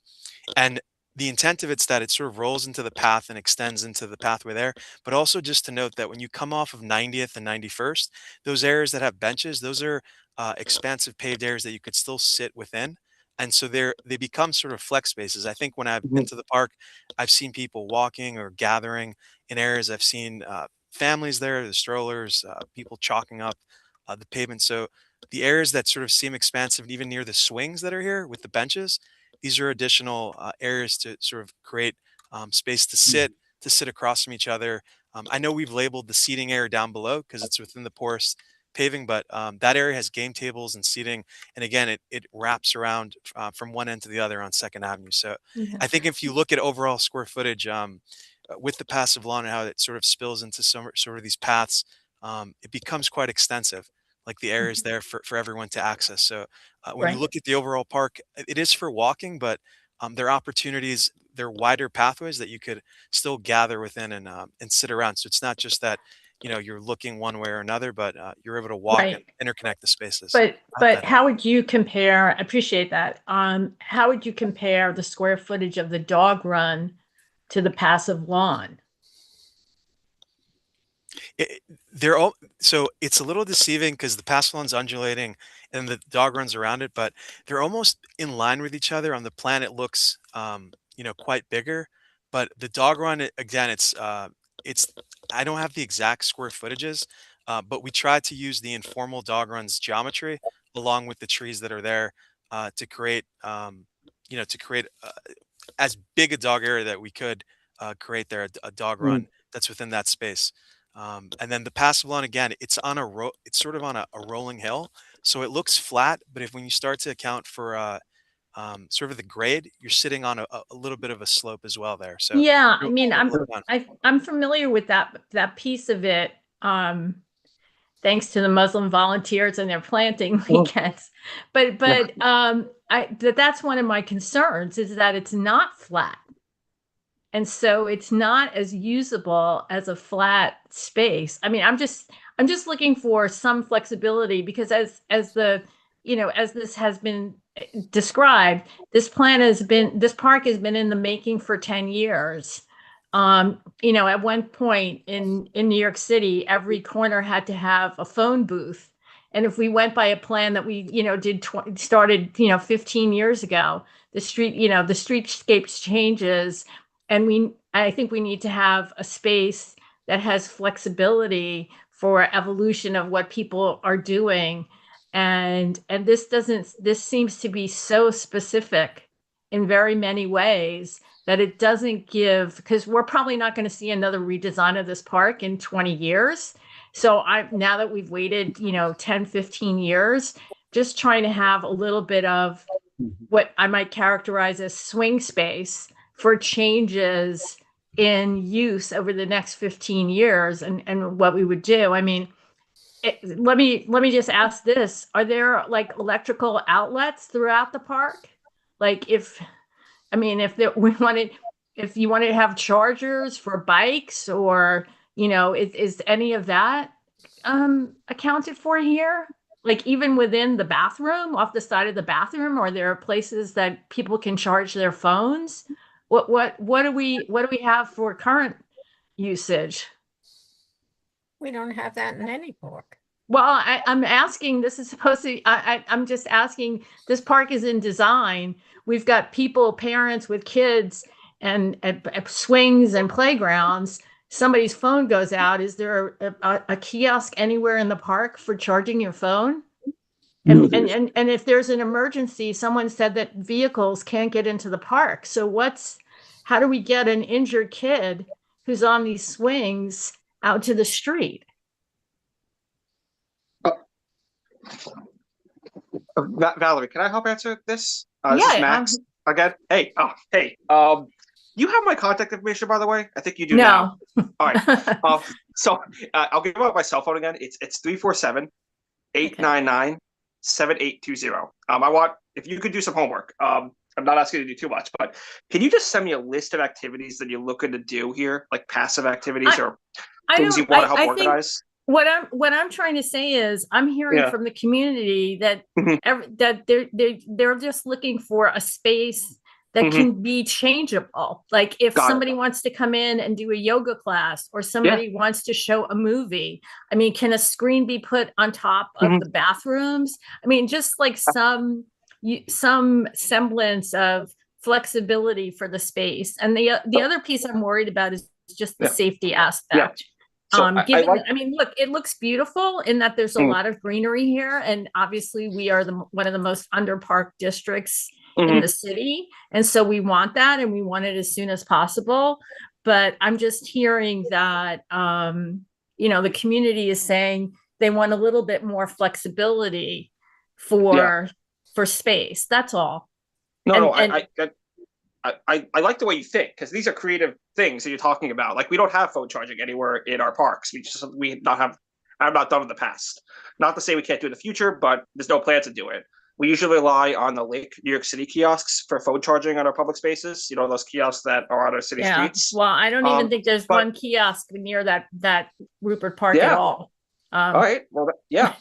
and the intent of it's that it sort of rolls into the path and extends into the pathway there. But also just to note that when you come off of 90th and 91st, those areas that have benches, those are expansive paved areas that you could still sit within. And so they become sort of flex spaces. I think when I've been to the park, I've seen people walking or gathering in areas. I've seen families there, the strollers, people chalking up the pavement. So the areas that sort of seem expansive, even near the swings that are here with the benches, these are additional areas to sort of create space to sit across from each other. I know we've labeled the seating area down below because it's within the porous paving, but that area has game tables and seating. And again, it wraps around from one end to the other on Second Avenue. So Yeah. I think if you look at overall square footage with the passive lawn and how it sort of spills into some sort of these paths, it becomes quite extensive, like the areas there for everyone to access. So when you Right. look at the overall park, it is for walking, but there are opportunities, there are wider pathways that you could still gather within and sit around. So it's not just that, you're looking one way or another, but you're able to walk and Right. interconnect the spaces. But I hope that how would you compare? I appreciate that. How would you compare the square footage of the dog run to the passive lawn? They're all, so it's a little deceiving because the pass lawn's undulating and the dog runs around it, but they're almost in line with each other. On the plan, it looks, quite bigger, but the dog run, again, it's, I don't have the exact square footages, but we tried to use the informal dog run's geometry along with the trees that are there to create, as big a dog area that we could create there, a dog run that's within that space. And then the passive lawn, again, it's sort of on a rolling hill, so it looks flat. But when you start to account for sort of the grade, you're sitting on a little bit of a slope as well there. So Yeah, I you're mean, a little fun. I'm familiar with that piece of it. Thanks to the Muslim volunteers and their planting weekends. But that's one of my concerns, is that it's not flat. And so it's not as usable as a flat space. I mean, I'm just looking for some flexibility, because as this has been described, this park has been in the making for 10 years. At one point in New York City, every corner had to have a phone booth. And if we went by a plan that we, started, 15 years ago, the streetscapes changes. And I think we need to have a space that has flexibility for evolution of what people are doing. And this seems to be so specific in very many ways that it doesn't give, because we're probably not going to see another redesign of this park in 20 years. So now that we've waited, 10, 15 years, just trying to have a little bit of what I might characterize as swing space for changes in use over the next 15 years and what we would do. I mean, let me just ask this. Are there like electrical outlets throughout the park? Like if you wanted to have chargers for bikes or, is any of that accounted for here? Like even within the bathroom, off the side of the bathroom, are there places that people can charge their phones? What do we have for current usage? We don't have that in any park. Well, I'm asking, this is supposed to, I'm just asking, this park is in design. We've got people, parents with kids and swings and playgrounds. Somebody's phone goes out. Is there a kiosk anywhere in the park for charging your phone? And, and if there's an emergency, someone said that vehicles can't get into the park. So how do we get an injured kid who's on these swings out to the street? Valerie, can I help answer this? Yeah, this is Max again. Hey, you have my contact information, by the way. I think you do now. All right. So I'll give out my cell phone again. It's 347-899-7820. I want, if you could do some homework. I'm not asking you to do too much, but can you just send me a list of activities that you're looking to do here, like passive activities or things you want to help organize? What I'm trying to say is I'm hearing from the community that that they're just looking for a space that can be changeable. Like if somebody wants to come in and do a yoga class or somebody wants to show a movie, I mean, can a screen be put on top of the bathrooms? I mean, just like some semblance of flexibility for the space. And the other piece I'm worried about is just the safety aspect. So look, it looks beautiful in that there's a lot of greenery here, and obviously we are one of the most underparked districts in the city, and so we want that, and we want it as soon as possible. But I'm just hearing that the community is saying they want a little bit more flexibility for space. That's all. I like the way you think, because these are creative things that you're talking about. Like we don't have phone charging anywhere in our parks. I've not done in the past. Not to say we can't do it in the future, but there's no plan to do it. We usually rely on the Lake New York City kiosks for phone charging on our public spaces. You know, those kiosks that are on our city streets. Well, I don't even think there's one kiosk near that Rupert Park at all. All right. Well,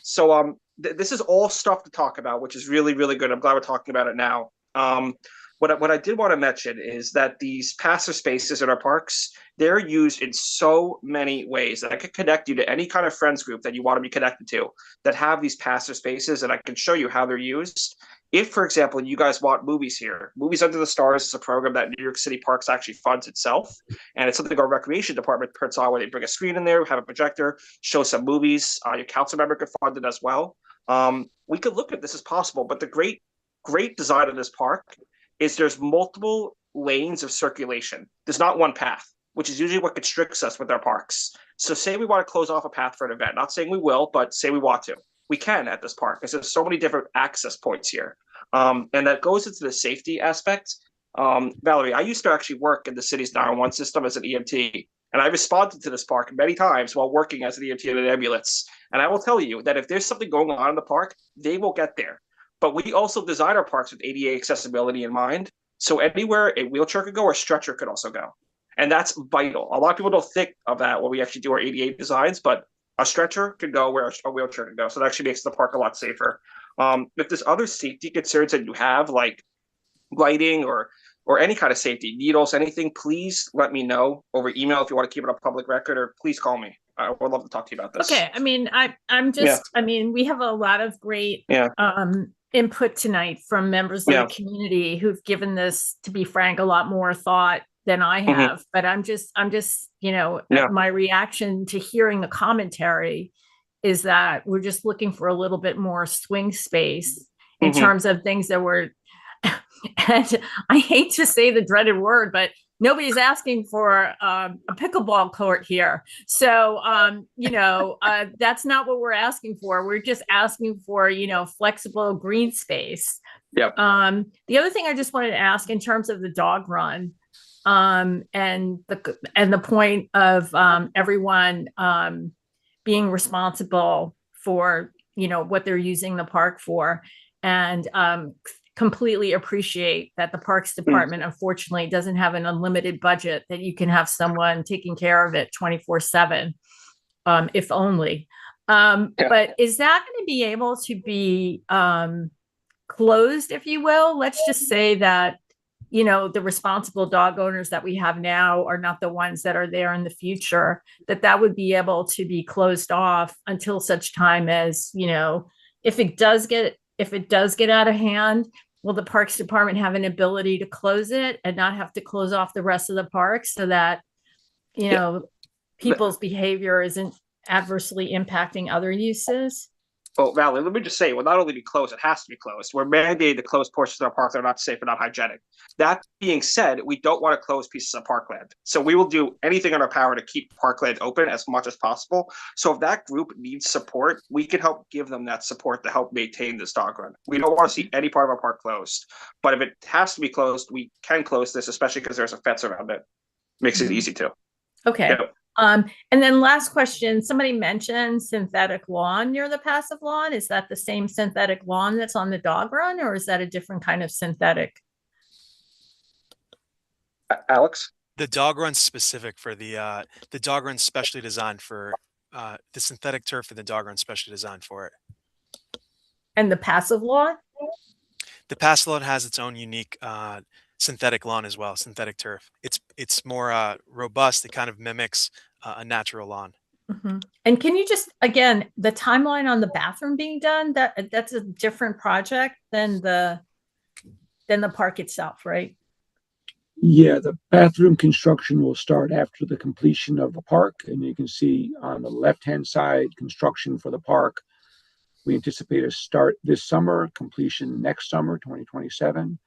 So this is all stuff to talk about, which is really, really good. I'm glad we're talking about it now. What I did want to mention is that these passive spaces in our parks, they're used in so many ways that I could connect you to any kind of friends group that you want to be connected to that have these passive spaces, and I can show you how they're used. If, for example, you guys want movies here, Movies Under the Stars is a program that New York City Parks actually funds itself, and it's something our recreation department puts on where they bring a screen in there, have a projector, show some movies. Your council member could fund it as well. We could look at this as possible, but the great design of this park is there's multiple lanes of circulation. There's not one path, which is usually what constricts us with our parks. So say we want to close off a path for an event, not saying we will, but say we want to. We can at this park because there's so many different access points here. And that goes into the safety aspect. Valerie, I used to actually work in the city's 911 system as an EMT, and I responded to this park many times while working as an EMT in an ambulance. And I will tell you that if there's something going on in the park, they will get there. But we also design our parks with ADA accessibility in mind. So anywhere a wheelchair could go or a stretcher could also go. And that's vital. A lot of people don't think of that when we actually do our ADA designs, but a stretcher could go where a wheelchair could go. So that actually makes the park a lot safer. If there's other safety concerns that you have, like lighting or any kind of safety, needles, anything, please let me know over email if you want to keep it a public record, or please call me. I would love to talk to you about this. Okay. I mean, we have a lot of great input tonight from members of the community who've given this, to be frank, a lot more thought than I have. But I'm just, my reaction to hearing the commentary is that we're just looking for a little bit more swing space in terms of things that were, and I hate to say the dreaded word, but nobody's asking for a pickleball court here. So, that's not what we're asking for. We're just asking for, flexible green space. Yep. The other thing I just wanted to ask in terms of the dog run, and the point of everyone being responsible for, what they're using the park for, and completely appreciate that the Parks Department unfortunately doesn't have an unlimited budget that you can have someone taking care of it 24/7, if only. But is that going to be able to be closed, if you will? Let's just say that, the responsible dog owners that we have now are not the ones that are there in the future, that would be able to be closed off until such time as, if it does get out of hand, will the Parks Department have an ability to close it and not have to close off the rest of the park so that, people's behavior isn't adversely impacting other uses? Well, Valerie, let me just say, it will not only be closed, it has to be closed. We're mandated to close portions of our park that are not safe and not hygienic. That being said, we don't want to close pieces of parkland. So we will do anything in our power to keep parkland open as much as possible. So if that group needs support, we can help give them that support to help maintain this dog run. We don't want to see any part of our park closed. But if it has to be closed, we can close this, especially because there's a fence around it. Makes it easy to. Okay. Yep. And then last question, somebody mentioned synthetic lawn near the passive lawn. Is that the same synthetic lawn that's on the dog run, or is that a different kind of synthetic? Alex? The dog run's specific for the dog run's specially designed for the synthetic turf, and the dog run's specially designed for it. And the passive lawn? The passive lawn has its own unique synthetic lawn as well, synthetic turf. It's more robust. It kind of mimics a natural lawn. Mm-hmm. And can you just, again, the timeline on the bathroom being done, that's a different project than the park itself, right? Yeah, the bathroom construction will start after the completion of the park. And you can see on the left-hand side, construction for the park. We anticipate a start this summer, completion next summer, 2027.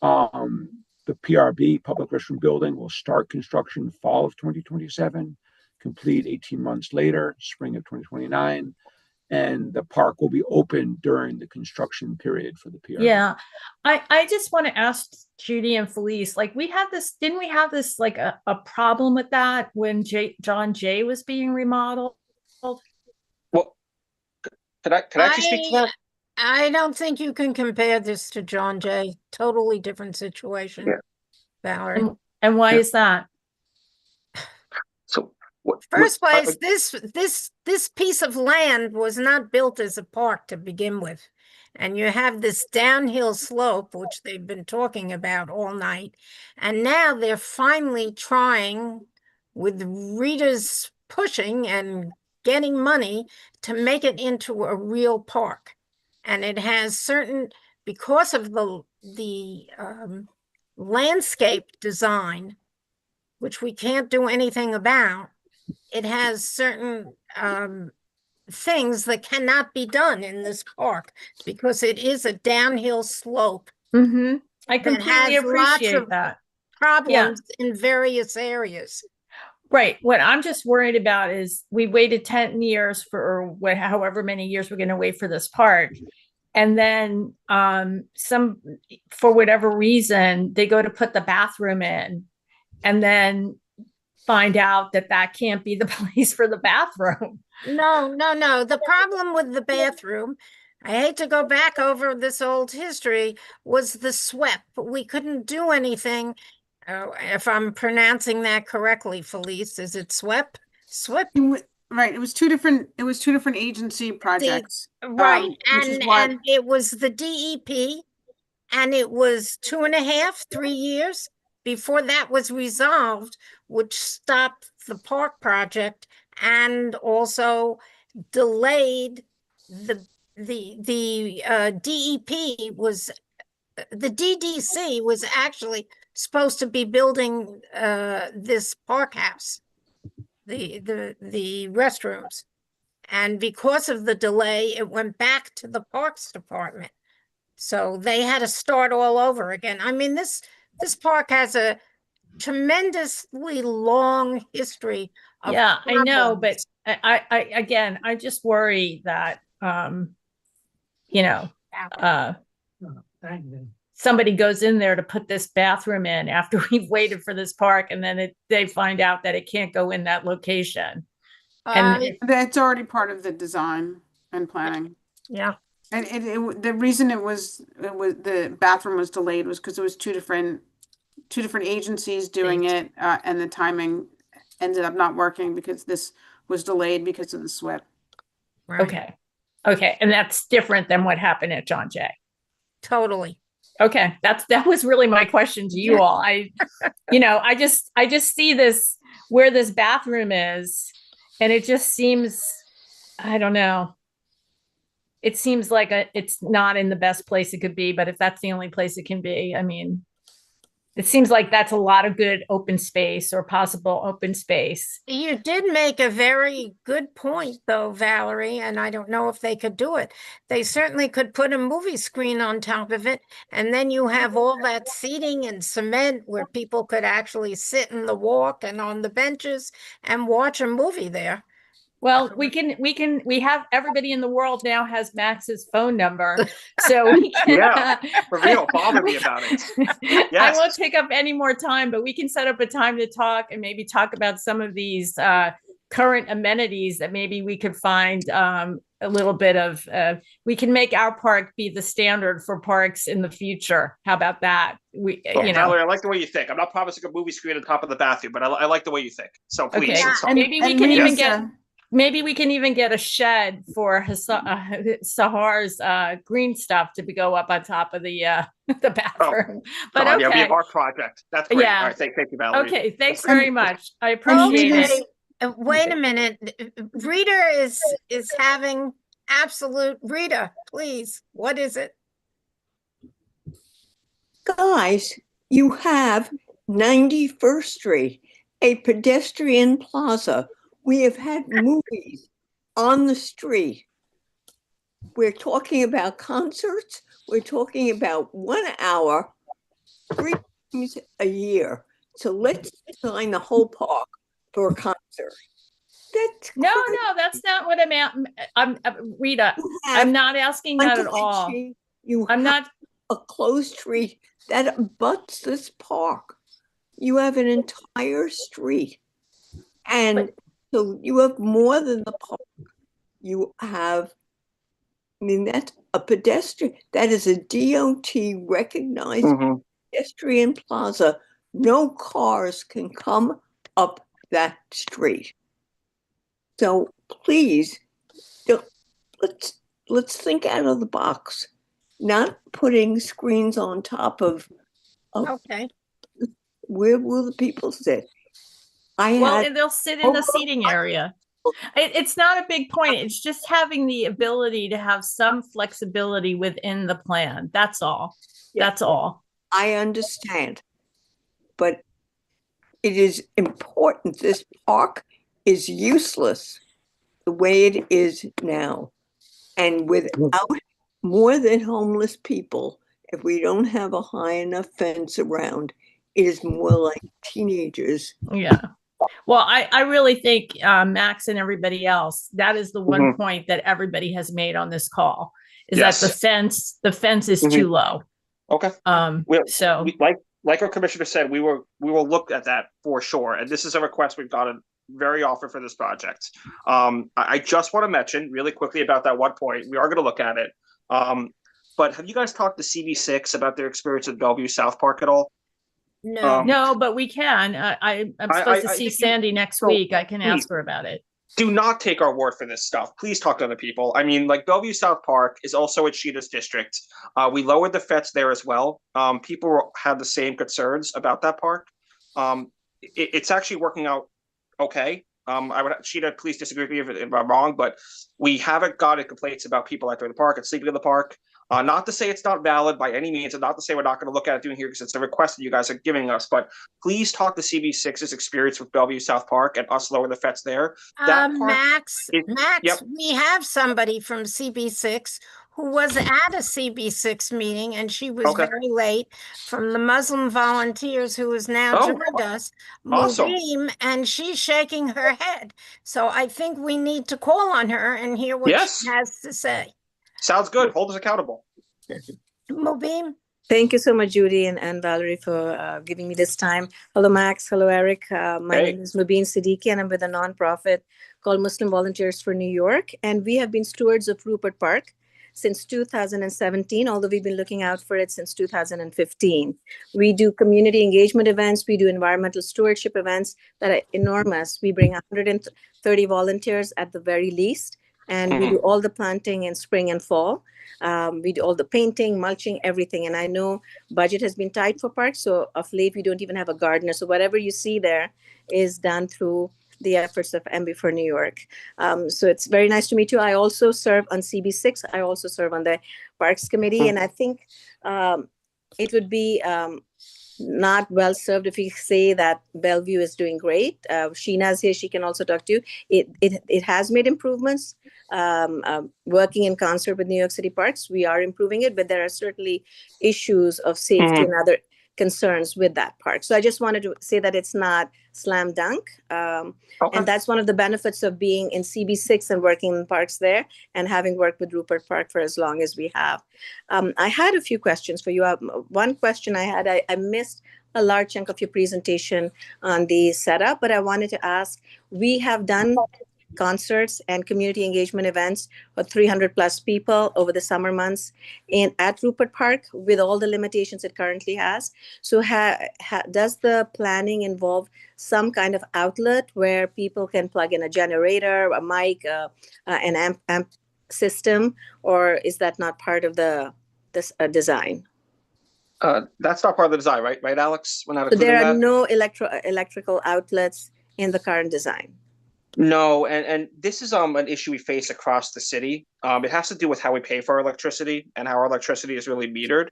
The PRB, Public Restroom Building, will start construction fall of 2027, complete 18 months later, spring of 2029. And the park will be open during the construction period for the PRB. Yeah. I just want to ask Judy and Felice, like didn't we have this like a problem with that when John Jay was being remodeled? Well, can I actually speak to that? I don't think you can compare this to John Jay. Totally different situation, Valerie. And why is that? So, first place, this piece of land was not built as a park to begin with. And you have this downhill slope, which they've been talking about all night. And now they're finally trying, with readers pushing and getting money, to make it into a real park. And it has certain, because of the landscape design, which we can't do anything about, it has certain things that cannot be done in this park because it is a downhill slope. Mm-hmm. I completely appreciate that. Problems in various areas. Right. What I'm just worried about is we waited 10 years for however many years we're going to wait for this park. And then for whatever reason, they go to put the bathroom in and then find out that can't be the place for the bathroom. No. The problem with the bathroom, I hate to go back over this old history, was the SWEP. We couldn't do anything. If I'm pronouncing that correctly, Felice, is it SWEP? SWEP? Right. It was two different agency projects. Right. And it was the DEP, and it was 2.5, 3 years before that was resolved, which stopped the park project and also delayed the DEP was, the DDC was actually supposed to be building this park house, the restrooms. And because of the delay, it went back to the Parks Department. So they had to start all over again. I mean, this park has a tremendously long history of Yeah, I know, but problems. I again, I just worry that somebody goes in there to put this bathroom in after we've waited for this park, and then they find out that it can't go in that location. And That's already part of the design and planning. Yeah. And the reason it was the bathroom was delayed was because it was two different agencies doing it, and the timing ended up not working because this was delayed because of the SWIP. Okay. Okay. And that's different than what happened at John Jay. Totally. Okay. That was really my question to you all. I just see this where this bathroom is, and it just seems, I don't know. It seems like it's not in the best place it could be, but if that's the only place it can be, I mean, it seems like that's a lot of good open space or possible open space. You did make a very good point, though, Valerie, and I don't know if they could do it. They certainly could put a movie screen on top of it, and then you have all that seating and cement where people could actually sit in the walk and on the benches and watch a movie there. Well, we have everybody in the world now has Max's phone number. So we can, yeah, for real, bother me about it. Yes. Yes. I won't take up any more time, but we can set up a time to talk and maybe talk about some of these current amenities that maybe we could find a little bit of, we can make our park be the standard for parks in the future. How about that? Valerie, I like the way you think. I'm not promising a movie screen on top of the bathroom, but I like the way you think. So please. Okay. And maybe we can even get, maybe we can even get a shed for Sahar's green stuff to go up on top of the bathroom. But God, okay. Yeah, we have our project. That's great. Yeah. All right, thank you, Valerie. Okay, thanks very much. I appreciate it. Wait a minute. Rita is having absolute. Rita, please. What is it? Guys, you have 91st Street, a pedestrian plaza. We have had movies on the street. We're talking about concerts. We're talking about 1 hour, 3 times a year. So let's design the whole park for a concert. No, that's not what I'm Rita. I'm not asking that at all. I'm not a closed street that abuts this park. You have an entire street, and so you have more than the park. You have, I mean, that's a pedestrian. That is a DOT recognized pedestrian plaza. No cars can come up that street. So please, let's think out of the box. Not putting screens on top of okay. Where will the people sit? They'll sit in the seating area. It's not a big point. It's just having the ability to have some flexibility within the plan. That's all. Yeah. That's all. I understand. But it is important. This park is useless the way it is now. And without more than homeless people, if we don't have a high enough fence around, it is more like teenagers. Yeah. Well, I really think Max and everybody else, that is the one point that everybody has made on this call, is that the fence is too low. Okay. So like our commissioner said, we will look at that for sure. And this is a request we've gotten very often for this project. I just want to mention really quickly about that one point. We are going to look at it. But have you guys talked to CB6 about their experience at Bellevue South Park at all? No, but we can. I'm supposed to see Sandy next week. I can ask her about it. Do not take our word for this stuff. Please talk to other people. I mean, like Bellevue South Park is also at Sheeta's district. We lowered the fence there as well. People had the same concerns about that park. It's actually working out okay. Sheeta, please disagree with me if I'm wrong, but we haven't gotten complaints about people entering the park and sleeping in the park. Not to say it's not valid by any means, and not to say we're not going to look at it doing here because it's a request that you guys are giving us, but please talk to CB6's experience with Bellevue South Park and us lower the fets there. That park Max, yep. we have somebody from CB6 who was at a CB6 meeting, and she was Okay. very late, from the Muslim Volunteers, who has now Oh, joined us, awesome. Mubeem, and she's shaking her head. So I think we need to call on her and hear what Yes. she has to say. Sounds good. Hold us accountable. Mubeem? Thank you so much, Judy and Valerie, for giving me this time. Hello, Max. Hello, Eric. My name is Mubeem Siddiqui, and I'm with a nonprofit called Muslim Volunteers for New York. And we have been stewards of Rupert Park since 2017, although we've been looking out for it since 2015. We do community engagement events. We do environmental stewardship events that are enormous. We bring 130 volunteers at the very least, and we do all the planting in spring and fall. We do all the painting, mulching, everything. And I know budget has been tight for parks, so of late we don't even have a gardener. So whatever you see there is done through the efforts of MB for New York. So it's very nice to meet you. I also serve on CB6. I also serve on the Parks Committee. And I think it would be not well served if we say that Bellevue is doing great. Sheena's here. She can also talk to you. It has made improvements. Working in concert with New York City Parks, we are improving it, but there are certainly issues of safety and other concerns with that park. So I just wanted to say that it's not slam dunk. And that's one of the benefits of being in CB6 and working in parks there and having worked with Rupert Park for as long as we have. I had a few questions for you. One question I had, I missed a large chunk of your presentation on the setup, but I wanted to ask, we have done concerts and community engagement events for 300 plus people over the summer months at Rupert Park with all the limitations it currently has. So does the planning involve some kind of outlet where people can plug in a generator, a mic, an amp system, or is that not part of this design? That's not part of the design, right? Right, Alex? We're not So there are that? no electrical outlets in the current design. No, and this is an issue we face across the city. It has to do with how we pay for our electricity and how our electricity is really metered.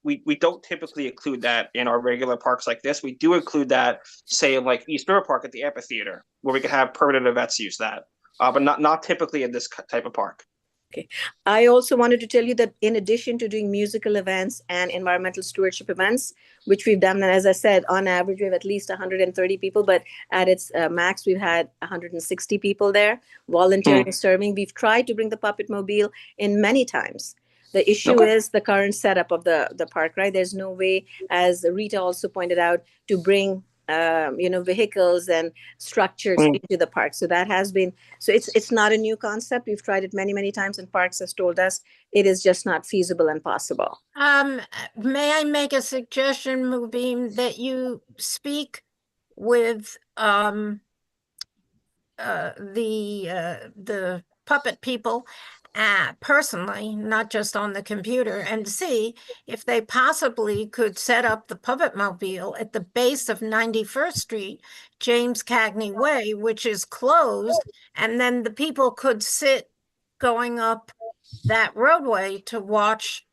We don't typically include that in our regular parks like this. We do include that, say, in like East River Park at the amphitheater, where we can have permanent events use that, but not typically in this type of park. Okay. I also wanted to tell you that in addition to doing musical events and environmental stewardship events, which we've done, and as I said, on average, we have at least 130 people, but at its max, we've had 160 people there volunteering, serving. We've tried to bring the Puppet Mobile in many times. The issue is the current setup of the park, right? There's no way, as Rita also pointed out, to bring vehicles and structures into the park. So that has been, so it's not a new concept. We've tried it many, many times, and Parks has told us it is just not feasible and possible. May I make a suggestion, Mubeem, that you speak with the puppet people personally, not just on the computer, and see if they possibly could set up the Puppet Mobile at the base of 91st Street, James Cagney Way, which is closed, and then the people could sit going up that roadway to watch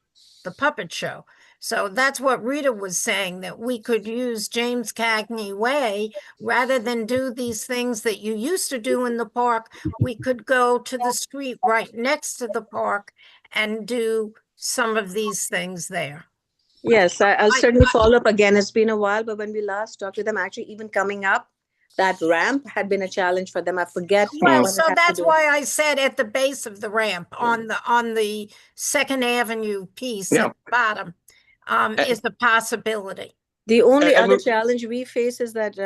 the puppet show. So that's what Rita was saying, that we could use James Cagney Way rather than do these things that you used to do in the park. We could go to the street right next to the park and do some of these things there. Yes, I'll certainly follow up again. It's been a while, but when we last talked to them, actually even coming up, that ramp had been a challenge for them. I forget. Well, so that's why I said at the base of the ramp on the Second Avenue piece at the bottom is a possibility. The only other challenge we face is that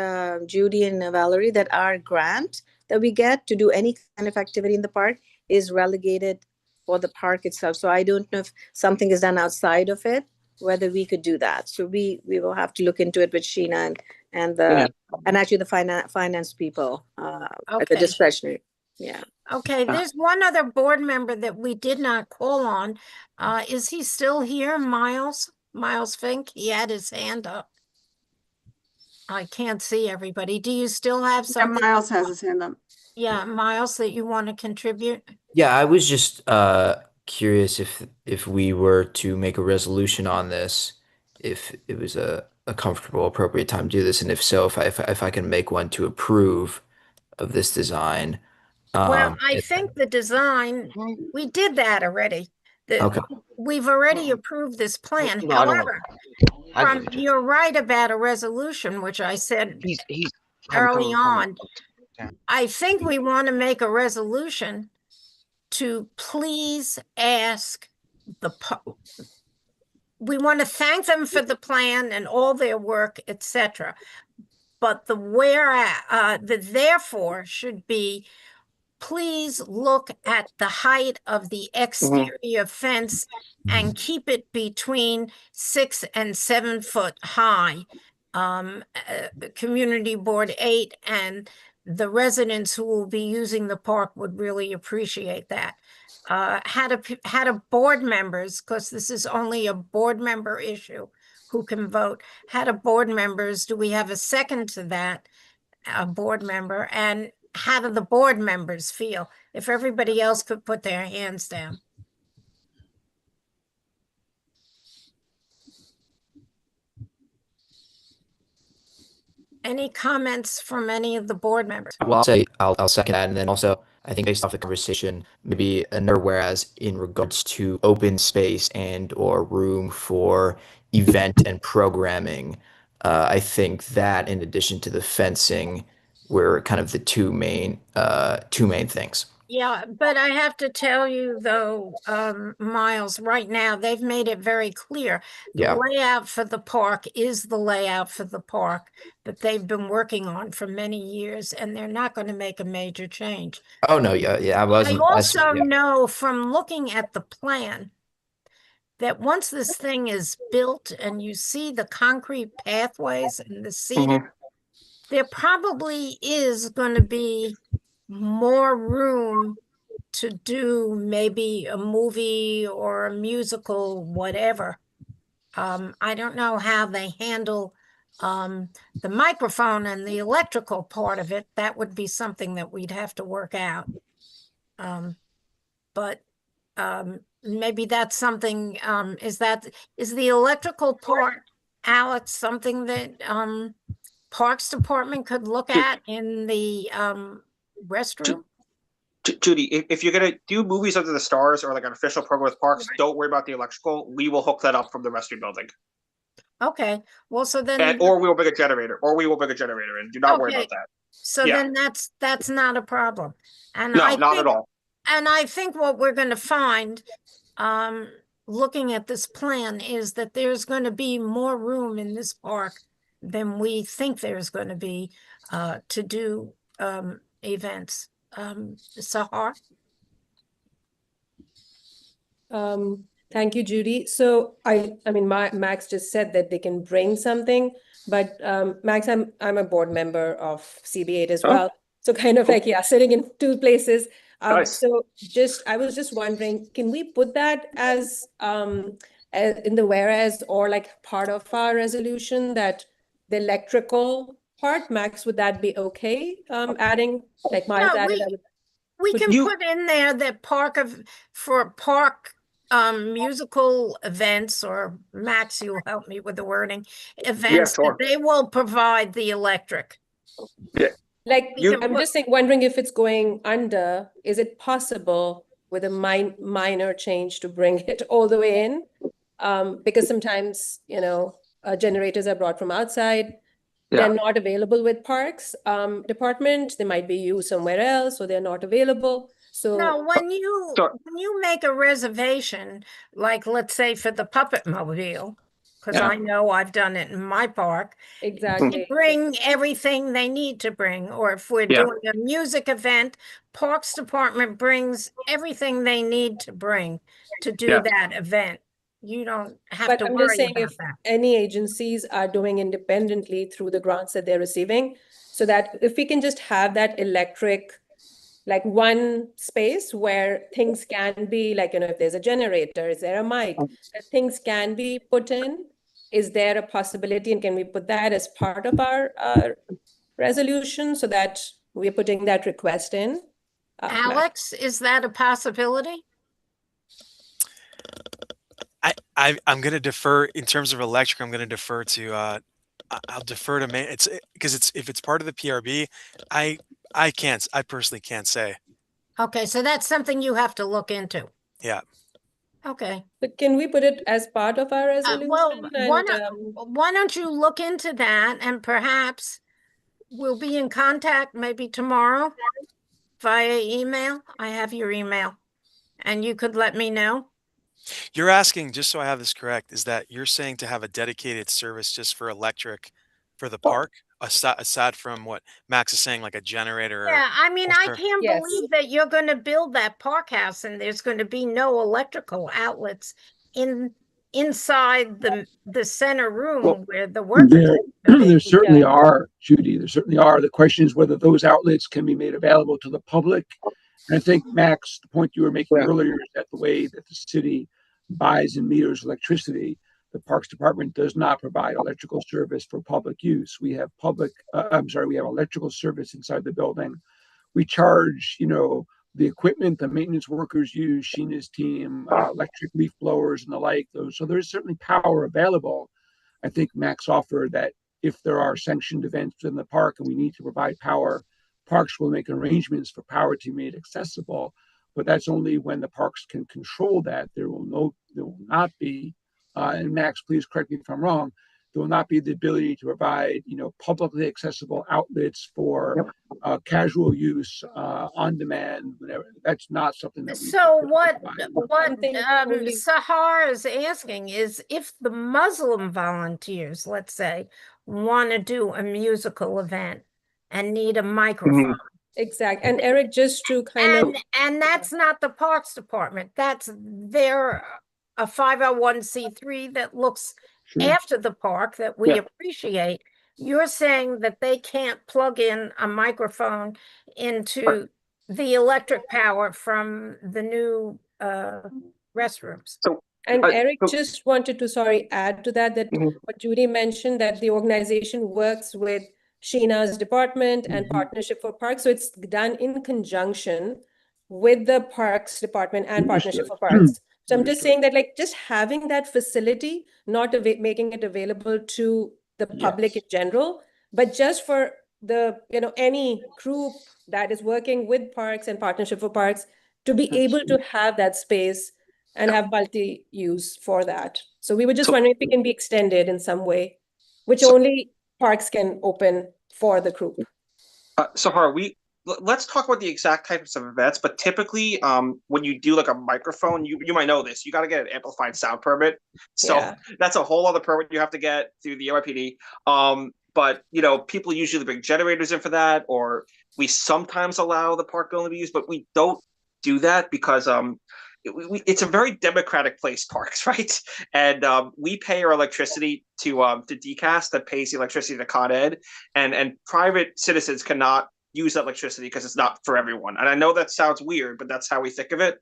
Judy and Valerie, that our grant that we get to do any kind of activity in the park is relegated for the park itself. So I don't know if something is done outside of it, whether we could do that. So we will have to look into it with Sheena and actually the finance people at the discretionary. Yeah. Okay, there's one other board member that we did not call on. Is he still here, Miles? Miles Fink? He had his hand up. I can't see everybody. Do you still have something? Yeah, Miles has his hand up. Yeah, Miles, that you want to contribute? Yeah, I was just curious if we were to make a resolution on this, if it was a comfortable, appropriate time to do this, and if so, if I can make one to approve of this design. Well, I and- think the design, we did that already. Okay. We've already approved this plan. No, I don't want. However, you're right about a resolution, which I said He's early on. Yeah. I think we want to make a resolution to please ask we want to thank them for the plan and all their work, etc. But the therefore should be, please look at the height of the exterior fence and keep it between 6 and 7 foot high. Community Board 8 and the residents who will be using the park would really appreciate that. Had a board members, because this is only a board member issue who can vote, had a board members, do we have a second to that? A board member, and how do the board members feel? If everybody else could put their hands down. Any comments from any of the board members? Well, I'll second that, and then also I think based off the conversation, maybe another whereas in regards to open space and or room for event and programming. I think that in addition to the fencing were kind of the two main things. Yeah, but I have to tell you though, Miles, right now, they've made it very clear. The Yeah. layout for the park is the layout for the park that they've been working on for many years, and they're not going to make a major change. Oh no, yeah, I wasn't. I also know from looking at the plan that once this thing is built and you see the concrete pathways and the seating, there probably is going to be more room to do maybe a movie or a musical, whatever. I don't know how they handle the microphone and the electrical part of it. That would be something that we'd have to work out. But maybe that's something, is the electrical part, Alex, something that Parks Department could look at in the restroom? Judy, if you're gonna do movies under the stars or like an official program with parks, don't worry about the electrical. We will hook that up from the restroom building. Okay, well, so then, Or we will bring a generator, and do not worry about that. so Yeah. then that's not a problem. And No, I not think, at all. and I think what we're going to find, looking at this plan, is that there's going to be more room in this park than we think there's going to be to do events. Sahar? Thank you, Judy. So I mean, Max just said that they can bring something, but Max, I'm a board member of CB8 as well. So kind of like, yeah, sitting in two places. Nice. So I was just wondering, can we put that as in the whereas or like part of our resolution that the electrical part, Max, would that be okay? Adding like Miles No, added. we can put in there that for park musical events, or Max, you'll help me with the wording, events, sure. that they will provide the electric. Yeah. Like, You- I'm just wondering if it's going under, is it possible with a minor change to bring it all the way in? Because sometimes, generators are brought from outside. They're not available with Parks Department. They might be used somewhere else, or they're not available. So No, when you make a reservation, like let's say for the Puppet Mobile, because I know I've done it in my park. Exactly. They bring everything they need to bring, or if we're doing a music event, Parks Department brings everything they need to bring to do that event. You don't have But to I'm worry just saying, about if that. any agencies are doing independently through the grants that they're receiving, so that if we can just have that electric, like one space where things can be, like, if there's a generator, is there a mic, that things can be put in? Is there a possibility, and can we put that as part of our resolution so that we're putting that request in? Alex, is that a possibility? I'm going to defer in terms of electric. I'm going to defer to I'll defer to main. It's because if it's part of the PRB, I I personally can't say. Okay, so that's something you have to look into. Yeah. Okay. But can we put it as part of our resolution? Well, And why don't you look into that, and perhaps we'll be in contact maybe tomorrow via email. I have your email, and you could let me know. You're asking, just so I have this correct, is that you're saying to have a dedicated service just for electric for the park, aside from what Max is saying, like a generator? Yeah, I mean, I Or, can't Yes. believe that you're going to build that park house and there's going to be no electrical outlets inside the center room Well, where the work is there, gonna be. there certainly are, Judy. There certainly are. The question is whether those outlets can be made available to the public. And I think, Max, the point you were making earlier is that the way that the city buys and meters electricity, the Parks Department does not provide electrical service for public use. We have we have electrical service inside the building. We charge, the equipment the maintenance workers use, Sheena's team, electric leaf blowers and the like. So there's certainly power available. I think Max offered that if there are sanctioned events in the park and we need to provide power, parks will make arrangements for power to be made accessible. But that's only when the parks can control that. There will not be, and Max, please correct me if I'm wrong, there will not be the ability to provide, publicly accessible outlets for casual use, on demand, whatever. That's not something that we. So what Something only- Sahar is asking is if the Muslim volunteers, let's say, want to do a musical event and need a microphone. Exactly. And Eric, just to kind of And that's not the Parks Department. They're a 501c3 that looks after the park that we appreciate. You're saying that they can't plug in a microphone into the electric power from the new restrooms. And Eric just wanted to, add to that what Judy mentioned, that the organization works with Sheena's department and Partnership for Parks. So it's done in conjunction with the Parks Department and Partnership for Parks. So I'm just saying that, like, just having that facility, not making it available to the public in general, but just for the, any group that is working with parks and Partnership for Parks to be able to have that space and have multi-use for that. So we were just wondering if it can be extended in some way, which only parks can open for the group. Sahar, let's talk about the exact types of events, but typically when you do like a microphone, you might know this, you got to get an amplified sound permit. So that's a whole other permit you have to get through the NYPD. But people usually bring generators in for that, or we sometimes allow the park building to be used, but we don't do that because it's a very democratic place, parks, right? And we pay our electricity to DCAS, that pays the electricity to Con Ed, and private citizens cannot use that electricity because it's not for everyone. And I know that sounds weird, but that's how we think of it.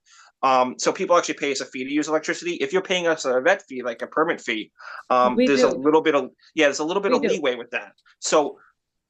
So people actually pay us a fee to use electricity. If you're paying us an event fee, like a permit fee, there's a little bit of leeway with that. So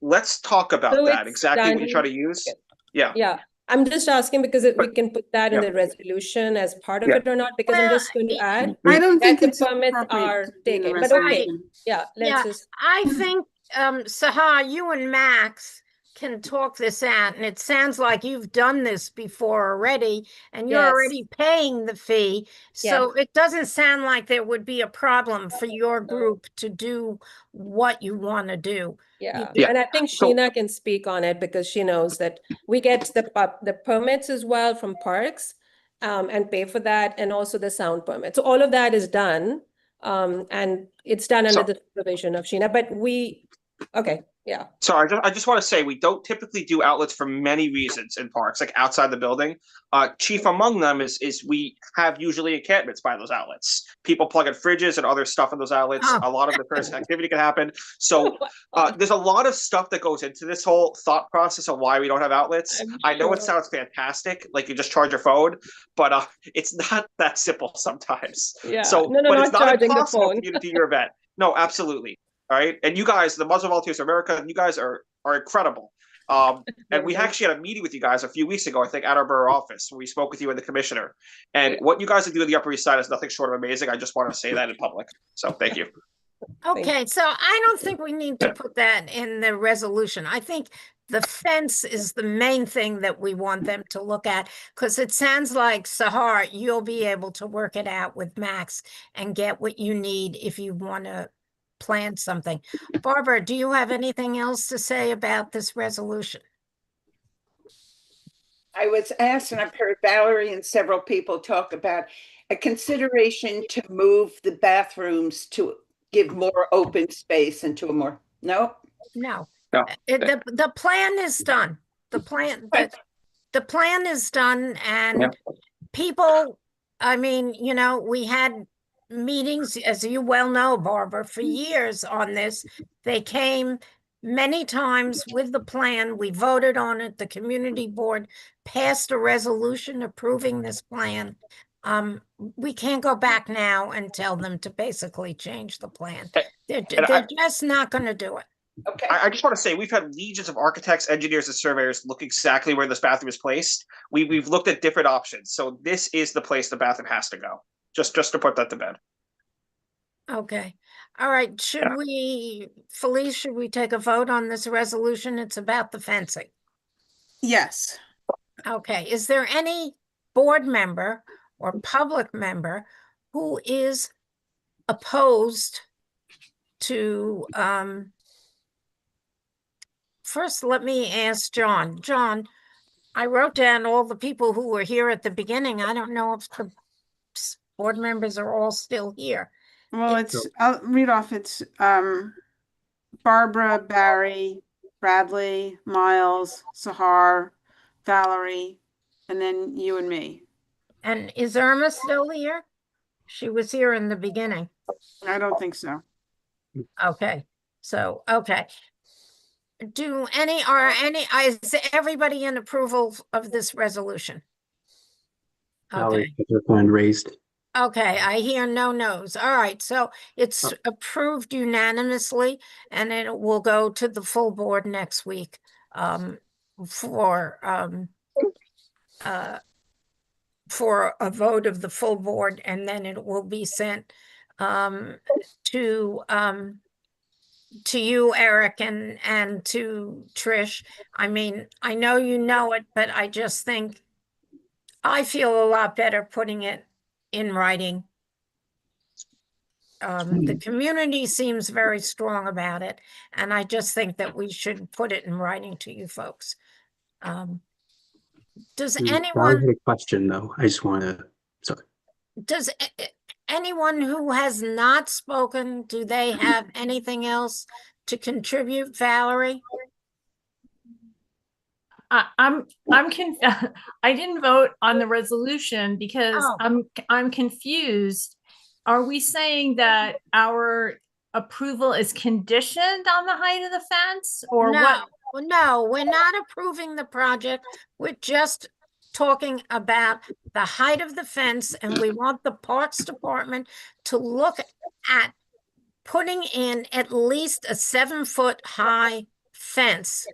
let's talk about that. Exactly what you try to use. Yeah. I'm just asking because we can put that in the resolution as part of it or not, because I'm just going to add. I don't think the it's permits are taken, but okay. Yeah, let's I think, Sahar, you and Max can talk this out, and it sounds like you've done this before already, and you're already paying the fee. So it doesn't sound like there would be a problem for your group to do what you want to do. Yeah, and I think Sheena can speak on it because she knows that we get the permits as well from parks, and pay for that, and also the sound permit. So all of that is done, and it's done under the supervision of Sheena. But So I just want to say we don't typically do outlets for many reasons in parks, like outside the building. Chief among them is we have usually encampments by those outlets. People plug in fridges and other stuff in those outlets. A lot of the activity can happen. So there's a lot of stuff that goes into this whole thought process of why we don't have outlets. I know it sounds fantastic, like you just charge your phone, but it's not that simple sometimes. Yeah. So, but it's not charging impossible the phone. for you to do your event. No, absolutely. All right. And you guys, the Muslim Volunteers of America, you guys are incredible. And we actually had a meeting with you guys a few weeks ago, I think, at our borough office, where we spoke with you and the commissioner. And what you guys are doing on the Upper East Side is nothing short of amazing. I just want to say that in public. So thank you. Okay, so I don't think we need to put that in the resolution. I think the fence is the main thing that we want them to look at, because it sounds like, Sahar, you'll be able to work it out with Max and get what you need if you want to plan something. Barbara, do you have anything else to say about this resolution? I was asked, and I've heard Valerie and several people talk about a consideration to move the bathrooms to give more open space into a more, no? No. No. The plan is done. The plan is done, and people, I mean, you know, we had meetings, as you well know, Barbara, for years on this. They came many times with the plan. We voted on it. The community board passed a resolution approving this plan. We can't go back now and tell them to basically change the plan. They're just not going to do it. Okay. I just want to say we've had legions of architects, engineers, and surveyors look exactly where this bathroom is placed. We've looked at different options. So this is the place the bathroom has to go. Just to put that to bed. Okay. All right. Felice, should we take a vote on this resolution? It's about the fencing. Yes. Okay. Is there any board member or public member who is opposed to, first, let me ask John. John, I wrote down all the people who were here at the beginning. I don't know if the board members are all still here. Well, I'll read off. It's Barbara, Barry, Bradley, Miles, Sahar, Valerie, and then you and me. And is Irma still here? She was here in the beginning. I don't think so. Okay. So, okay. Is everybody in approval of this resolution? Okay. Hand raised. Okay, I hear no no's. All right, so it's approved unanimously, and it will go to the full board next week for a vote of the full board, and then it will be sent to you, Eric, and to Trish. I mean, I know you know it, but I just think I feel a lot better putting it in writing. The community seems very strong about it, and I just think that we should put it in writing to you folks. Does anyone I had a question though? I just want to. Sorry. Does anyone who has not spoken, do they have anything else to contribute, Valerie? I'm I didn't vote on the resolution because I'm confused. Are we saying that our approval is conditioned on the height of the fence, or what? No, we're not approving the project. We're just talking about the height of the fence, and we want the Parks Department to look at putting in at least a 7-foot high fence.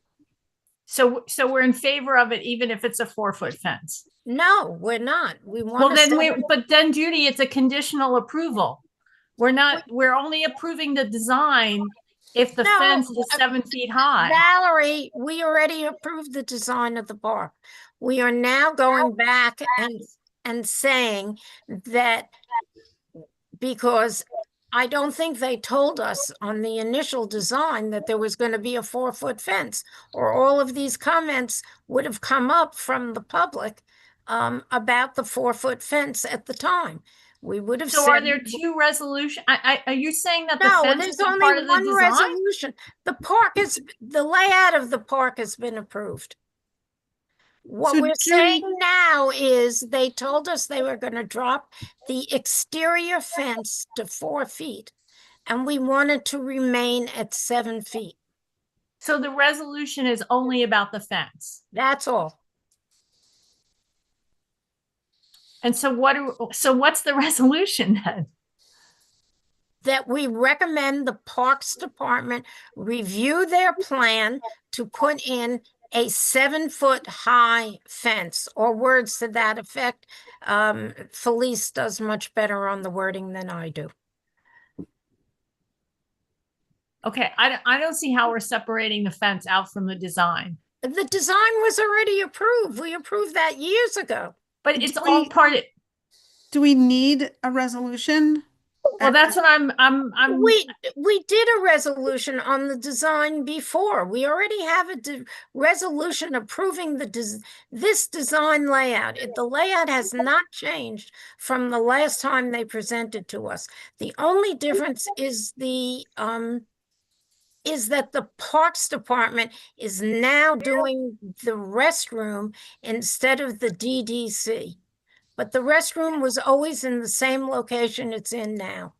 So we're in favor of it, even if it's a 4-foot fence. No, we're not. We want. But then, Judy, it's a conditional approval. We're only approving the design if the fence is 7 feet high. Valerie, we already approved the design of the park. We are now going back and saying that, because I don't think they told us on the initial design that there was going to be a 4-foot fence, or all of these comments would have come up from the public about the 4-foot fence at the time. We would have So said, are there two resolutions? Are you saying that the no, fence there's is only part of the one design? resolution. The layout of the park has been approved. What we're saying now is they told us they were going to drop the exterior fence to 4 feet, and we wanted to remain at 7 feet. So the resolution is only about the fence. That's all. And so what's the resolution then? That we recommend the Parks Department review their plan to put in a 7-foot high fence or words to that effect. Felice does much better on the wording than I do. Okay, I don't see how we're separating the fence out from the design. The design was already approved. We approved that years ago. But it's all part of. Do we need a resolution? Well, that's what I'm. We did a resolution on the design before. We already have a resolution approving this design layout. The layout has not changed from the last time they presented to us. The only difference is that the Parks Department is now doing the restroom instead of the DDC. But the restroom was always in the same location it's in now.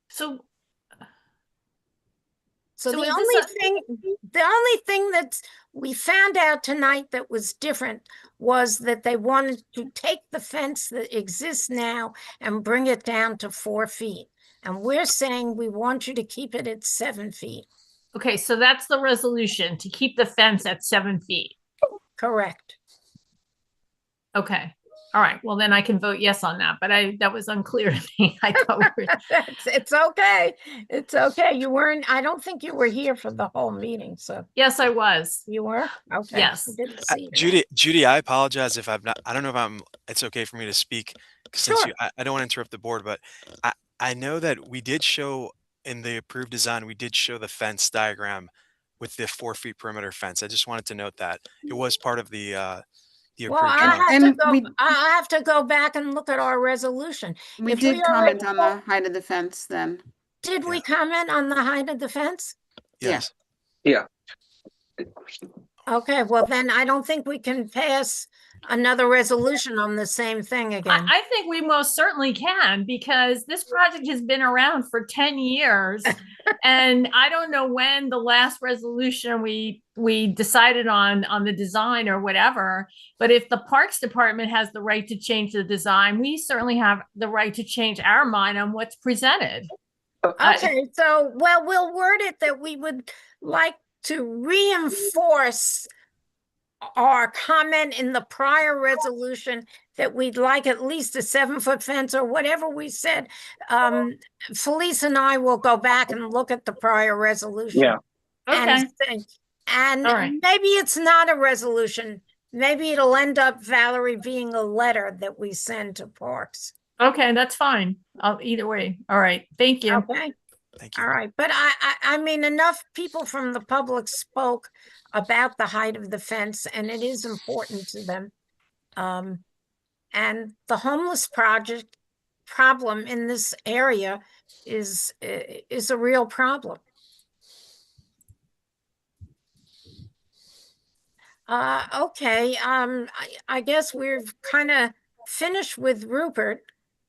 So the only thing that we found out tonight that was different was that they wanted to take the fence that exists now and bring it down to 4 feet. And we're saying we want you to keep it at 7 feet. Okay, so that's the resolution, to keep the fence at 7 feet. Correct. Okay. All right. Well, then I can vote yes on that, but that was unclear to me. I thought we were... It's okay. It's okay. You weren't, I don't think you were here for the whole meeting, so. Yes, I was. You were? Okay. Yes. Judy, I apologize if I'm not, I don't know if it's okay for me to speak since I don't want to interrupt the board, but I know that we did show in the approved design, we did show the fence diagram with the 4 feet perimeter fence. I just wanted to note that it was part of the well, I have to go back and look at our resolution. We did comment on the height of the fence then. Did we comment on the height of the fence? Yes. Yeah. Okay, well then I don't think we can pass another resolution on the same thing again. I think we most certainly can, because this project has been around for 10 years. And I don't know when the last resolution we decided on the design or whatever, but if the Parks Department has the right to change the design, we certainly have the right to change our mind on what's presented. Okay, so, well, we'll word it that we would like to reinforce our comment in the prior resolution that we'd like at least a 7-foot fence or whatever we said. Felice and I will go back and look at the prior resolution. Yeah. Okay. And maybe it's not a resolution. Maybe it'll end up, Valerie, being a letter that we send to Parks. Okay, that's fine. Either way. All right. Thank you. Okay. Thank you. All right. But I mean, enough people from the public spoke about the height of the fence, and it is important to them. And the homeless problem in this area is a real problem. Okay. I guess we've kind of finished with Rupert.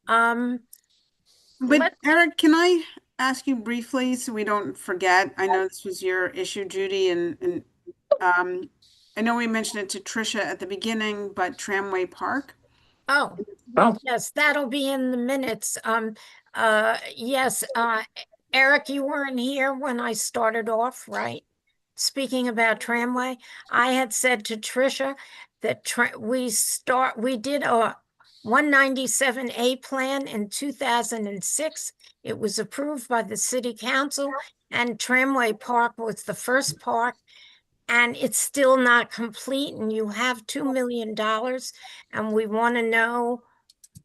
But Eric, can I ask you briefly so we don't forget? I know this was your issue, Judy, and I know we mentioned it to Tricia at the beginning, but Tramway Park. Oh, yes, that'll be in the minutes. Yes, Eric, you weren't here when I started off, right? Speaking about Tramway, I had said to Tricia that we did a 197A plan in 2006. It was approved by the city council, and Tramway Park was the first park, and it's still not complete, and you have $2 million, and we want to know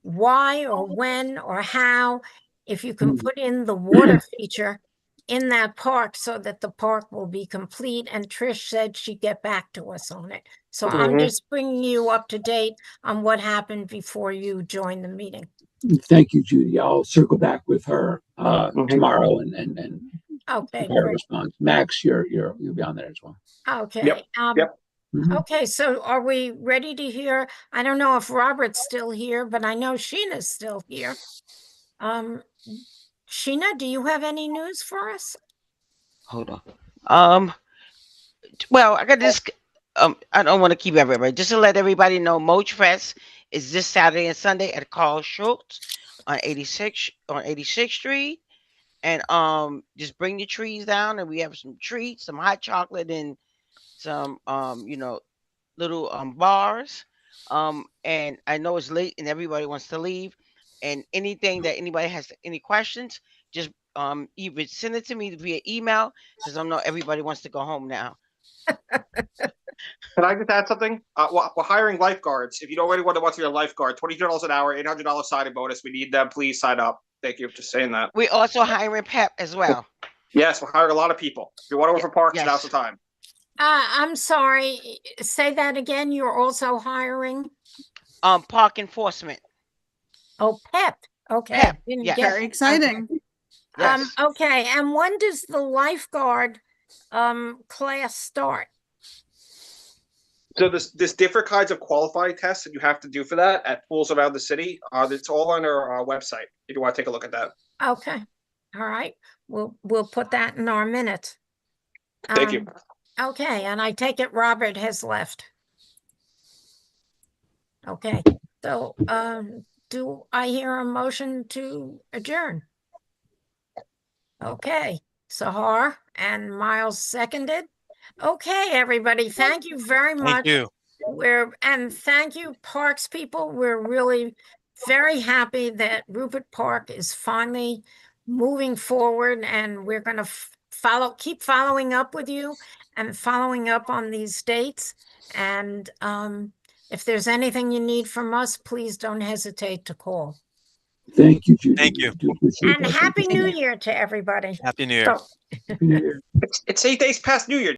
why or when or how, if you can put in the water feature in that park so that the park will be complete. And Trish said she'd get back to us on it. So I'm just bringing you up to date on what happened before you joined the meeting. Thank you, Judy. I'll circle back with her tomorrow and okay, prepare a great. response. Max, you'll be on there as well. Okay. Okay, so are we ready to hear? I don't know if Robert's still here, but I know Sheena's still here. Sheena, do you have any news for us? Hold on. Well, I got this. I don't want to keep everybody. Just to let everybody know, Moch Fest is this Saturday and Sunday at Carl Schultz on 86th Street, and just bring the trees down, and we have some treats, some hot chocolate, and some little bars. And I know it's late and everybody wants to leave, and anything that anybody has any questions, just either send it to me via email, because I know everybody wants to go home now. Can I just add something? We're hiring lifeguards. If you know anyone that wants to be a lifeguard, $22 an hour, $800 signing bonus. We need them. Please sign up. Thank you. Just saying that. We're also hiring PEP as well. Yes, we're hiring a lot of people. If you want to work for parks, Yes. now's the time. I'm sorry. Say that again. You're also hiring? Park enforcement. Oh, PEP. Okay. PEP. Didn't Yes. get- Very exciting. Yes. Okay. And when does the lifeguard class start? So there's different kinds of qualifying tests that you have to do for that at pools around the city. It's all on our website if you want to take a look at that. Okay. All right. We'll put that in our minutes. Thank you. Okay, and I take it Robert has left. Okay, so do I hear a motion to adjourn? Okay, Sahar and Miles seconded. Okay, everybody, thank you very much. Thank you. And thank you, Parks people. We're really very happy that Rupert Park is finally moving forward, and we're going to keep following up with you and following up on these dates. And if there's anything you need from us, please don't hesitate to call. Thank you, Judy. Thank you. And Happy New Year to everybody. Happy New Year. Happy New Year. It's 8 days past New Year.